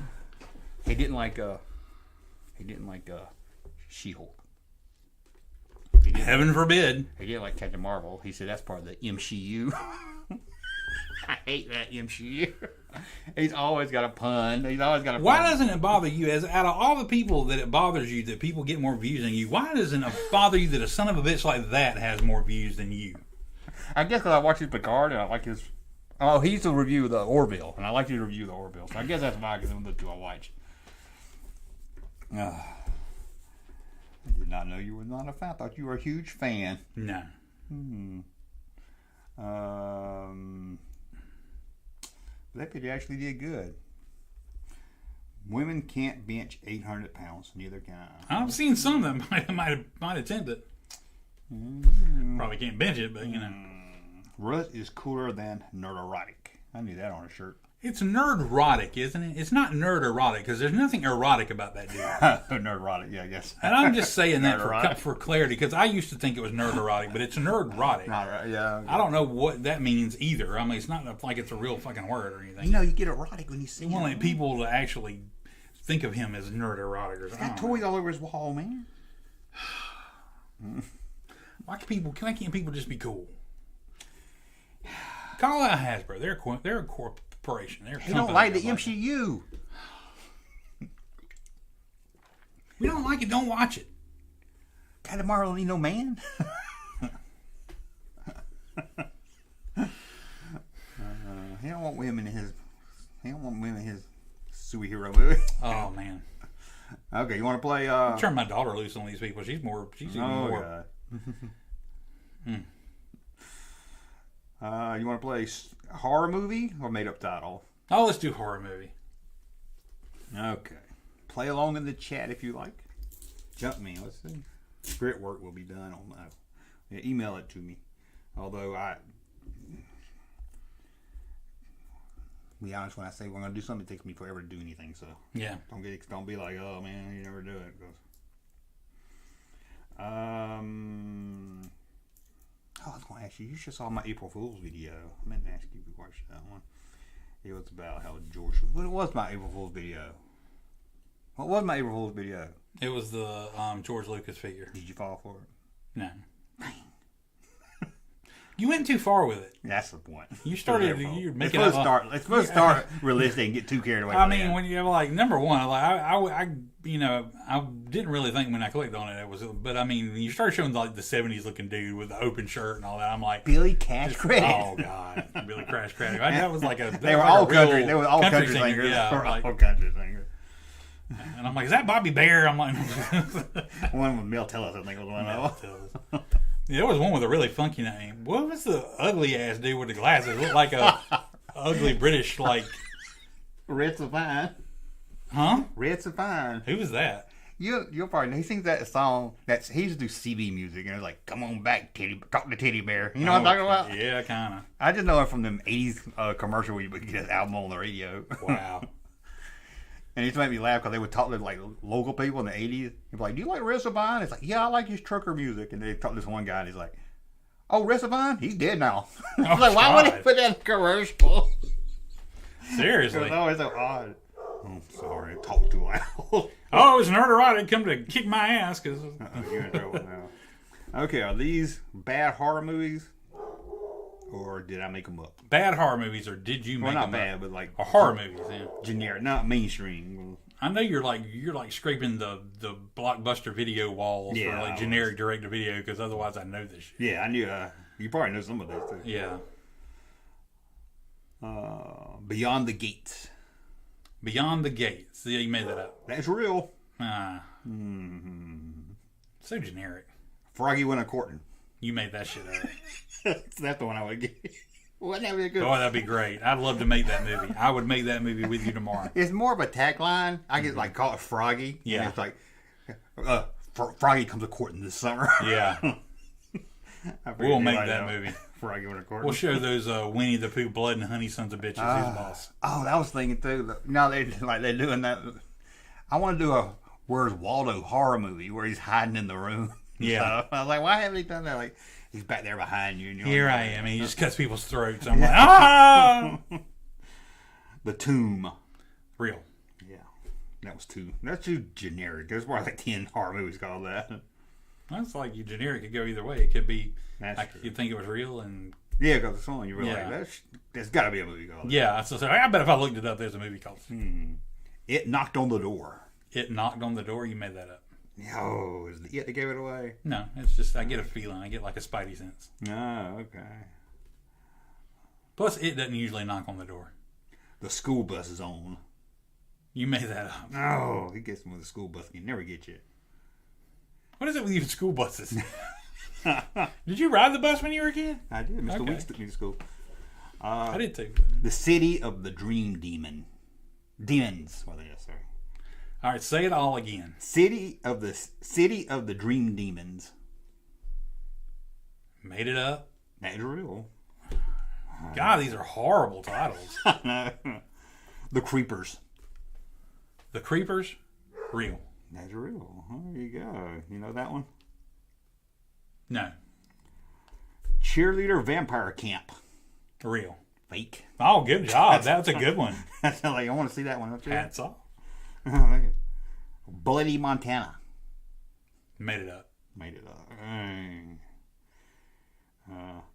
He didn't like She-Hulk. heaven forbid. He didn't like Captain Marvel. He said that's part of the MCU. I hate that MCU. He's always got a pun. He's always got a pun. Why doesn't it bother you? As out of all the people that it bothers you, that people get more views than you, why doesn't it bother you that a son of a bitch like that has more views than you? I guess because I watch his Picard and I like his. Oh, he used to review the Orville, and I like to review the Orville. So I guess that's why, because them the two I watch. I did not know you were not a fan. I thought you were a huge fan. No. That video actually did good. Women can't bench 800 pounds. Neither can I. I've seen some that might attempt it. Probably can't bench it, but you know. Russ is cooler than nerd-erotic. I knew that on a shirt. It's nerd-erotic, isn't it? It's not nerd-erotic, because there's nothing erotic about that dude. Nerd-erotic, yeah, I guess. And I'm just saying that for clarity, because I used to think it was nerd-erotic, but it's nerd-erotic. Not right, yeah. Okay. I don't know what that means either. I mean, it's not like it's a real fucking word or anything. You know, you get erotic when you see You him. want people to actually think of him as nerd-erotic or He's something. got toys all over his wall, man. Why can't people just be cool? Call out Hasbro. They're a corporation. They're a He don't company like the that MCU. We don't like it. Don't watch it. Captain Marvel don't need no man. He don't want women in his. He don't want women in his superhero movie. Oh man. Okay, you want to play? Turn my daughter loose on these people. She's even more. God. You want to play horror movie or made up title? Oh, let's do horror movie. Okay. Play along in the chat if you like. Junkman, let's see. Script work will be done on that. Yeah, email it to me. Although be honest, when I say we're gonna do something, it takes me forever to do anything. So Yeah. don't be like, oh man, you never do it. I was going to ask you. You just saw my April Fool's video. I meant to ask you before I showed that one. It was about how George. What was my April Fool's video? What was my April Fool's video? It was the George Lucas figure. Did you fall for it? No. You went too far with it. That's the point. You started. You're making It's supposed to start realistic and get too carried away. I mean, when you have like number one, like I didn't really think when I clicked on it was, but I mean, when you started showing like the '70s looking dude with the open shirt and all that, I'm like Billy Cash Credit. Oh God, Billy Crash Credit. That was like a. They were all country. They were all country singer. singers. Yeah, They were like, all country singers. and I'm like, is that Bobby Bear? I'm like, One with Mel Tillis, I think was one of them. Yeah, there was one with a really funky name. What was the ugly ass dude with the glasses? Looked like a ugly British like. Red Savine. Huh? Red Savine. Who was that? You'll probably know. He sings that song. He used to do CB music, and it's like, "Come on back, talk to Teddy Bear." You know what I'm talking about? Yeah, kind of. I just know it from them '80s commercial where you would get his album on the radio. Wow. And it used to make me laugh because they would talk to like local people in the '80s. He'd be like, "Do you like Red Savine?" It's like, "Yeah, I like his trucker music." And they talk to this one guy, and he's like, "Oh, Red Savine? He's dead now." I was like, "Why would he put that in a commercial?" Seriously. It was always so odd. I'm sorry, talk too loud. Oh, it's nerd come to kick my ass because. You're in trouble now. Okay, are these bad horror movies, or did I make them up? Bad horror movies, or did you make Well, not them bad, up? but like Or horror movies, yeah. generic, not mainstream. I know you're like scraping the Blockbuster video walls Yeah, for like I generic direct to video because otherwise I know this shit. Yeah, I knew. You probably know some of those too. Yeah. Beyond the Gates. Beyond the Gates. Yeah, you made that up. That's real. So generic. Froggy went a courting. You made that shit up. That's the one I would get. Wouldn't that be a good Oh, one? that'd be great. I'd love to make that movie. I would make that movie with you tomorrow. It's more of a tagline. I get like call it Froggy. Yeah. And it's like Froggy comes a courting this summer. Yeah. We'll make that movie. Froggy went a courting. We'll show those Winnie the Pooh blood and honey sons of bitches who's boss. Oh, I was thinking too. Now they're doing that. I want to do a Where's Waldo horror movie where he's hiding in the room. Yeah. So I was like, why haven't they done that? Like he's back there behind you. And you're Here like, I am. And he just cuts people's throats. I'm like, ah! The Tomb. Real. Yeah, that's too generic. There's more like 10 horror movies called that. That's like you generic could go either way. It could be That's like true. you think it was real and Yeah, because the song you were Yeah. like, there's got to be a movie called that. yeah. So I bet if I looked it up, there's a movie called It Knocked on the Door. It Knocked on the Door. You made that up. Oh, is it they gave it away? No, it's just I get a feeling. I get like a spidey sense. Oh, okay. Plus, it doesn't usually knock on the door. The School Bus is on. You made that up. Oh, he gets me with the school bus. He never get you. What is it with you and school buses? Did you ride the bus when you were a kid? I did. Mr. Okay. Weeks took me to school. I did too. The City of the Dream Demon. Demons. Well, yes, sorry. All right, say it all again. City of the Dream Demons. Made it up. That's real. God, these are horrible titles. The Creepers. The Creepers, real. That's real. There you go. You know that one? No, Cheerleader Vampire Camp. real. Fake. Oh, good job. That's a good one. That's like, I want to see that one. Don't you? Hats off. Bloody Montana. Made it up. Made it up.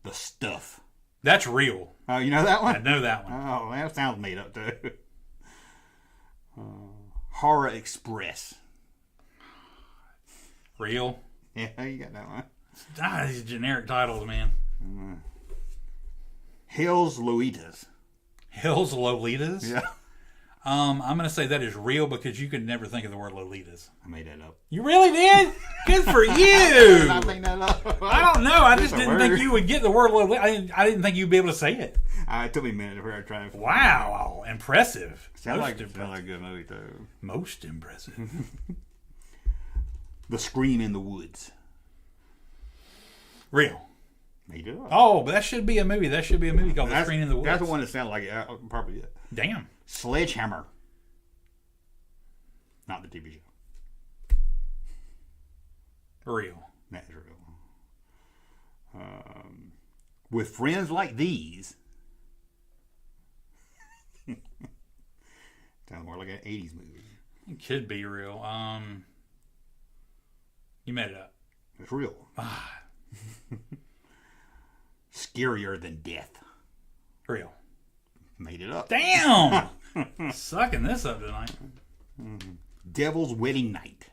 The Stuff. That's real. Oh, you know that one? I know that one. Oh, that sounds made up too. Horror Express. Real. Yeah, you got that one. These generic titles, man. Hills Lolitas. Hills Lolitas. Yeah. I'm gonna say that is real because you could never think of the word Lolitas. I made that up. You really did? Good for you. I made that up. I don't know. I just a didn't word. think you would get the word Lolita. I didn't think you'd be able to say it. It took me a minute to try to. Wow, impressive. Sound like impressive. a good movie too. Most impressive. The Scream in the Woods. Real. Made it up. Oh, but that should be a movie. That should be a movie called The Screen in the Woods. That's the one that sounded like it. Probably it. Damn. Sledgehammer. Not the TV show. Real. That's real. With friends like these. Sounds more like an 80s movie. It could be real. You made it up. It's real. Scarier than death. Real. Made it up. Damn. Sucking this up tonight. Devil's Wedding Night.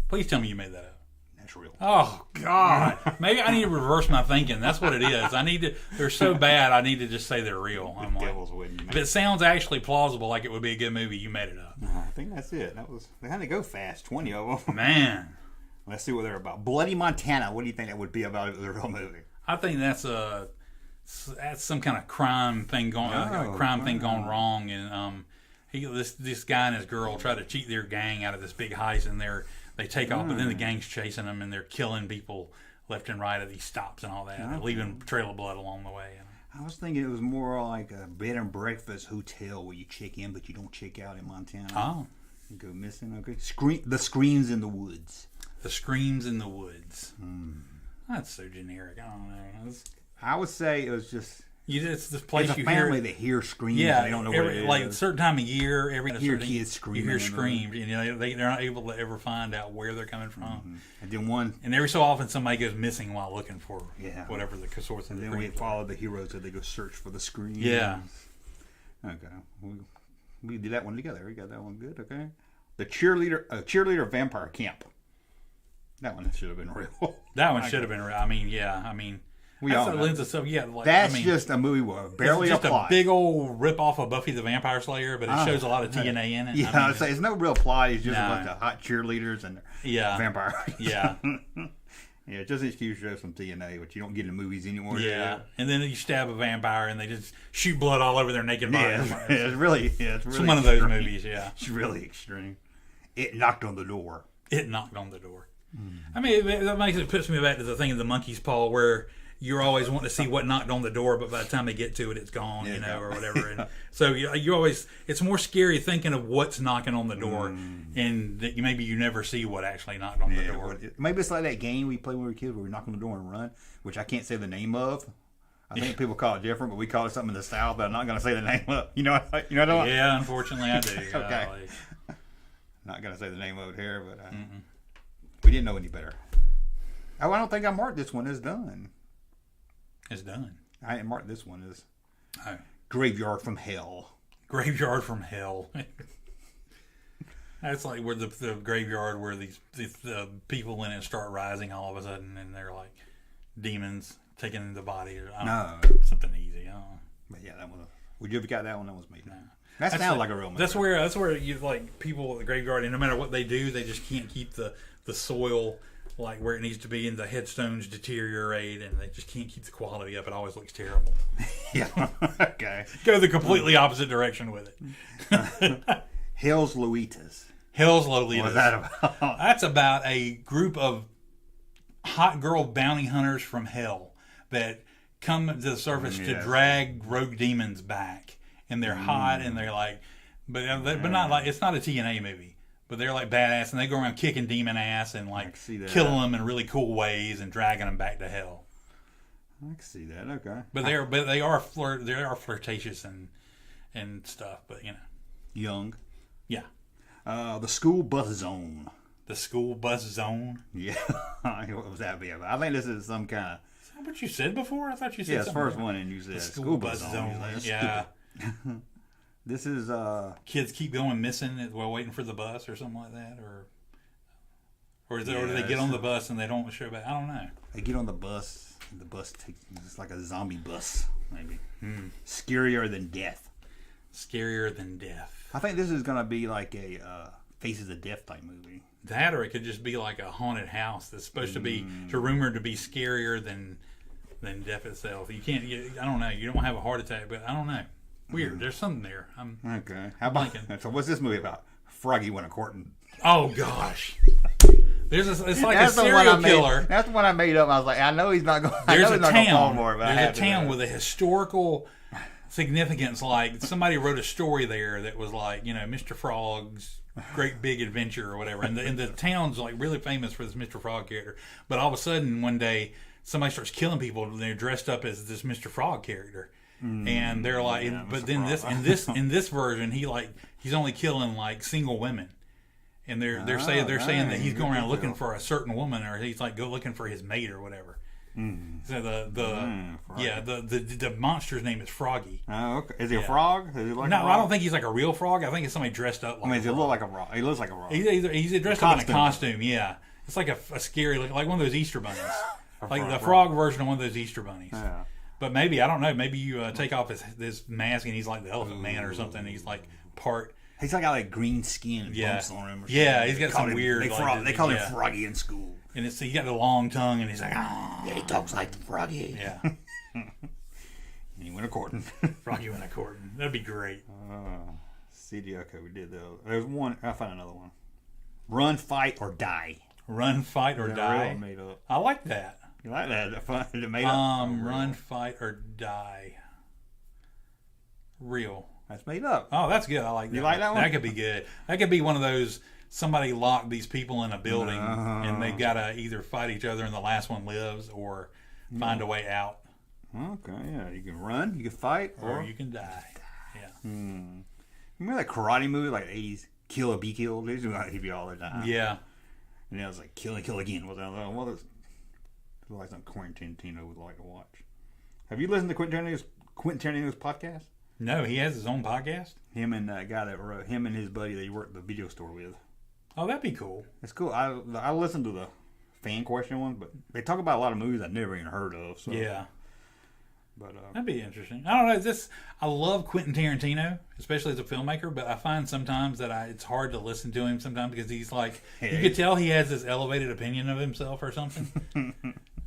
Please tell me you made that up. That's real. Oh, God. Maybe I need to reverse my thinking. That's what it is. They're so bad, I need to just say they're real. I'm like, Devil's Wedding Night. if it sounds actually plausible, like it would be a good movie, you made it up. I think that's it. They had to go fast. 20 of them. Man. Let's see what they're about. Bloody Montana. What do you think that would be about if it was a real movie? I think that's some kind of crime thing going gone wrong, and this guy and his girl try to cheat their gang out of this big heist, and they take off, but then the gang's chasing them, and they're killing people left and right at these stops and all that, leaving a trail of blood along the way. I was thinking it was more like a bed and breakfast hotel where you check in, but you don't check out in Montana. Oh, You go missing. Okay. The Screams in the Woods. The Screams in the Woods. That's so generic. I don't know. I would say it was just. It's this place It's a you family hear. that hears screams. Yeah, and they don't know what it is. like a certain time of year, You hear kids screaming. You hear screams, and they're not able to ever find out where they're coming from. And then one. And every so often, somebody goes missing while looking for whatever the source of And the then we scream. follow the heroes as they go search for the screams. Yeah. Okay. We did that one together. We got that one good. Okay. The cheerleader vampire camp. That one should have been real. That one should have been real. I mean, We that's all what know. lends itself. Yeah, like, That's I mean, just a movie with barely it's just a plot. a big old rip off of Buffy the Vampire Slayer, but it shows a lot of TNA in it. Yeah, I mean, I'd say it's no real plot. It's just No. a bunch of hot cheerleaders and vampires. Yeah. Yeah, just an excuse to show some TNA, which you don't get in movies anymore. Yeah, and then you stab a vampire and they just shoot blood all over their naked body. Yeah, it's really It's one of those extreme. movies, yeah. It's really extreme. It knocked on the door. It knocked on the door. I mean, that puts me back to the thing of the monkey's paw where you're always wanting to see what knocked on the door, but by the time they get to it, it's gone, or whatever. And so you always, it's more scary thinking of what's knocking on the door, and that maybe you never see what actually knocked on the door. Maybe it's like that game we played when we were kids where we knock on the door and run, which I can't say the name of. I think people call it different, but we call it something in the South, but I'm not going to say the name of. You know what I mean? Yeah, unfortunately I do. Okay. Not going to say the name of it here, but we didn't know any better. Oh, I don't think I marked this one as done. It's done. I didn't mark this one as Oh. Graveyard from Hell. Graveyard from Hell. That's like where the graveyard where these people in it start rising all of a sudden, and they're like demons taking the body. Something easy. I don't know. But yeah, that one. Would you have got that one? That was me. No. That sounds like a real movie. That's where you like people at the graveyard, and no matter what they do, they just can't keep the soil like where it needs to be, and the headstones deteriorate, and they just can't keep the quality up. It always looks terrible. Yeah. Okay. Go the completely opposite direction with it. Hell's Lolitas. Hell's Lolitas. What's that about? That's about a group of hot girl bounty hunters from hell that come to the surface to drag rogue demons back, and they're hot and they're like, but not like, it's not a TNA movie, but they're like badass and they go around kicking demon ass and like killing them in really cool ways and dragging them back to hell. I can see that. Okay, but they are flirtatious and stuff, but you know, young. Yeah. The School Bus Zone. The School Bus Zone. Yeah, what was that be about? I think this is some kind of. Is that what you said before? I thought you said it's the first one, and you said the School Bus Zone. Like, yeah. This is kids keep going missing while waiting for the bus or something like that, or do they get on the bus and they don't show back? I don't know. They get on the bus, and the bus takes. It's like a zombie bus, maybe. Scarier than death. Scarier than death. I think this is gonna be like a Faces of Death type movie. That, or it could just be like a haunted house that's supposed to be rumored to be scarier than death itself. You can't. I don't know. You don't have a heart attack, but I don't know. Weird. There's something there. I'm okay. How about? So what's this movie about? Froggy went a courting. Oh gosh. It's like a serial killer. That's the one I made up. I was like, I know he's not going. There's a town with a historical significance. Like somebody wrote a story there that was like, you know, Mr. Frog's Great Big Adventure or whatever, and the town's like really famous for this Mr. Frog character. But all of a sudden one day somebody starts killing people and they're dressed up as this Mr. Frog character, and they're like, but then in this version he's only killing like single women. And they're saying that he's going around looking for a certain woman, or he's like looking for his mate or whatever. So the monster's name is Froggy. Oh, okay. Is he a frog? Is he like no, I don't think he's like a real frog. I think it's somebody dressed up. Does he look like a frog? He looks like a frog. He's dressed up in a costume. Yeah, it's like a scary, like one of those Easter bunnies, like the frog version of one of those Easter bunnies. Yeah. But maybe I don't know. Maybe you take off his mask and he's like the Elephant Man or something. He's like part. He's like got like green skin and bumps on him. Or yeah, he's got some weird. They call him Froggy in school. And he got the long tongue, and he's like, ah. Yeah, he talks like Froggy. Yeah. And he went a courting. Froggy went a courting. That'd be great. CD, okay, we did those. There's one. I'll find another one. Run, Fight, or Die. Run, Fight, or Die. Real made up. I like that. You like that? Is it fun? Is it made up? Run, Fight, or Die. Real. That's made up. Oh, that's good. I like that. You like that one? That could be good. That could be one of those. Somebody locked these people in a building, and they've got to either fight each other and the last one lives, or find a way out. Okay, yeah. You can run, you can fight, or you can die. Yeah. Remember that karate movie, like 80s? Kill or Be Killed? They used to hit you all the time. Yeah. And then I was like, Kill and Kill Again. Well, there's like something Quentin Tarantino would like to watch. Have you listened to Quentin Tarantino's podcast? No, he has his own podcast? Him and that guy that wrote, him and his buddy that he worked at the video store with. Oh, that'd be cool. It's cool. I listened to the fan question one, but they talk about a lot of movies I've never even heard of. So. Yeah. But that'd be interesting. I don't know. I love Quentin Tarantino, especially as a filmmaker, but I find sometimes that it's hard to listen to him sometimes because he's like, you could tell he has this elevated opinion of himself or something.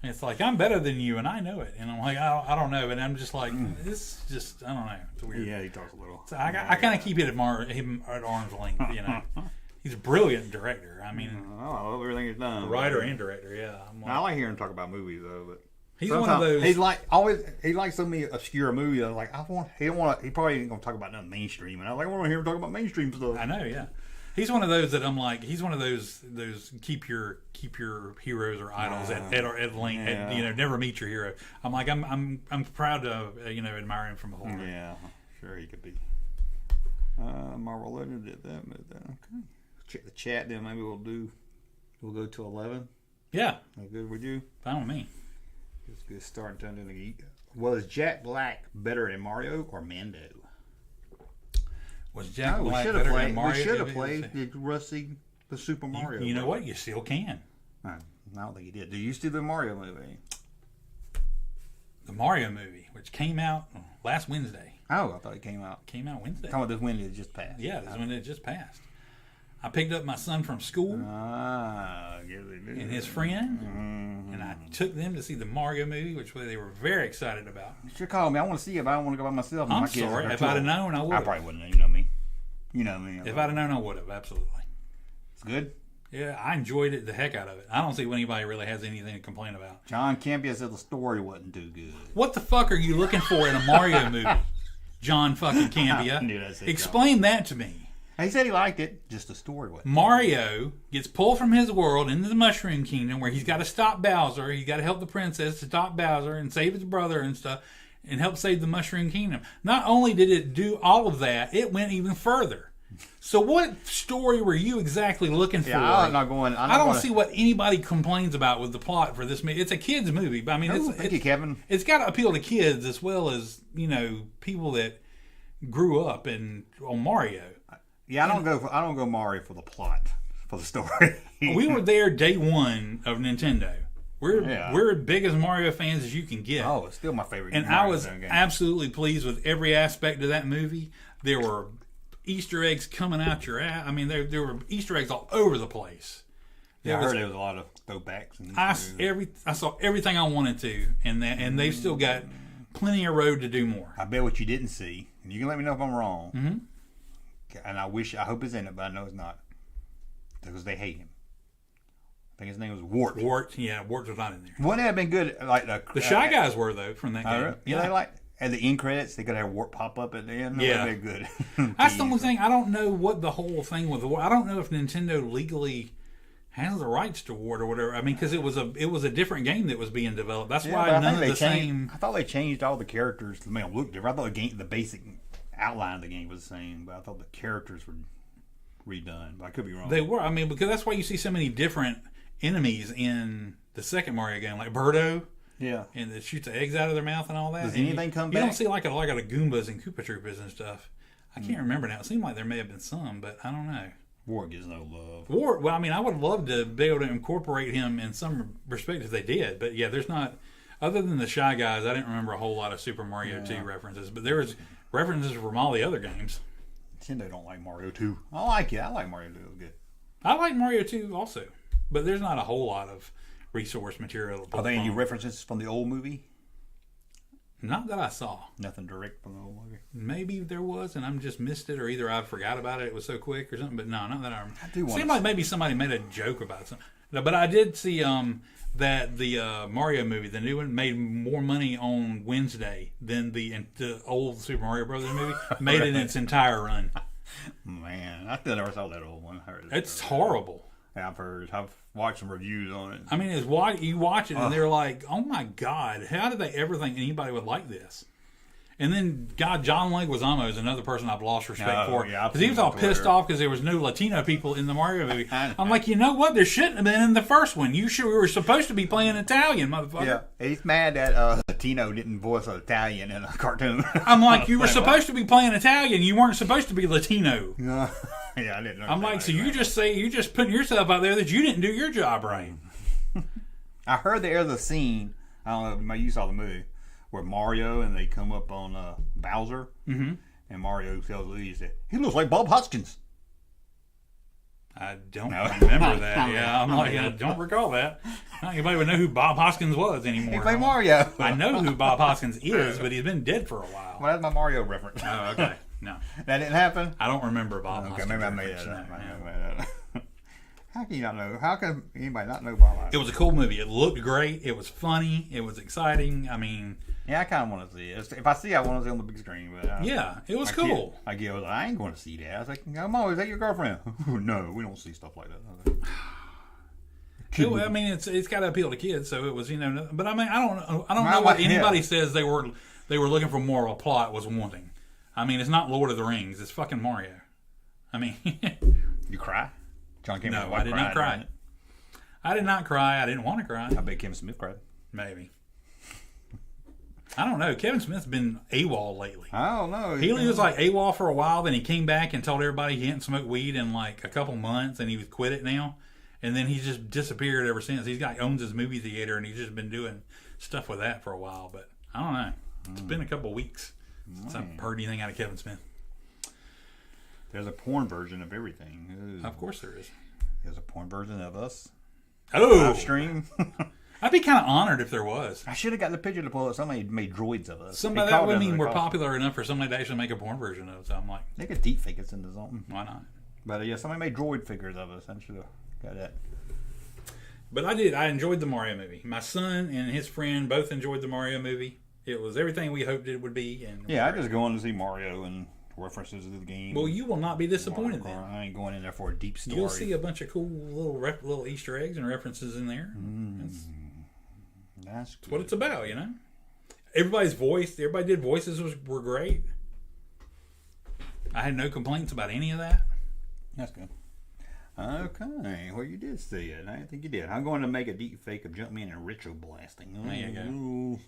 It's like, I'm better than you, and I know it. And I'm like, I don't know. And I'm just like, this is just, I don't know. It's weird. Yeah, he talks a little. So I kind of keep it him at arm's length, you know. He's a brilliant director. I mean, I love everything he's done. Writer and director, yeah. I like hearing him talk about movies though, but he's one of those. He likes so many obscure movies. I was like, he probably ain't gonna talk about nothing mainstream. And I was like, I want to hear him talk about mainstream stuff. I know, yeah. He's one of those that I'm like. He's one of those keep your heroes or idols at length. Yeah. Never meet your hero. I'm like, I'm proud to admire him from afar. Yeah, sure he could be. Marvel Legends did that. Okay. Check the chat, then maybe we'll go to 11. Yeah. That good with you? Fine with me. It's a good start to the geek. Was Jack Black better than Mario or Mando? Was Jack Black better than Mario? We should have played the Super Mario. You know what? You still can. I don't think he did. Did you see the Mario movie? The Mario movie, which came out last Wednesday. Oh, I thought it came out. Came out Wednesday. Talking about this Wednesday that just passed. Yeah, this Wednesday just passed. I picked up my son from school and his friend, and I took them to see the Mario movie, which they were very excited about. You should call me. I want to see it, but I don't want to go by myself. I'm sorry. If I'd have known, I would. I probably wouldn't have. You know me. You know what I mean? If I'd have known, I would have. Absolutely. It's good. Yeah, I enjoyed it the heck out of it. I don't see what anybody really has anything to complain about. John Campia said the story wasn't too good. What the fuck are you looking for in a Mario movie, John fucking Campia? I knew that said Explain that to me. He said he liked it, just the story wasn't. Mario gets pulled from his world into the Mushroom Kingdom where he's got to stop Bowser. He's got to help the princess to stop Bowser and save his brother and stuff and help save the Mushroom Kingdom. Not only did it do all of that, it went even further. So what story were you exactly looking for? Yeah, I'm not going. I don't see what anybody complains about with the plot for this movie. It's a kids' movie, but I mean, Thank you, Kevin. It's got to appeal to kids as well as people that grew up on Mario. Yeah, I don't go Mario for the plot, for the story. We were there day one of Nintendo. We're as big as Mario fans as you can get. Oh, it's still my favorite. And I was absolutely pleased with every aspect of that movie. There were Easter eggs coming out your ass. I mean, there were Easter eggs all over the place. I heard there was a lot of throwbacks. I saw everything I wanted to, and they've still got plenty of road to do more. I bet what you didn't see, and you can let me know if I'm wrong. Mm-hmm. And I hope it's in it, but I know it's not, because they hate him. I think his name was Wart. Wart was not in there. Wouldn't it have been good? Like the Shy Guys were though from that game. Yeah, they like. At the end credits, they could have Wart pop up at the end. Yeah, they're good. That's the only thing. I don't know what the whole thing with Wart. I don't know if Nintendo legally has the rights to Wart or whatever. I mean, because it was a different game that was being developed. That's why none of the same. I thought they changed all the characters to make them look different. I thought the basic outline of the game was the same, but I thought the characters were redone. But I could be wrong. They were. I mean, because that's why you see so many different enemies in the second Mario game, like Birdo. Yeah, and it shoots the eggs out of their mouth and all that. Does anything come back? You don't see like a Goombas and Koopa Troopas and stuff. I can't remember now. It seemed like there may have been some, but I don't know. Wart gets no love. Wart, well, I mean, I would love to be able to incorporate him in some respect if they did, but yeah, there's not. Other than the Shy Guys, I didn't remember a whole lot of Super Mario 2 references, but there was references from all the other games. Nintendo don't like Mario 2. I like it. I like Mario 2. It was good. I like Mario 2 also, but there's not a whole lot of resource material. Are there any references from the old movie? Not that I saw. Nothing direct from the old movie? Maybe there was, and I just missed it, or either I forgot about it. It was so quick or something, but no, not that I remember. It seemed like maybe somebody made a joke about something. No, but I did see that the Mario movie, the new one, made more money on Wednesday than the old Super Mario Brothers movie made in its entire run. Man, I still never saw that old one. It's horrible. Yeah, I've watched some reviews on it. I mean, you watch it and they're like, "Oh my God, how did they ever think anybody would like this?" And then, John Leguizamo is another person I've lost respect for, because he was all pissed off because there was no Latino people in the Mario movie. I'm like, you know what? There shouldn't have been in the first one. We were supposed to be playing Italian, motherfucker. Yeah, he's mad that Latino didn't voice an Italian in a cartoon. I'm like, you were supposed to be playing Italian. You weren't supposed to be Latino. Yeah, I didn't know. I'm like, so you just putting yourself out there that you didn't do your job right. I heard there's a scene. I don't know if you saw the movie, where Mario and they come up on Bowser, and Mario tells Luigi that he looks like Bob Hoskins. I don't remember that. Yeah, I'm like, I don't recall that. Not anybody would know who Bob Hoskins was anymore. He played Mario. I know who Bob Hoskins is, but he's been dead for a while. Well, that's my Mario reference. Oh, okay. No. That didn't happen? I don't remember Bob Hoskins. Okay, maybe I made that up. How can you not know? How can anybody not know Bob Hoskins? It was a cool movie. It looked great. It was funny. It was exciting. I mean... Yeah, I kind of want to see it. If I see it, I want to see it on the big screen. But yeah, it was cool. I ain't going to see that. I was like, come on, is that your girlfriend? No, we don't see stuff like that. I mean, it's got to appeal to kids, so it was, But I mean, I don't know what anybody says they were looking for more of a plot was wanting. I mean, it's not Lord of the Rings. It's fucking Mario. I mean, you cry? John Cameron. No, I did not cry. I did not cry. I didn't want to cry. I bet Kevin Smith cried. Maybe. I don't know. Kevin Smith's been AWOL lately. I don't know. He was like AWOL for a while, then he came back and told everybody he hadn't smoked weed in like a couple months, and he was quit it now. And then he's just disappeared ever since. Owns his movie theater, and he's just been doing stuff with that for a while. But I don't know. It's been a couple weeks since I've heard anything out of Kevin Smith. There's a porn version of everything. Of course there is. There's a porn version of us. Oh! Live stream. I'd be kind of honored if there was. I should have got the picture to pull up. Somebody made droids of us. Somebody that would mean we're popular enough for somebody to actually make a porn version of it. So I'm like, they could deep fake us into something. why not? But yeah, somebody made droid figures of us. I should have got that. But I did. I enjoyed the Mario movie. My son and his friend both enjoyed the Mario movie. It was everything we hoped it would be. And yeah, I just going to see Mario and references to the game. Well, you will not be disappointed then. I ain't going in there for a deep story. You'll see a bunch of cool little Easter eggs and references in there. That's what it's about, you know. Everybody did voices were great. I had no complaints about any of that. That's good. Okay, well, you did see it. I think you did. I'm going to make a deep fake of Junkman and ritual blasting. There you go. Ooh.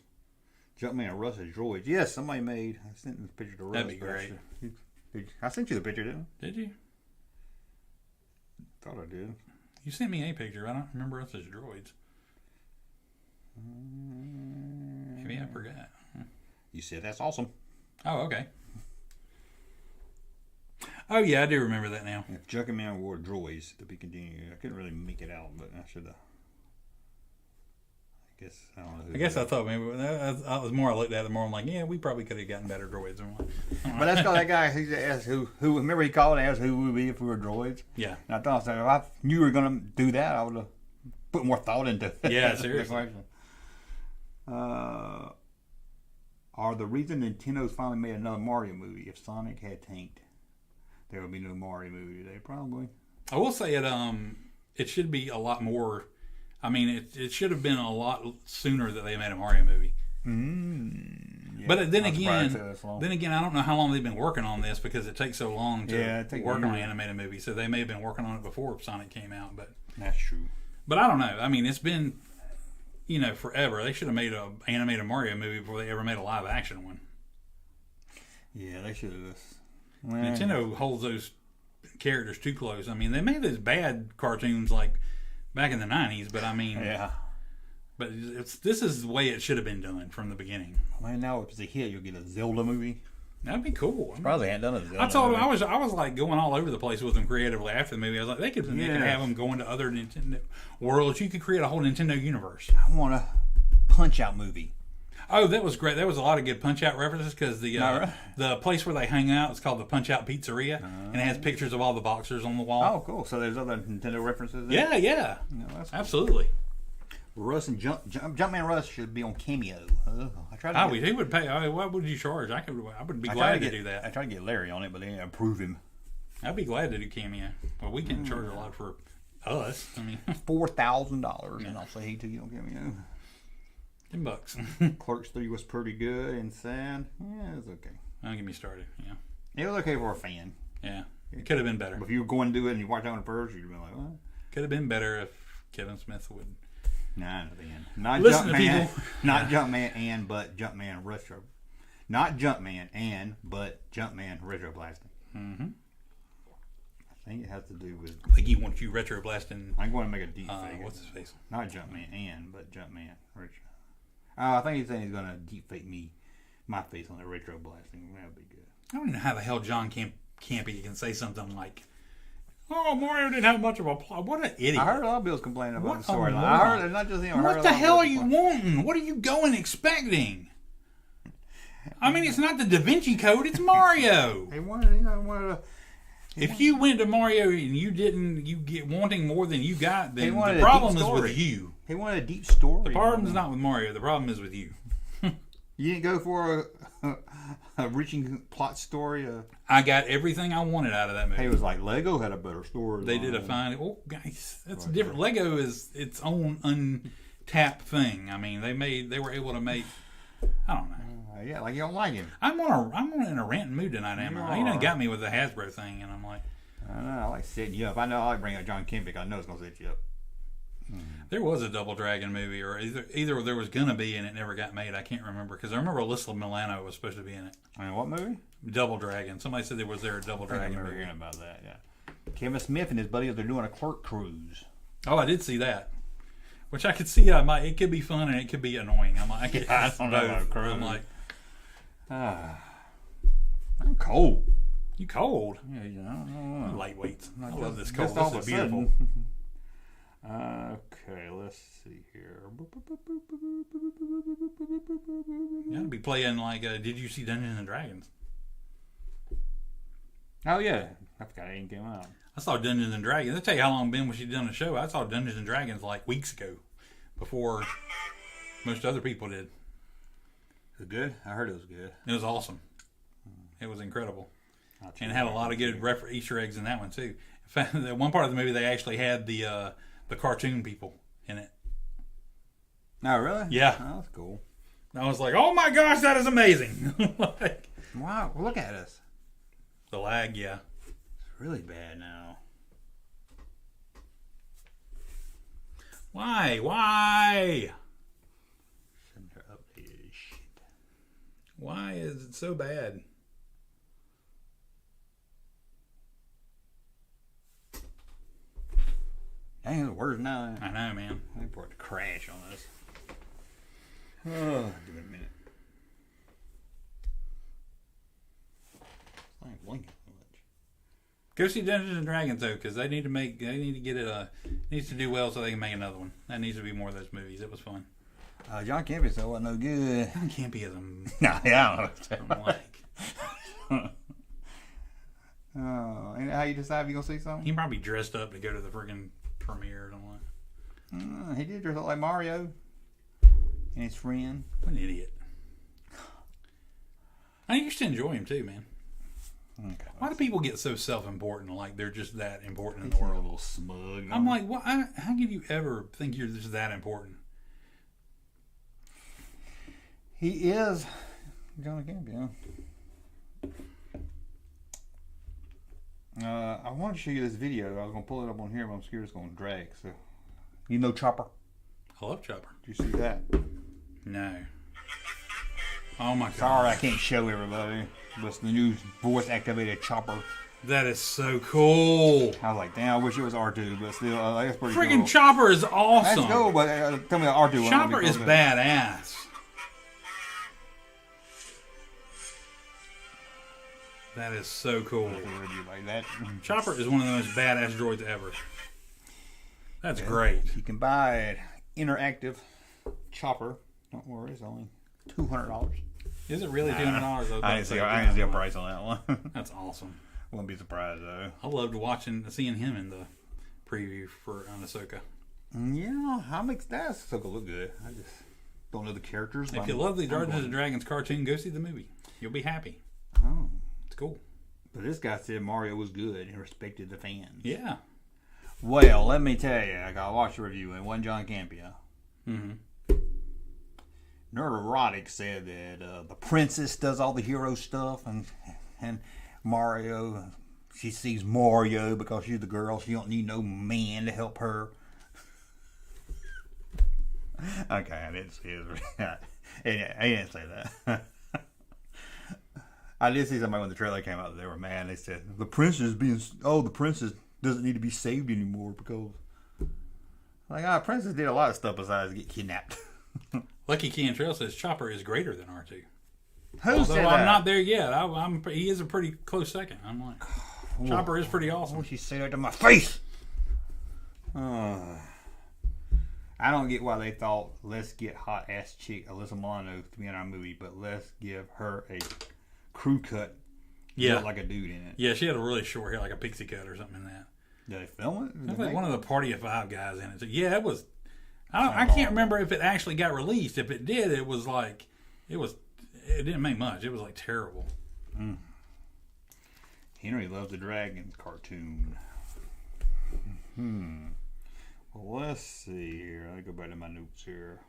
Junkman and Russ as droids. Yes, somebody made. I sent this picture to Russ. That'd be great. I sent you the picture, didn't I? Did you? Thought I did. You sent me a picture. I don't remember us as droids. Maybe I forgot. You said that's awesome. Oh, okay. Oh, yeah, I do remember that now. If Junkman wore droids to be continued, I couldn't really make it out, but I should have. I guess I thought maybe I was more. I looked at it more. I'm like, yeah, we probably could have gotten better droids. But that's called that guy. He asked who. Remember he called and asked who would be if we were droids. Yeah. And I thought, if I knew you were going to do that, I would have put more thought into it. Yeah, seriously. Are the reason Nintendo's finally made another Mario movie? If Sonic had tanked, there would be no Mario movie today. Probably. I will say it should be a lot more. I mean, it should have been a lot sooner that they made a Mario movie. Yeah, but then again, I don't know how long they've been working on this because it takes so long to work on an animated movie. So they may have been working on it before Sonic came out. But that's true. But I don't know. I mean, it's been forever. They should have made an animated Mario movie before they ever made a live action one. Yeah, they should have. Nintendo holds those characters too close. I mean, they made those bad cartoons like back in the 90s, but I mean, yeah. But this is the way it should have been done from the beginning. Man, now if it's a hit, you'll get a Zelda movie. That'd be cool. Probably hadn't done a Zelda. I told them I was like going all over the place with them creatively after the movie. I was like, they could have them going to other Nintendo worlds. You could create a whole Nintendo universe. I want a Punch-Out movie. Oh, that was great. There was a lot of good Punch-Out references because the place where they hang out is called the Punch-Out Pizzeria, and it has pictures of all the boxers on the wall. Oh, cool. So there's other Nintendo references there? Yeah. That's cool. Absolutely. Russ and Junkman Russ should be on Cameo. He would pay. What would you charge? I would be glad to do that. I tried to get Larry on it, but they didn't approve him. I'd be glad to do Cameo. Well, we can charge a lot for us. I mean, $4,000, and I'll say hey to you on Cameo. $10. Clerks 3 was pretty good and sad. Yeah, it was okay. Don't get me started. Yeah, it was okay for a fan. Yeah, it could have been better. But if you were going to do it and you watched it on the first, you'd be like, what? Could have been better if Kevin Smith would. Nah, not Listen Junkman, to people. not Junkman but Junkman retro, not Junkman but Junkman retro blasting. Mm-hmm. I think it has to do with. I think he wants you retro blasting. I'm going to make a deep fake. What's his face? Not Junkman but Junkman retro. I think he's saying he's going to deep fake my face on the retro blasting. That would be good. I don't know how the hell John Campy can say something like, "Oh, Mario didn't have much of a plot." What an idiot! I heard a lot of Bills complaining about the storyline. I heard it's not just him. What the hell are you wanting? What are you going expecting? I mean, it's not the Da Vinci Code; it's Mario. He wanted to. If you went to Mario and you get wanting more than you got, then the problem is with you. He wanted a deep story. The problem is not with Mario. The problem is with you. You didn't go for a reaching plot story. I got everything I wanted out of that movie. He was like, Lego had a better story. They did a fine. Oh, guys, that's different. Lego is its own untapped thing. I mean, they were able to make. I don't know. Yeah, like you don't like him. I'm in a ranting mood tonight, am I? You done got me with the Hasbro thing, and I'm like, I don't know. I like setting you up. I know I like bringing up John Kimbick. I know it's gonna set you up. There was a Double Dragon movie, or either there was gonna be, and it never got made. I can't remember because I remember Alyssa Milano was supposed to be in it. I mean, what movie? Double Dragon. Somebody said there was a Double Dragon I remember movie. hearing about that. Yeah. Kevin Smith and his buddies, they're doing a clerk cruise. Oh, I did see that. Which I could see. It could be fun and it could be annoying. I'm like, I don't know about cruise. I'm like, I'm cold. You cold? Yeah, I don't know. Lightweights. I Just- love this just cold. all This of is a beautiful. sudden. Okay, let's see here. You gotta be playing like, did you see Dungeons and Dragons? Oh, yeah. I forgot it ain't came out. I saw Dungeons and Dragons. I'll tell you how long Ben was she done the show. I saw Dungeons and Dragons like weeks ago, before most other people did. Is it good? I heard it was good. It was awesome. It was incredible. And it had a lot of good Easter eggs in that one too. In fact, that one part of the movie they actually had the cartoon people in it. Oh, really? Yeah. Oh, that's cool. I was like, oh my gosh, that is amazing. Like, Wow, well, look at us. the lag, yeah. It's really bad now. Why? Shouldn't have updated shit. Why is it so bad? Dang, it's worse now. I know, man. I think we're to crash on us. Oh, give it a minute. I ain't blinking so much. Go see Dungeons and Dragons though, because they need to get it. Needs to do well so they can make another one. That needs to be more of those movies. It was fun. John Campbell said wasn't no good. John Campy is a Nah, yeah, I don't know. I'm like, Oh, and how you decide if you gonna see something? he probably dressed up to go to the friggin' premiere or something. He did dress up like Mario and his friend. What an idiot. I used to enjoy him too, man. Okay. Why do people get so self-important? Like they're just that important in He's the a world? little smug. I'm like, what? How could you ever think you're just that important? He is John Campbell. I wanted to show you this video. I was gonna pull it up on here, but I'm scared it's gonna drag. So, you know Chopper? I love Chopper. Did you see that? No. Oh my god. Sorry, I can't show everybody. But it's the new voice-activated Chopper. That is so cool. I was like, damn, I wish it was R2, but still, that's pretty Friggin' cool. Chopper is awesome. That's cool, but tell me the R2 one. Chopper is badass. That is so cool. Like that. Chopper is one of the most badass droids ever. That's great. You can buy an interactive Chopper. Don't worry, it's only $200. Is it really $200? I didn't see a price on that one. That's awesome. Wouldn't be surprised though. I loved seeing him in the preview for Ahsoka. Yeah, how makes that Ahsoka look good? I just don't know the characters. If you love the Dungeons and Dragons cartoon, go see the movie. You'll be happy. Oh. It's cool. But this guy said Mario was good and respected the fans. Yeah. Well, let me tell you, I got to watch the review, and it wasn't John Campia. Mm-hmm. Nerd Erotic said that the princess does all the hero stuff, and Mario, she sees Mario because she's the girl. She don't need no man to help her. Okay, I didn't see it. I didn't say that. I did see somebody when the trailer came out. They were mad. They said the princess doesn't need to be saved anymore because, princess did a lot of stuff besides get kidnapped. Lucky Cantrell says Chopper is greater than R2. Who said that? I'm not there yet. He is a pretty close second. I'm like, Chopper is pretty awesome. Why would she say that to my face? I don't get why they thought let's get hot ass chick Alyssa Milano to be in our movie, but let's give her a crew cut. Yeah, like a dude in it. Yeah, she had a really short hair, like a pixie cut or something in that. Did they film it? I was like one of the Party of Five guys in it. So yeah, it was. I can't remember if it actually got released. If it did, it was like it didn't make much. It was like terrible. Henry loves the Dragons cartoon. Well, let's see here. Let me go back to my notes here.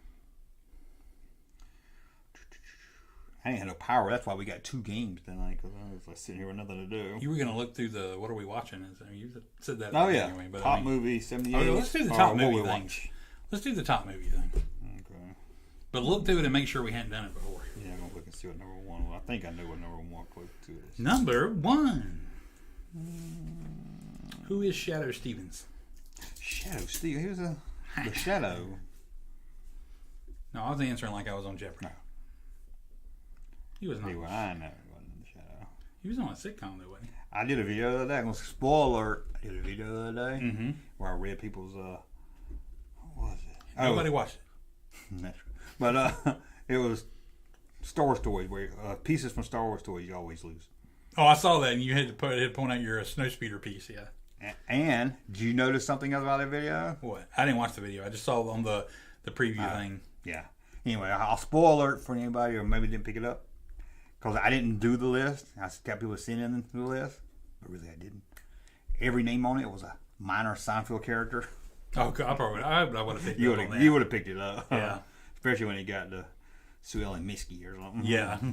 I ain't had no power. That's why we got 2 games tonight, because I was sitting here with nothing to do. You were going to look through the what are we watching? You said that. Oh, yeah. Anyway, but top movie, 78. Oh, let's do the top movie thing. Let's do the top movie thing. Okay. But look through it and make sure we hadn't done it before. Yeah, I'm going to look and see what number 1 was. I think I know what number 1 close to is. Number 1. Who is Shadow Stevens? Shadow Stevens? He was the Shadow. No, I was answering like I was on Jeopardy. No. He was not. I know he wasn't in the Shadow. He was on a sitcom though, wasn't he? I did a video the other day. I'm going to spoiler alert. I did a video the other day where I read people's Nobody watched it. But it was Star Wars toys, where pieces from Star Wars toys you always lose. Oh, I saw that, and you had to point out your snowspeeder piece. Yeah. And did you notice something else about that video? What? I didn't watch the video. I just saw on the preview thing. Yeah. Anyway, I'll spoil alert for anybody who maybe didn't pick it up, because I didn't do the list. I got people sending the list, but really I didn't. Every name on it was a minor Seinfeld character. Oh, God, I would have picked it up on that. You would have picked it up. Yeah. Especially when he got to Sue Ellen Miskey or something. Yeah. I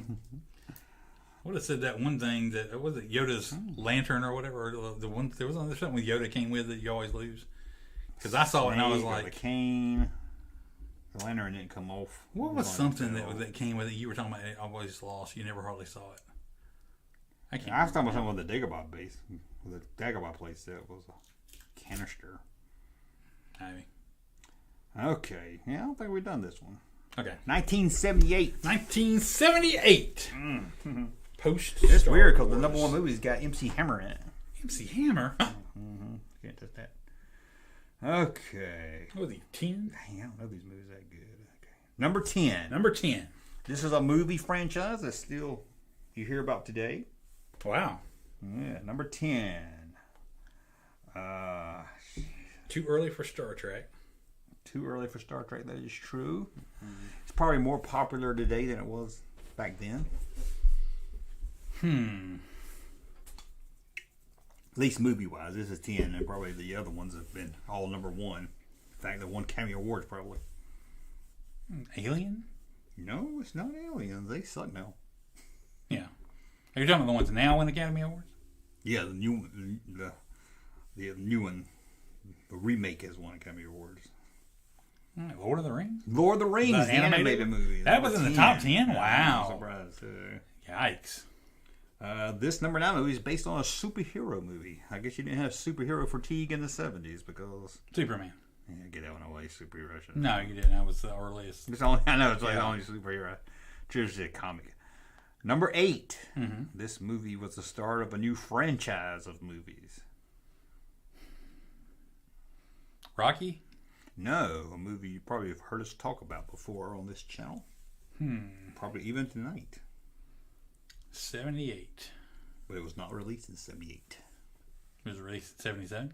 would have said that one thing that was it Yoda's lantern or whatever. Or the one there was something with Yoda came with that you always lose. Because I saw it and I was like, the cane. The lantern didn't come off. What was something that came with it? You were talking about it always lost. You never hardly saw it. I was talking about something with the Dagobah base. With the Dagobah place that was a canister. Maybe. Okay. Yeah, I don't think we've done this one. Okay. 1978. 1978. Post. It's weird because the number one movie's got MC Hammer in it. MC Hammer? Can't touch that. Okay. What was he, 10? Dang, I don't know these movies that good. Okay. Number 10. Number 10. This is a movie franchise that still you hear about today. Wow. Yeah, number 10. Too early for Star Trek. Too early for Star Trek, that is true. It's probably more popular today than it was back then. At least movie-wise, this is 10, and probably the other ones have been all number 1. In fact, they won Academy Awards probably. Alien? No, it's not Aliens. They suck now. Yeah. Are you talking about the ones now win Academy Awards? Yeah, the new one, the remake has won Academy Awards. Lord of the Rings? Lord of the Rings, the animated movie. That was in the top 10? Wow. I'm surprised. Yikes. This number 9 movie is based on a superhero movie. I guess you didn't have superhero fatigue in the 70s because... Superman. Yeah, get that one away, superhero. No, you didn't. That was the earliest. I know, it's like the only superhero. Traditionally a comic. Number 8. This movie was the start of a new franchise of movies. Rocky? No, a movie you probably have heard us talk about before on this channel. Probably even tonight. 78. But it was not released in 78. It was released in 77?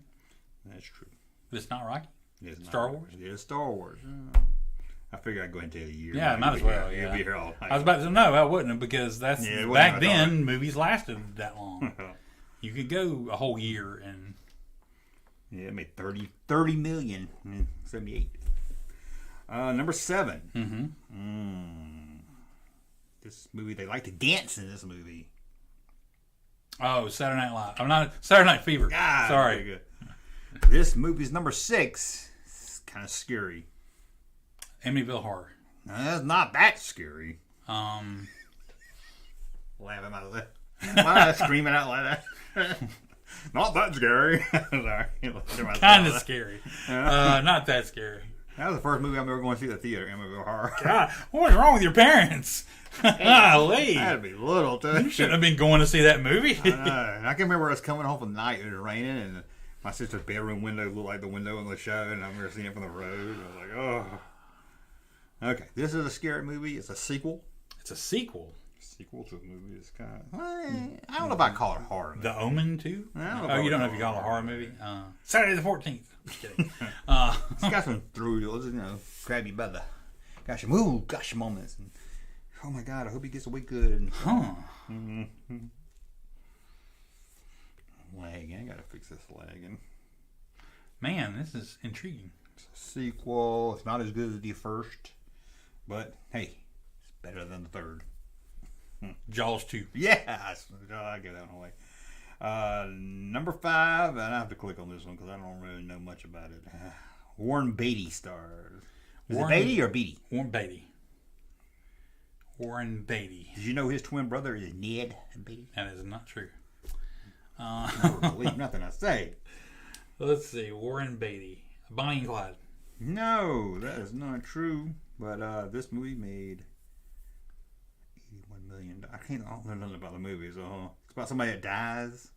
That's true. But it's not Rocky? It's Star not, Wars? Yeah, Star Wars. I figured I'd go ahead and tell you the year. Yeah, might as well. You'll be here all night. I was about to say, no, I wouldn't have, because that's back then, movies lasted that long. You could go a whole year and... Yeah, it made 30 million in 78. Number 7. This movie, they like to dance in this movie. Oh, Saturday Night Live. I'm not... Saturday Night Fever. Sorry. Good. This movie's number 6. It's kind of scary. Amityville Horror. No, that's not that scary. Um... Laughing out of that. Why am I screaming out like that? Not that scary. Sorry. Kind of scary. Not that scary. That was the first movie I'm ever going to see at the theater, Amityville Horror. God, what was wrong with your parents? Golly. I had to be little, too. You shouldn't have been going to see that movie. I can remember us coming home from the night, it was raining, and my sister's bedroom window looked like the window in the show, and I remember seeing it from the road. I was like, oh. Okay, this is a scary movie. It's a sequel. It's a sequel. Sequel to a movie. It's kind of... I don't know if I call it horror. The Omen 2? Oh, you don't know if you call it a horror movie? Saturday the 14th. Just kidding. It's got some thrills, grab you by the... Gosh, moments. And, oh my God, I hope he gets away good. And, Lagging. I gotta fix this lagging. Man, this is intriguing. It's a sequel. It's not as good as the first. But, hey, it's better than the third. Jaws 2. Yes! I'll get that one away. Number 5, and I have to click on this one because I don't really know much about it. Warren Beatty stars. Is it Beatty or Beatty? Warren Beatty. Warren Beatty. Did you know his twin brother is Ned Beatty? That is not true. I don't believe nothing I say. Let's see. Warren Beatty. Bonnie and Clyde. No, that is not true. But this movie made $81 million. I don't know nothing about the movie, so it's about somebody that dies.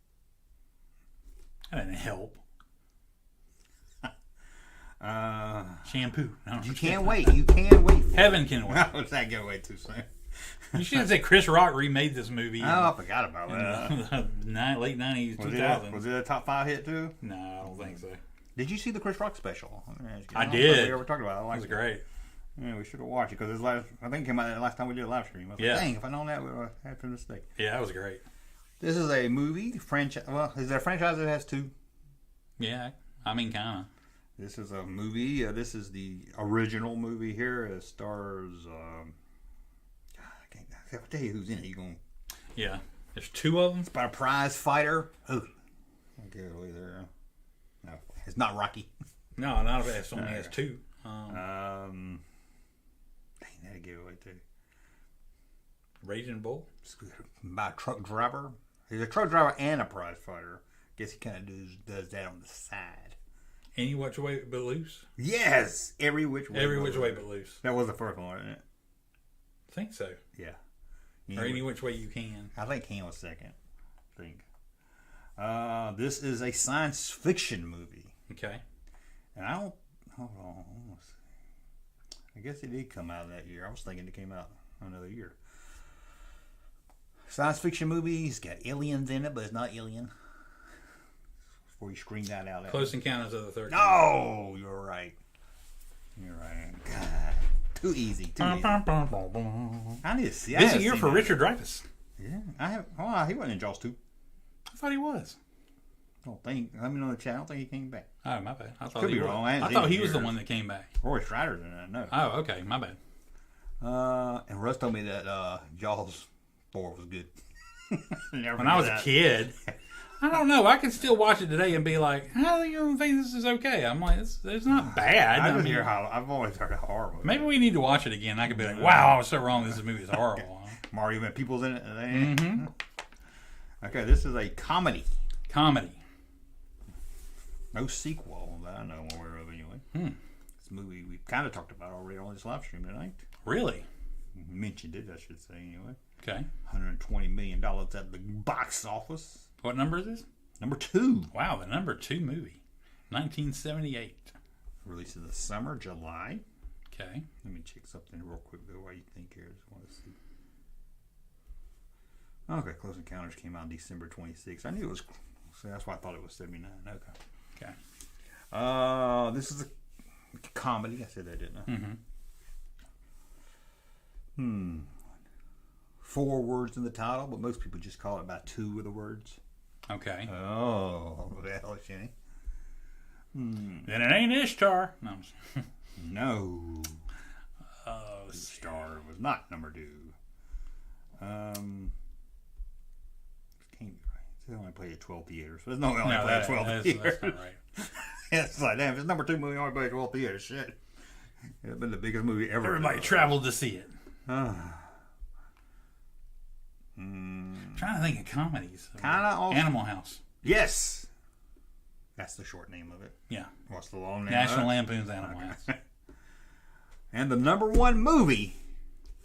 That didn't help. Shampoo. No, You can't wait. You can't wait. Heaven can wait. No, that go away too soon. You should have said Chris Rock remade this movie. Oh, I forgot about that. Late 90s, Was 2000s. was it a top 5 hit too? No, I don't think so. Did you see the Chris Rock special? I don't did. think we ever talked about it. I That liked was it. great. Yeah, we should have watched it because I think it came out the last time we did a live stream. I was Yeah. like, dang, if I known that, we would have had a mistake. Yeah, that was great. This is a movie franchise. Well, is there a franchise that has 2? Yeah, I mean, kind of. This is a movie. This is the original movie here. It stars. I can't tell you who's in it. You going? Yeah, there's 2 of them. It's about a prize fighter. Oh, I'll give it away there. No, it's not Rocky. No, not if it only has 2. Dang, that'd give it away too. Raging Bull. It's by a truck driver. He's a truck driver and a prize fighter. Guess he kind of does that on the side. Any which way but loose. Yes, every which way. Every which way but loose. That was the first one, wasn't it? I think so. Yeah. Or any which way you can. I think Han was second. I think. This is a science fiction movie. Okay. And I don't. Hold on. Let's see. I guess it did come out that year. I was thinking it came out another year. Science fiction movie. It's got aliens in it, but it's not alien. Before you scream that out. Close Encounters of the Third Kind. No, you're right. You're right. God, too easy. Too easy. I need to see. Busy year for Richard Dreyfuss. Yeah, I have. Oh, he wasn't in Jaws 2. I thought he was. I don't think. Let me know in the chat. I don't think he came back. Oh, my bad. I thought Could he be was. wrong. I haven't I seen thought it he in was the years. one that came back. Roy Strider's in that. No. Oh, okay. My bad. And Russ told me that Jaws 4 was good. When I was a kid, I don't know. I can still watch it today and be like, how do you think this is okay? I'm like, it's not bad. I I just mean, hear how I've always heard how horrible. maybe we need to watch it again. I could be like, wow, I was so wrong. This movie is horrible. Mario and people's in it. Mm-hmm. Okay, this is a comedy. Comedy. No sequel that I know I'm aware of anyway. This movie we kind of talked about already on this live stream tonight. Really? Mentioned it, I should say anyway. Okay. $120 million at the box office. What number is this? Number 2. Wow, the number 2 movie. 1978. Released in the summer, July. Okay. Let me check something real quick though. What you think here? I just want to see. Okay, Close Encounters came out December 26th. I knew it was. So that's why I thought it was 79. Okay. Okay. This is a comedy. I said that, didn't I? Mm-hmm. 4 words in the title, but most people just call it by 2 of the words. Okay. Oh, well, Shinny. Then it ain't Ishtar. No. I'm just- No. Oh, Star was not number 2. Can't be right. They only played at 12 theaters. There's no way only played at 12 theaters. That's not right. It's like, damn, if it's number 2 movie, only played at 12 theaters. Shit. It's been the biggest movie ever. Everybody traveled to see it. Mm. Trying to think of comedies. Kinda also- Animal House. Yes. That's the short name of it. Yeah. What's the long name? National of it? Lampoon's Animal House. And the number 1 movie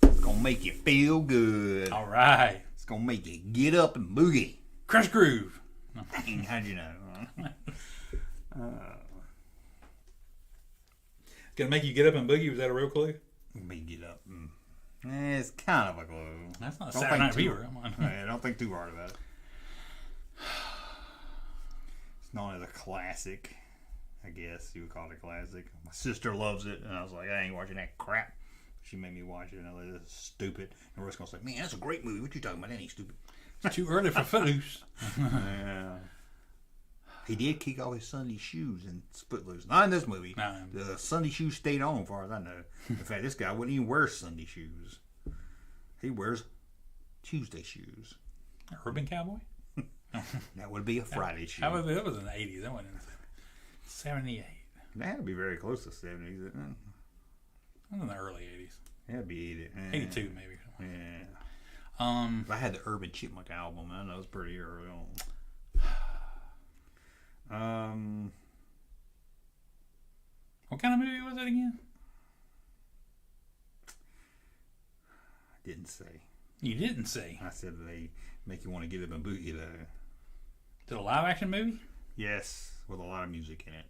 is going to make you feel good. All right. It's going to make you get up and boogie. Crush Groove. Dang, how'd you know? Gonna make you get up and boogie. Was that a real clue? Make you get up. It's kind of a clue. That's not a Don't Saturday think Night too- Fever. Come on. Yeah, don't think too hard about it. It's known as a classic. I guess you would call it a classic. My sister loves it, and I was like, I ain't watching that crap. She made me watch it, and I was like, this is stupid. And Russ gonna say, man, that's a great movie. What you talking about? That ain't stupid. It's too early for Footloose. Yeah. He did kick off his Sunday shoes in Footloose. Not in this movie. No. The Sunday shoes stayed on, as far as I know. In fact, this guy wouldn't even wear Sunday shoes. He wears Tuesday shoes. Urban Cowboy? That would be a Friday shoe. That was in the 80s. That wasn't in the 78. That had to be very close to 70s. That was in the early 80s. That'd be 82 maybe. Yeah. I had the Urban Chipmunk album. I know it was pretty early on. What kind of movie was it again? I didn't say. You didn't say. I said they make you want to get up and boogie though. Is it a live action movie? Yes, with a lot of music in it.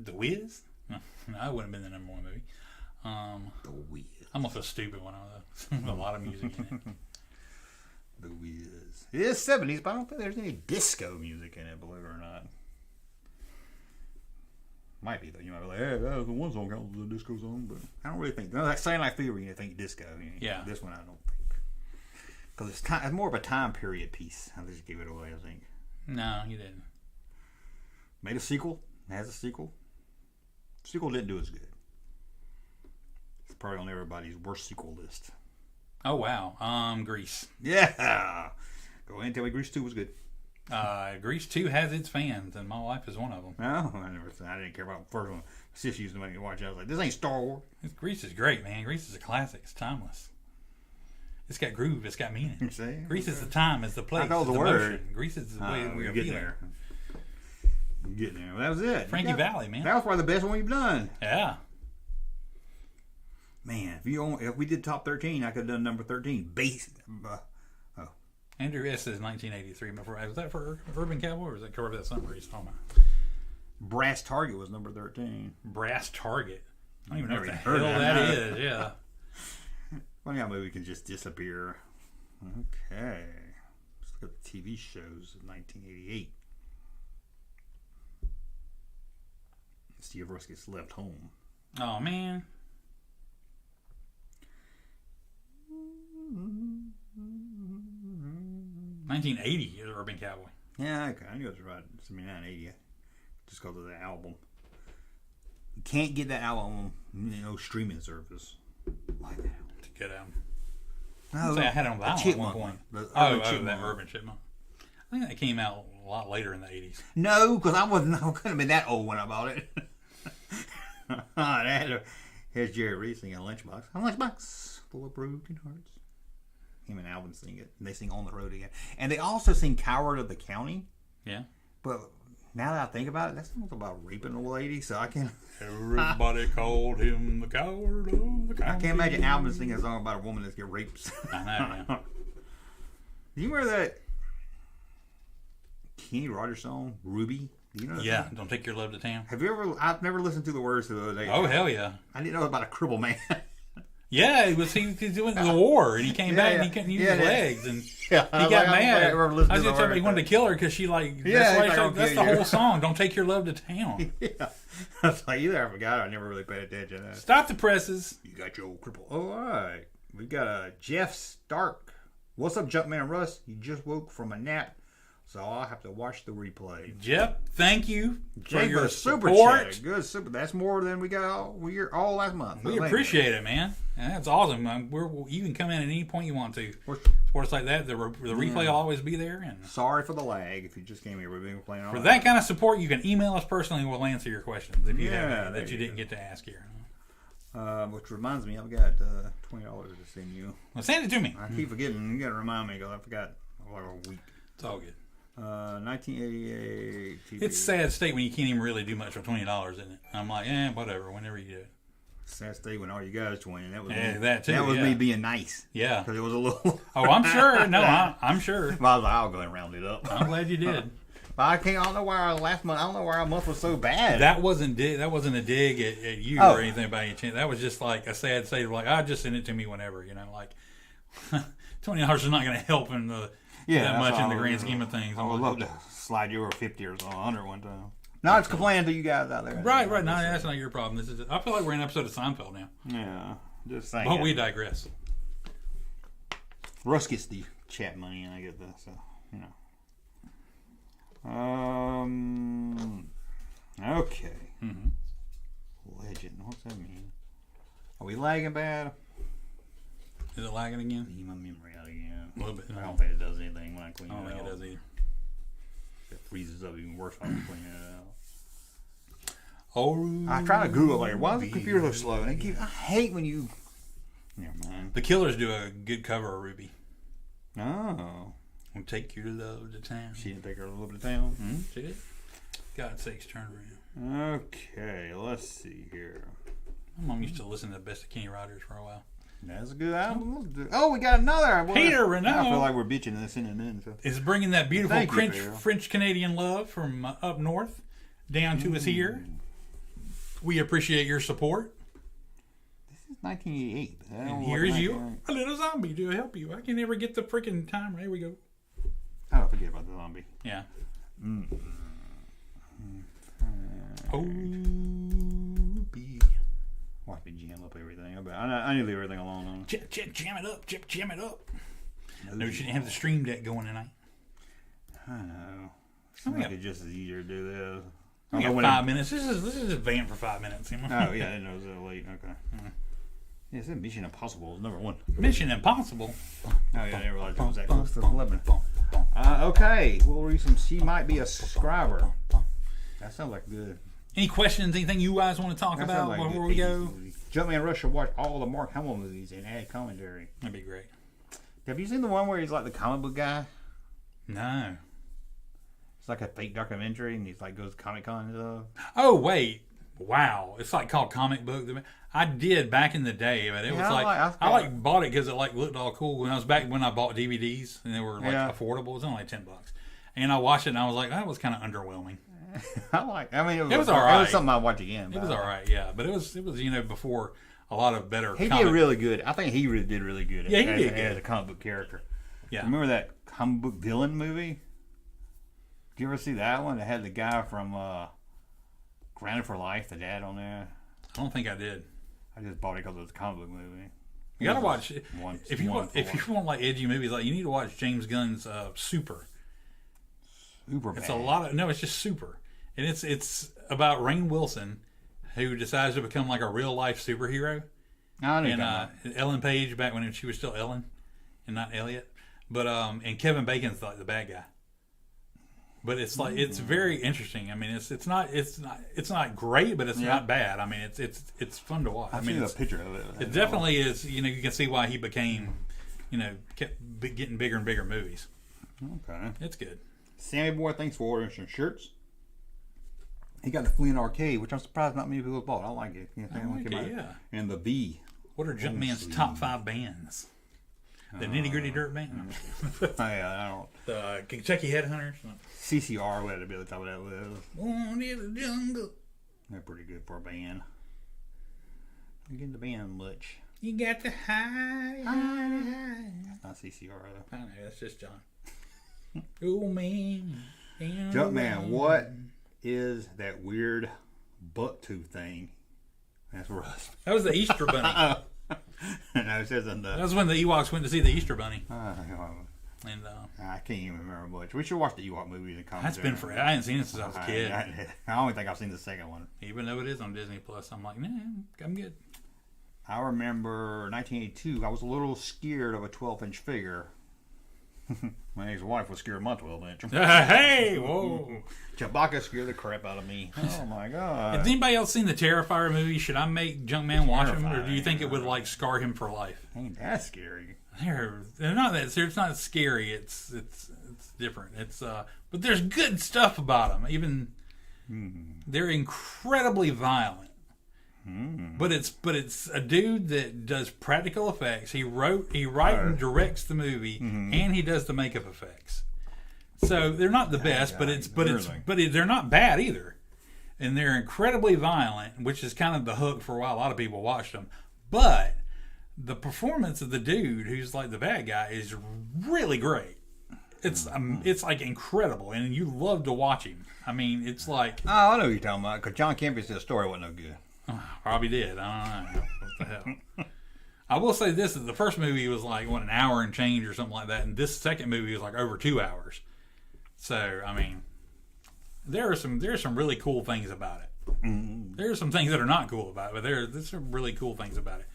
The Wiz? No, that wouldn't have been the number one movie. The Wiz. I'm also stupid one of a lot of music in it. The Wiz. It is 70s, but I don't think there's any disco music in it, believe it or not. Might be, though. You might be like, hey, that the one song counts as a disco song, but I don't really think. No, that Saturday Night Fever, you think disco. Yeah. This one, I don't think. Because it's more of a time period piece. I just gave it away, I think. No, you didn't. Made a sequel. Has a sequel. Sequel didn't do as good. It's probably on everybody's worst sequel list. Oh, wow. Grease. Yeah. Go ahead and tell me Grease 2 was good. Grease 2 has its fans, and my wife is one of them. No, I didn't care about the first one. My sister used to make me watch it. I was like, this ain't Star Wars. Grease is great, man. Grease is a classic. It's timeless. It's got groove. It's got meaning. See? Grease is the time. It's the place. I thought it was it's a the word. motion. Grease is the way we're getting feeling. there. I'm getting there. Well, that was it. Frankie Valli, man. That was probably the best one we've done. Yeah. Man, if we did top 13, I could have done number 13. Andrew S. says 1983. Was that for Urban Cowboy, or was that covered that summer he's talking about? Brass Target was number 13. Brass Target. I don't even know what the Heard hell that. that is. Yeah. Funny how a movie can just disappear. Okay. Let's look at the TV shows of 1988. Let's see if Russ gets left home. Oh, man. $1980 is Urban Cowboy. Yeah, okay. I knew it was right. 79, 80. Just because of the album. You can't get that album on streaming service like that. It's a good album. No, I had it on vinyl at one point. The That Urban Chipmunk. I think that came out a lot later in the 80s. No, because I couldn't have been that old when I bought it. Here's Jerry Reed singing Lunchbox. A lunchbox full of broken hearts. Him and Alvin sing it. And they sing On the Road Again. And they also sing Coward of the County. Yeah. But now that I think about it, that's not about raping a lady, so I can't. Everybody called him the coward of the county. I can't imagine Alvin singing a song about a woman that's get raped. I know, man. Do you remember that Kenny Rogers song, Ruby? Do you know that Yeah, song? Don't Take Your Love to Town. Have you ever? I've never listened to the words to the other day. Oh, hell yeah. I didn't know about a cripple man. Yeah, he was doing the war, and he came back and he couldn't use his legs, and he got mad. I was just telling him he wanted to kill her because she that's the whole song. Don't take your love to town. Yeah, I was like, either I forgot or I never really paid attention. Stop the presses. You got your old cripple. Oh, all right. We got Jeff Stark. What's up, Junkman Russ? You just woke from a nap, so I'll have to watch the replay. Jeff, thank you for your super support. chat. Good super. That's more than we got all last month. We appreciate it, man. And that's awesome. You can come in at any point you want to. Sports like that, the replay will always be there. And sorry for the lag if you just came here. We've been playing all for that kind of support, you can email us personally. We'll answer your questions if you have any that you didn't get to ask here. Which reminds me, I've got $20 to send you. Well, send it to me. I keep forgetting. You got to remind me because I forgot a week. It's all good. 1988 TV. It's a sad state when you can't even really do much for $20, isn't it? I'm like, whatever, whenever you do it. Sad state when all you got is 20. That was that was me being nice. Yeah, because it was a little. Oh, I'm sure. No, I'm sure. Well, I was like, I'll go and round it up. I'm glad you did. But I don't know why our month was so bad. That wasn't a dig at you or anything by any chance. That was just like a sad state of like, just send it to me whenever, like $20 is not going to help in that much in the grand scheme of things. I would love to slide you over 50 or so 100 one time. No, it's complaining to you guys out there. Right. No, that's not your problem. I feel like we're in an episode of Seinfeld now. Yeah, just saying. But we digress. Russ gets the chat money, and I get that. So Okay. Mm-hmm. Legend. What's that mean? Are we lagging bad? Is it lagging again? Leave my memory out again. A little bit. I don't think it does anything when I clean it out. I don't think it does either. It freezes up even worse when I clean it out. Oh, I try to Google later. Why is the computer so slow? I hate when you. Never mind. The Killers do a good cover of Ruby. Oh. We'll take your love to town. She didn't take her love to town? Mm-hmm. She did. God's sakes, turn around. Okay, let's see here. My mom used to listen to the best of Kenny Rogers for a while. That's a good album. Oh, we got another. Peter Renaud. I feel like we're bitching this in and in. So. It's bringing that beautiful French-Canadian love from up north down to us here. We appreciate your support. This is 1988. And here's you, a little zombie, to help you. I can never get the freaking timer. Here we go. Oh, forget about the zombie. Yeah. Watch me jam up everything. I need to leave everything alone. Jam it up. Jam it up. No, you didn't have the stream deck going tonight. I know. Seems like it's just as easier to do this. We got 5 minutes. This is a vamp for 5 minutes. You know? Oh, yeah, I didn't know it was that late. Okay. Yeah, it said Mission Impossible is number 1. Mission Impossible. Oh, yeah, I didn't realize it was that close to 11. Okay, we'll read some She Might Be a Subscriber. That sounds like good. Any questions, anything you guys want to talk about like before we go? Junkman Rush should watch all the Mark Hamill movies and add commentary. That'd be great. Have you seen the one where he's like the comic book guy? No. It's like a fake documentary and he's like goes to Comic-Con and stuff. Oh, wait. Wow. It's like called Comic Book. I did back in the day, but it was I bought it because it like looked all cool. When I was back when I bought DVDs and they were like affordable. It was only like $10. And I watched it and I was like, that was kind of underwhelming. It was all right. It was something I'd watch again. It was all right, yeah. But it was before a lot of better. He did really good. I think he really did really good. Yeah, he did good as a comic book character. Yeah. Remember that comic book villain movie? Did you ever see that one? It had the guy from Grounded for Life, the dad on there. I don't think I did. I just bought it because it was a comic book movie. You gotta watch it. If you want like edgy movies, like you need to watch James Gunn's Super. Super bad. It's a lot of it's just Super, and it's about Rainn Wilson, who decides to become like a real life superhero. And Ellen Page back when she was still Ellen, and not Elliot, but and Kevin Bacon's like the bad guy. But it's like it's very interesting. I mean, it's not great, but it's not bad. I mean, it's fun to watch. I've seen a picture of it. It definitely is. You can see why he became, kept getting bigger and bigger movies. Okay, it's good. Sammy Boy, thanks for ordering some shirts. He got the Flynn Arcade, which I'm surprised not many people have bought. I like it. Yeah. And the V. What are Junkman's top 5 bands? The Nitty Gritty Dirt Band? I don't. The Kentucky Headhunters? CCR would have to be at the top of that list. On in the jungle. They're pretty good for a band. I'm getting the band much. You got to hide. That's not CCR though. I know, that's just John. Oh man. Junkman, what is that weird buck tooth thing? That's Russ. That was the Easter Bunny. No, it says in the. That was when the Ewoks went to see the Easter Bunny. And I can't even remember much. We should watch the Ewok movies and commentary. That's been forever. I hadn't seen it since I was a kid. I don't think I've seen the second one. Even though it is on Disney Plus, I'm like, nah, I'm good. I remember 1982. I was a little scared of a 12-inch figure. My ex-wife was scared of my 12-inch. Hey, whoa! Chewbacca scared the crap out of me. Oh my god! Has anybody else seen the Terrifier movie? Should I make Junkman watch them, or do you think it would like scar him for life? Ain't that scary? They're not that. It's not scary. It's different. But there's good stuff about them. Even they're incredibly violent. But it's a dude that does practical effects. He writes and directs the movie, and he does the makeup effects. So they're not the best, but they're not bad either. And they're incredibly violent, which is kind of the hook for why a lot of people watched them. But the performance of the dude who's like the bad guy is really great. It's like incredible, and you love to watch him. I mean, it's like I know what you're talking about because John Campbell said the story wasn't no good. Probably did. I don't know. What the hell? I will say this: that the first movie was like an hour and change or something like that, and this second movie was like over 2 hours. So I mean, there are some really cool things about it. There are some things that are not cool about it, but there's some really cool things about it.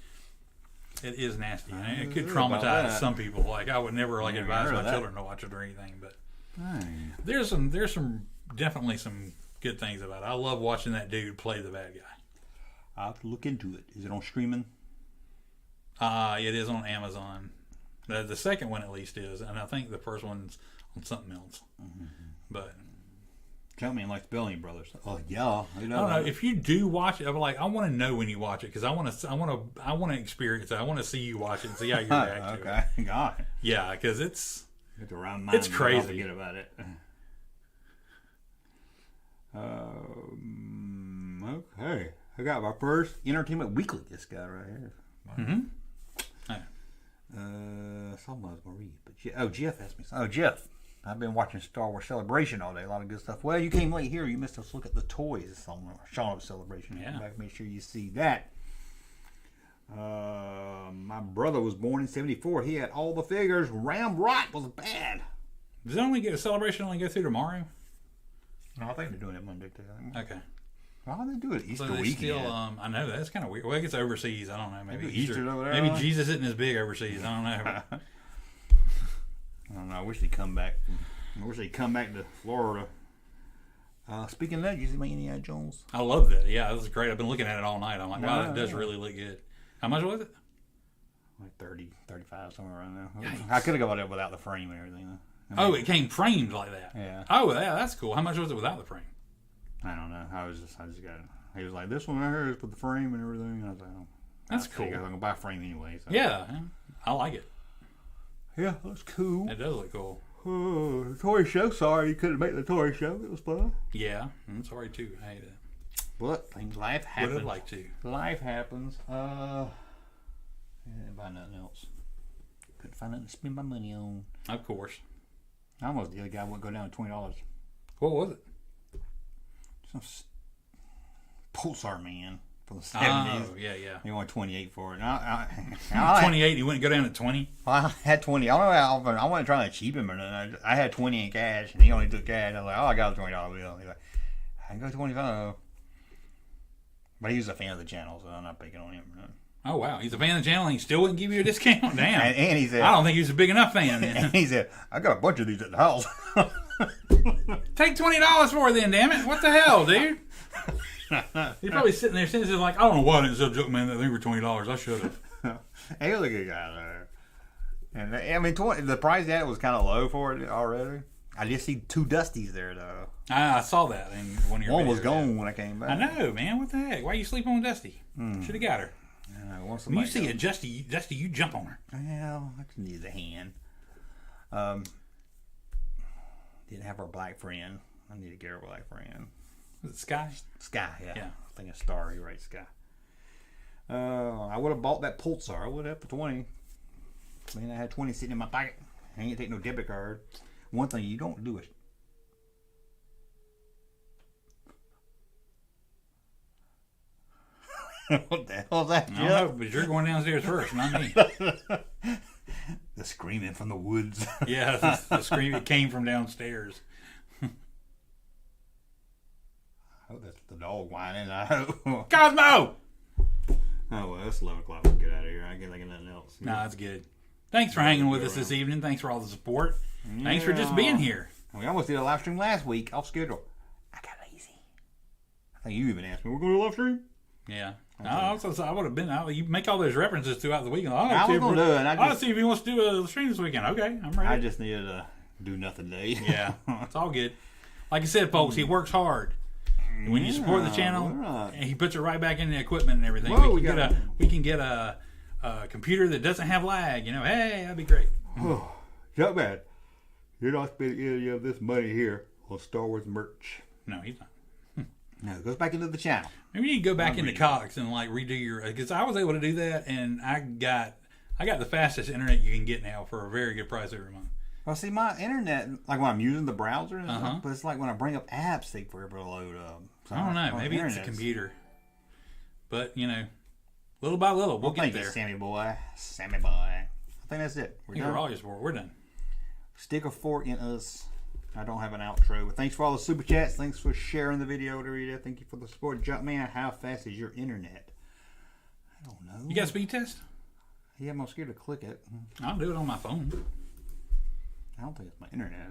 It is nasty. It could traumatize some people. Like I would never advise my children to watch it or anything, but there's definitely some good things about it. I love watching that dude play the bad guy. I'll have to look into it. Is it on streaming? It is on Amazon. The second one at least is, and I think the first one's on something else. But Junkman likes Bellamy Brothers. Oh yeah, I don't know if you do watch it. I'm like, I want to know when you watch it because I want to experience it. I want to see you watch it and see how you react to it. Okay, got it. Yeah, because it's crazy. Forget about it. Okay. I got my first Entertainment Weekly. This guy right here. Mm-hmm. Something I was gonna read, but Jeff asked me. Oh, Jeff, I've been watching Star Wars Celebration all day. A lot of good stuff. Well, you came late here. You missed us look at the toys on Shaun of Celebration. Yeah. Back, make sure you see that. My brother was born in '74. He had all the figures. Ramrod was bad. Does it only get a celebration only go through tomorrow? No, I think they're doing it Monday too. Okay. Why do they do it Easter So they weekend? still, I know that's kind of weird. Well, I guess overseas. I don't know. Maybe Maybe Easter. Easter's over there, Maybe huh? Jesus isn't as big overseas. I don't know. I don't know. I wish they'd come back. I wish they'd come back to Florida. Speaking of that, did you see my Indiana Jones? I love that. Yeah, this is great. I've been looking at it all night. I'm like, wow, Yeah, that does yeah. really look good. How much was it? Like 30, 35, somewhere around there. I could have got it without the frame and everything. I mean, Oh, it came framed like that. Yeah. Oh, yeah, that's cool. How much was it without the frame? I don't know. I just got it. He was like, this one right here is with the frame and everything. And I was like, oh, That's I cool. figured I'm going to buy a frame anyway. So. Yeah, I like it. Yeah, that's cool. It does look cool. Oh, the toy show. Sorry you couldn't make the toy show. It was fun. Yeah, I'm sorry too. I hate it. But life Would happens. have liked to. Life happens. Didn't buy nothing else. Couldn't find nothing to spend my money on. Of course. I almost the other guy wouldn't go down to $20. What was it? Some Pulsar man from the 70s. Oh, yeah, yeah. He wanted 28 for it. And 28, you wouldn't go down to 20? I had 20. I don't know how often. I wasn't trying to cheap him or nothing. I had 20 in cash, and he only took cash. I was like, oh, I got a $20 bill. He's like, I can go 25. But he was a fan of the channel, so I'm not picking on him or nothing. Oh, wow. He's a fan of the channel and he still wouldn't give you a discount? Damn. And he said, I don't think he was a big enough fan then. and he said, I got a bunch of these at the house. Take $20 for it then, damn it. What the hell, dude? He's probably sitting there saying, like, I don't know why I didn't sell Junkman that thing for $20. I should have. He was a good guy there. And I mean, the price of that was kind of low for it already. I just see two Dusties there, though. I saw that in one of your One was videos. gone when I came back. I know, man. What the heck? Why are you sleeping on Dusty? Should have got her. When you see a Dusty, you jump on her. Well, I just needed a hand. Didn't have our black friend. I need to get our black friend. Was it Sky? Sky, yeah. Yeah. I think it's Star. You're right, Sky. I would have bought that Pulsar. I would have for 20. I mean, I had 20 sitting in my pocket. I ain't take no debit card. One thing you don't do is. What the hell is that? I don't know, but you're going downstairs first, not me. The screaming from the woods. Yeah, the scream, it came from downstairs. I hope that's the dog whining. I hope. Cosmo! Oh, well, it's 11 o'clock. We'll get out of here. I can't think of nothing else. No, that's good. Thanks for hanging with us this evening. Thanks for all the support. Thanks for just being here. We almost did a live stream last week off schedule. I got lazy. I think you even asked me, we're going to live stream? Yeah. I would have been. You make all those references throughout the weekend. I was going to do it. I'll see if he wants to do a stream this weekend. Okay, I'm ready. I just needed to do nothing today. Yeah, it's all good. Like I said, folks, he works hard. And when you support the channel, and he puts it right back in the equipment and everything. Whoa, we can get a computer that doesn't have lag. You know, hey, that'd be great. Oh, Junkman, you're not spending any of this money here on Star Wars merch. No, he's not. No, it goes back into the channel. Maybe you need to go back into Cox and like redo your, because I was able to do that, and I got the fastest internet you can get now for a very good price every month. Well, see, my internet, like when I'm using the browser and stuff, but it's like when I bring up apps, they forever load up. So I don't know. Maybe it's a computer. But, you know, little by little, we'll get there. Sammy boy. Sammy boy. I think that's it. We're done. We're done. Stick a fork in us. I don't have an outro. But thanks for all the super chats. Thanks for sharing the video to read it. Thank you for the support. Junkman, how fast is your internet? I don't know. You got a speed test? Yeah, I'm scared to click it. I'll do it on my phone. I don't think it's my internet.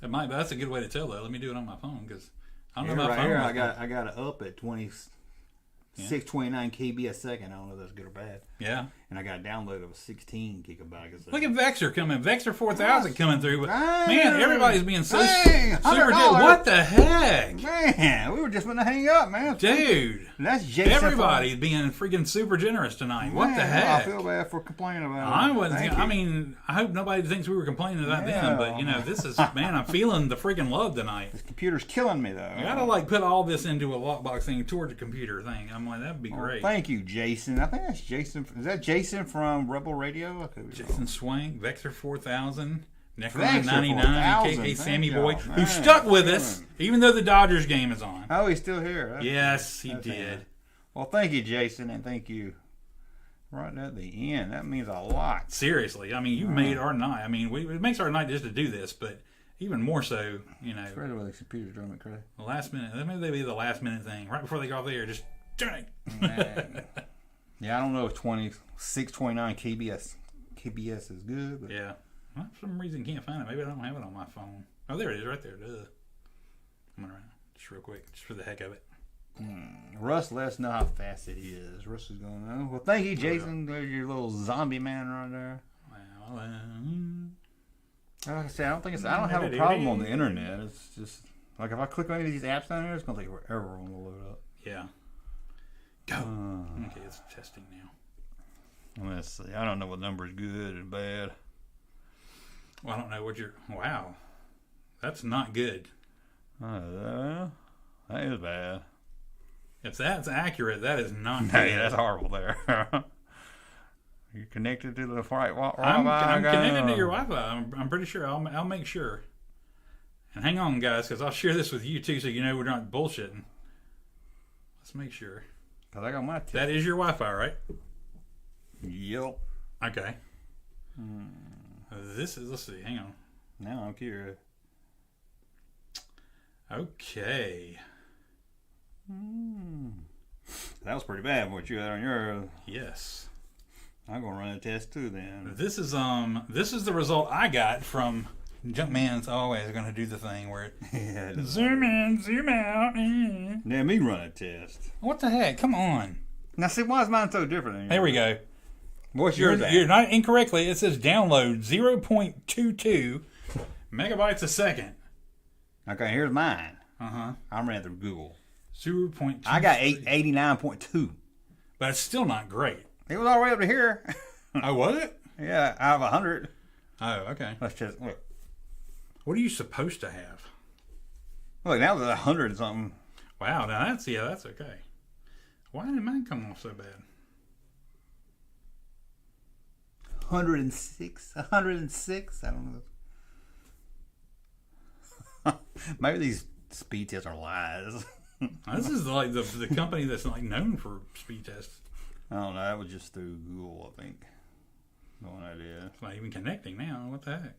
It might, but that's a good way to tell though. Let me do it on my phone because I don't Here, know my right phone. here, I got it up at 629 KB a second. I don't know if that's good or bad. Yeah. And I got a download of a 16 gigabyte a second. Look at Vexer coming. Vexer 4000 coming through. But Dang. man, everybody's being so Dang, super. $100. What the heck, Man, we were just going to hang up, man. dude? That's Jason. Everybody's being freaking super generous tonight. What the Man, heck? I feel bad for complaining about it. I wasn't. Thank I you. mean, I hope nobody thinks we were complaining about Yeah. them. But you know, this is man. I'm feeling the freaking love tonight. This computer's killing me, though. I gotta like put all this into a lockbox thing toward the computer thing. I'm like, that'd be great. Thank you, Jason. I think that's Jason. Is that Jason from Rebel Radio? Jason Swank, Vector 4000, Vector Necron 99, 4000, aka Sammy thank Boy, y'all, who man. stuck with us, even though the Dodgers game is on. Oh, he's still here. Yes, he That's did. him. Well, thank you, Jason, and thank you. Right at the end. That means a lot. Seriously, I mean, you made our night. I mean, it makes our night just to do this, but even more so, you know, Right away, the computer's drumming crazy. the last minute. Maybe they be the last minute thing right before they go off the air. Just turn it. Man. Yeah, I don't know if 2629 KBS is good. But Yeah. Well, for some reason, can't find it. Maybe I don't have it on my phone. Oh, there it is, right there. Duh. I'm gonna just real quick, just for the heck of it. Russ, let us know how fast it is. Russ is going on. Well, thank you, Jason. There's your little zombie man right there. Well, Like I said, I don't have a problem on the internet. It's just like if I click on any of these apps down there, it's gonna take forever on to load up. yeah. Go. Okay, it's testing now. Let's see. I don't know what number is good and bad. Well, I don't know what you're. Wow, that's not good. That is bad. If that's accurate, that is not good. Hey, that's horrible there. You're connected to the right Wi-Fi? I'm connected to your Wi-Fi. I'm pretty sure. I'll make sure. And hang on, guys, because I'll share this with you too, so you know we're not bullshitting. Let's make sure. Because I got my tip. That is your Wi-Fi, right? Yep. Okay. This is. Let's see. Hang on. Now I'm curious. Okay. That was pretty bad. What you had on your? Yes. I'm gonna run a test too then. This is the result I got from Junkman's always going to do the thing where it Yeah. zoom in, zoom out. Let me run a test. What the heck? Come on. Now see, why is mine so different than yours? There we go. What's yours? You're not incorrectly. It says download 0.22 megabytes a second. Okay, here's mine. Uh-huh. I'm running through Google. 0.2. I got 89.2. But it's still not great. It was all the way up to here. Oh, was it? Yeah, out of 100. Oh, okay. Let's just look. What are you supposed to have? Look, now it's 100 something. Wow, now that's okay. Why did mine come off so bad? 106. 106. I don't know. Maybe these speed tests are lies. This is like the company that's like known for speed tests. I don't know. That was just through Google, I think. No idea. It's not even connecting now. What the heck?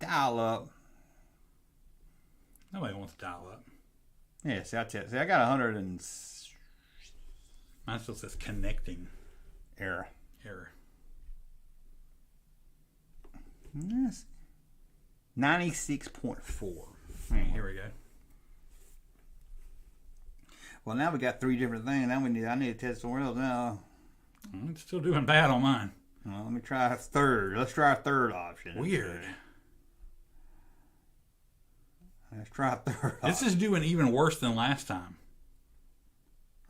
Dial up. Nobody wants to dial up. Yeah, see, I got 100 and Mine still says connecting error. Yes. 96.4. Here we go. Well, now we got 3 different things. Now I need to test somewhere else now. It's still doing bad on mine. Well, let me try a third. Let's try a third option. Weird. Let's try a third This is doing even worse than last time.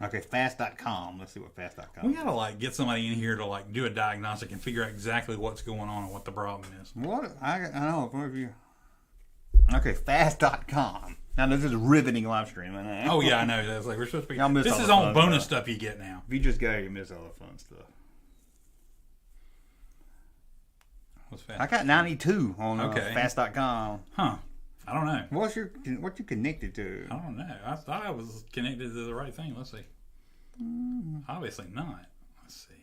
Okay, fast.com. Let's see what fast.com We gotta like get somebody in here to like do a diagnostic and figure out exactly what's going on and what the problem is. What? I know. Okay, fast.com. Now, this is riveting live stream. Oh yeah, I know. That's like we're supposed to be. Y'all missed This all is the all fun bonus stuff. stuff you get now. If you just go, you miss all the fun stuff. What's fast? I got 92 on Okay. fast.com. Huh? I don't know. What you connected to? I don't know. I thought I was connected to the right thing. Let's see. Obviously not. Let's see.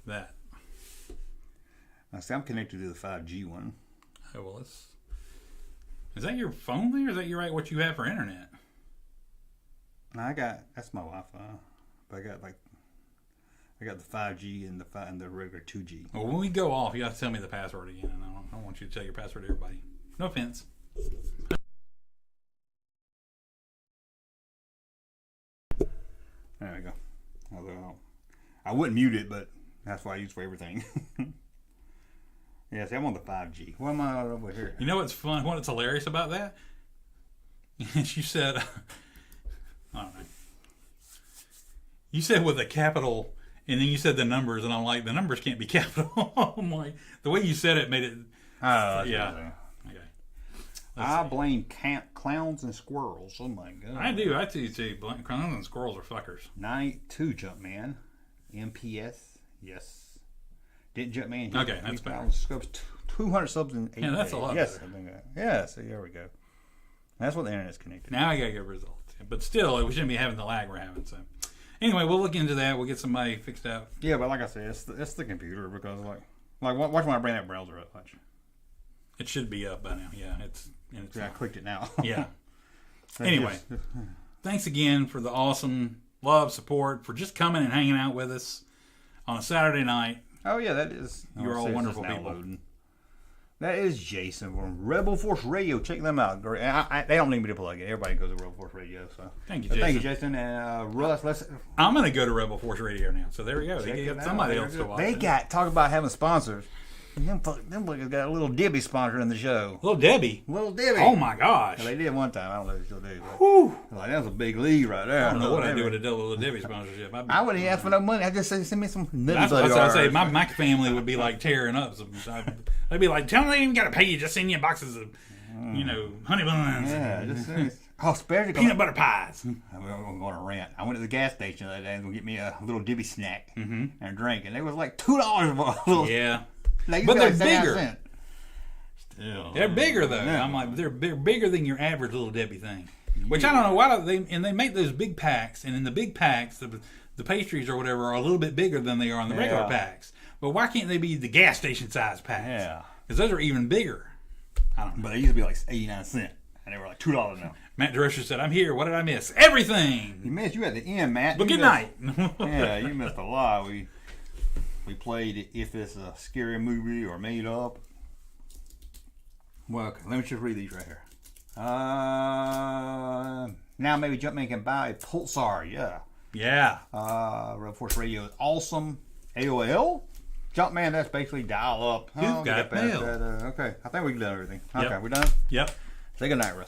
That. I see, I'm connected to the 5G one. Oh well, let's. Is that your phone there? Or is that what you have for internet? That's my Wi-Fi, but I got the 5G and the regular 2G. Well, when we go off, you got to tell me the password again, and I don't want you to tell your password to everybody. No offense. There we go. Although I wouldn't mute it, but that's what I use for everything. Yeah, see, I'm on the 5G. What am I over here? You know what's fun? What's hilarious about that? You said, I don't know. You said with a capital, and then you said the numbers, and I'm like, the numbers can't be capital. I'm like, the way you said it made it. Oh, Yeah. Okay. I blame clowns and squirrels. Oh my god. I do. I do too. Clowns and squirrels are fuckers. 982 Jumpman. MPS. Yes. Didn't Jumpman hit Okay, that's better. 200 subs in 8 days. Yeah, that's a lot Yes, better. I think that. Yeah, see, there we go. That's what the internet's connected. Now I got good results. But still, we shouldn't be having the lag we're having. So anyway, we'll look into that. We'll get somebody fixed out. Yeah, but like I said, it's the computer because watch when I bring that browser up. Watch. It should be up by now. Yeah, it's I clicked it now. Yeah. Anyway, thanks again for the awesome love, support, for just coming and hanging out with us on a Saturday night. Oh yeah, that is. You're all wonderful people. Loading. That is Jason from Rebel Force Radio. Check them out. They don't need me to plug it. Everybody goes to Rebel Force Radio. So thank you, Jason. Thank you, Jason. And Russ, I'm going to go to Rebel Force Radio now. So there we go. They get somebody else to watch. They talk about having sponsors. Them fuckers got a little Debbie sponsor in the show. Little Debbie. Little Debbie. Oh my gosh. They did one time. I don't know if they still do. Whew. Like, that was a big lead right there. I don't know what I'd do with a Little Debbie sponsorship. I wouldn't ask for no money. I just say send me some. That's what I say. My family would be like tearing up. They'd be like, tell them they even got to pay you. Just send you boxes of, honey buns. Yeah, just especially peanut butter pies. I'm going to rant. I went to the gas station the other day and get me a little Debbie snack and a drink, and they was like $2 for a little. Yeah. But they're bigger. Still, they're bigger though. Yeah. I'm like, they're bigger than your average Little Debbie thing. Which I don't know why they make those big packs, and in the big packs the pastries or whatever are a little bit bigger than they are in the regular packs. But why can't they be the gas station size packs? Yeah, because those are even bigger. I don't know. But they used to be like 89 cents, and they were like $2 now. Matt DeRocher said, "I'm here. What did I miss? Everything." You missed. You at the end, Matt. But good night. Yeah, you missed a lot. We played if it's a scary movie or made up. Well, let me just read these right here. Now maybe Jumpman can buy a Pulsar. Yeah. Yeah. Red Force Radio is awesome. AOL? Jumpman, that's basically dial up. You've got mail. Okay, I think we've done everything. Yep. Okay, we done? Yep. Say good night, Russ.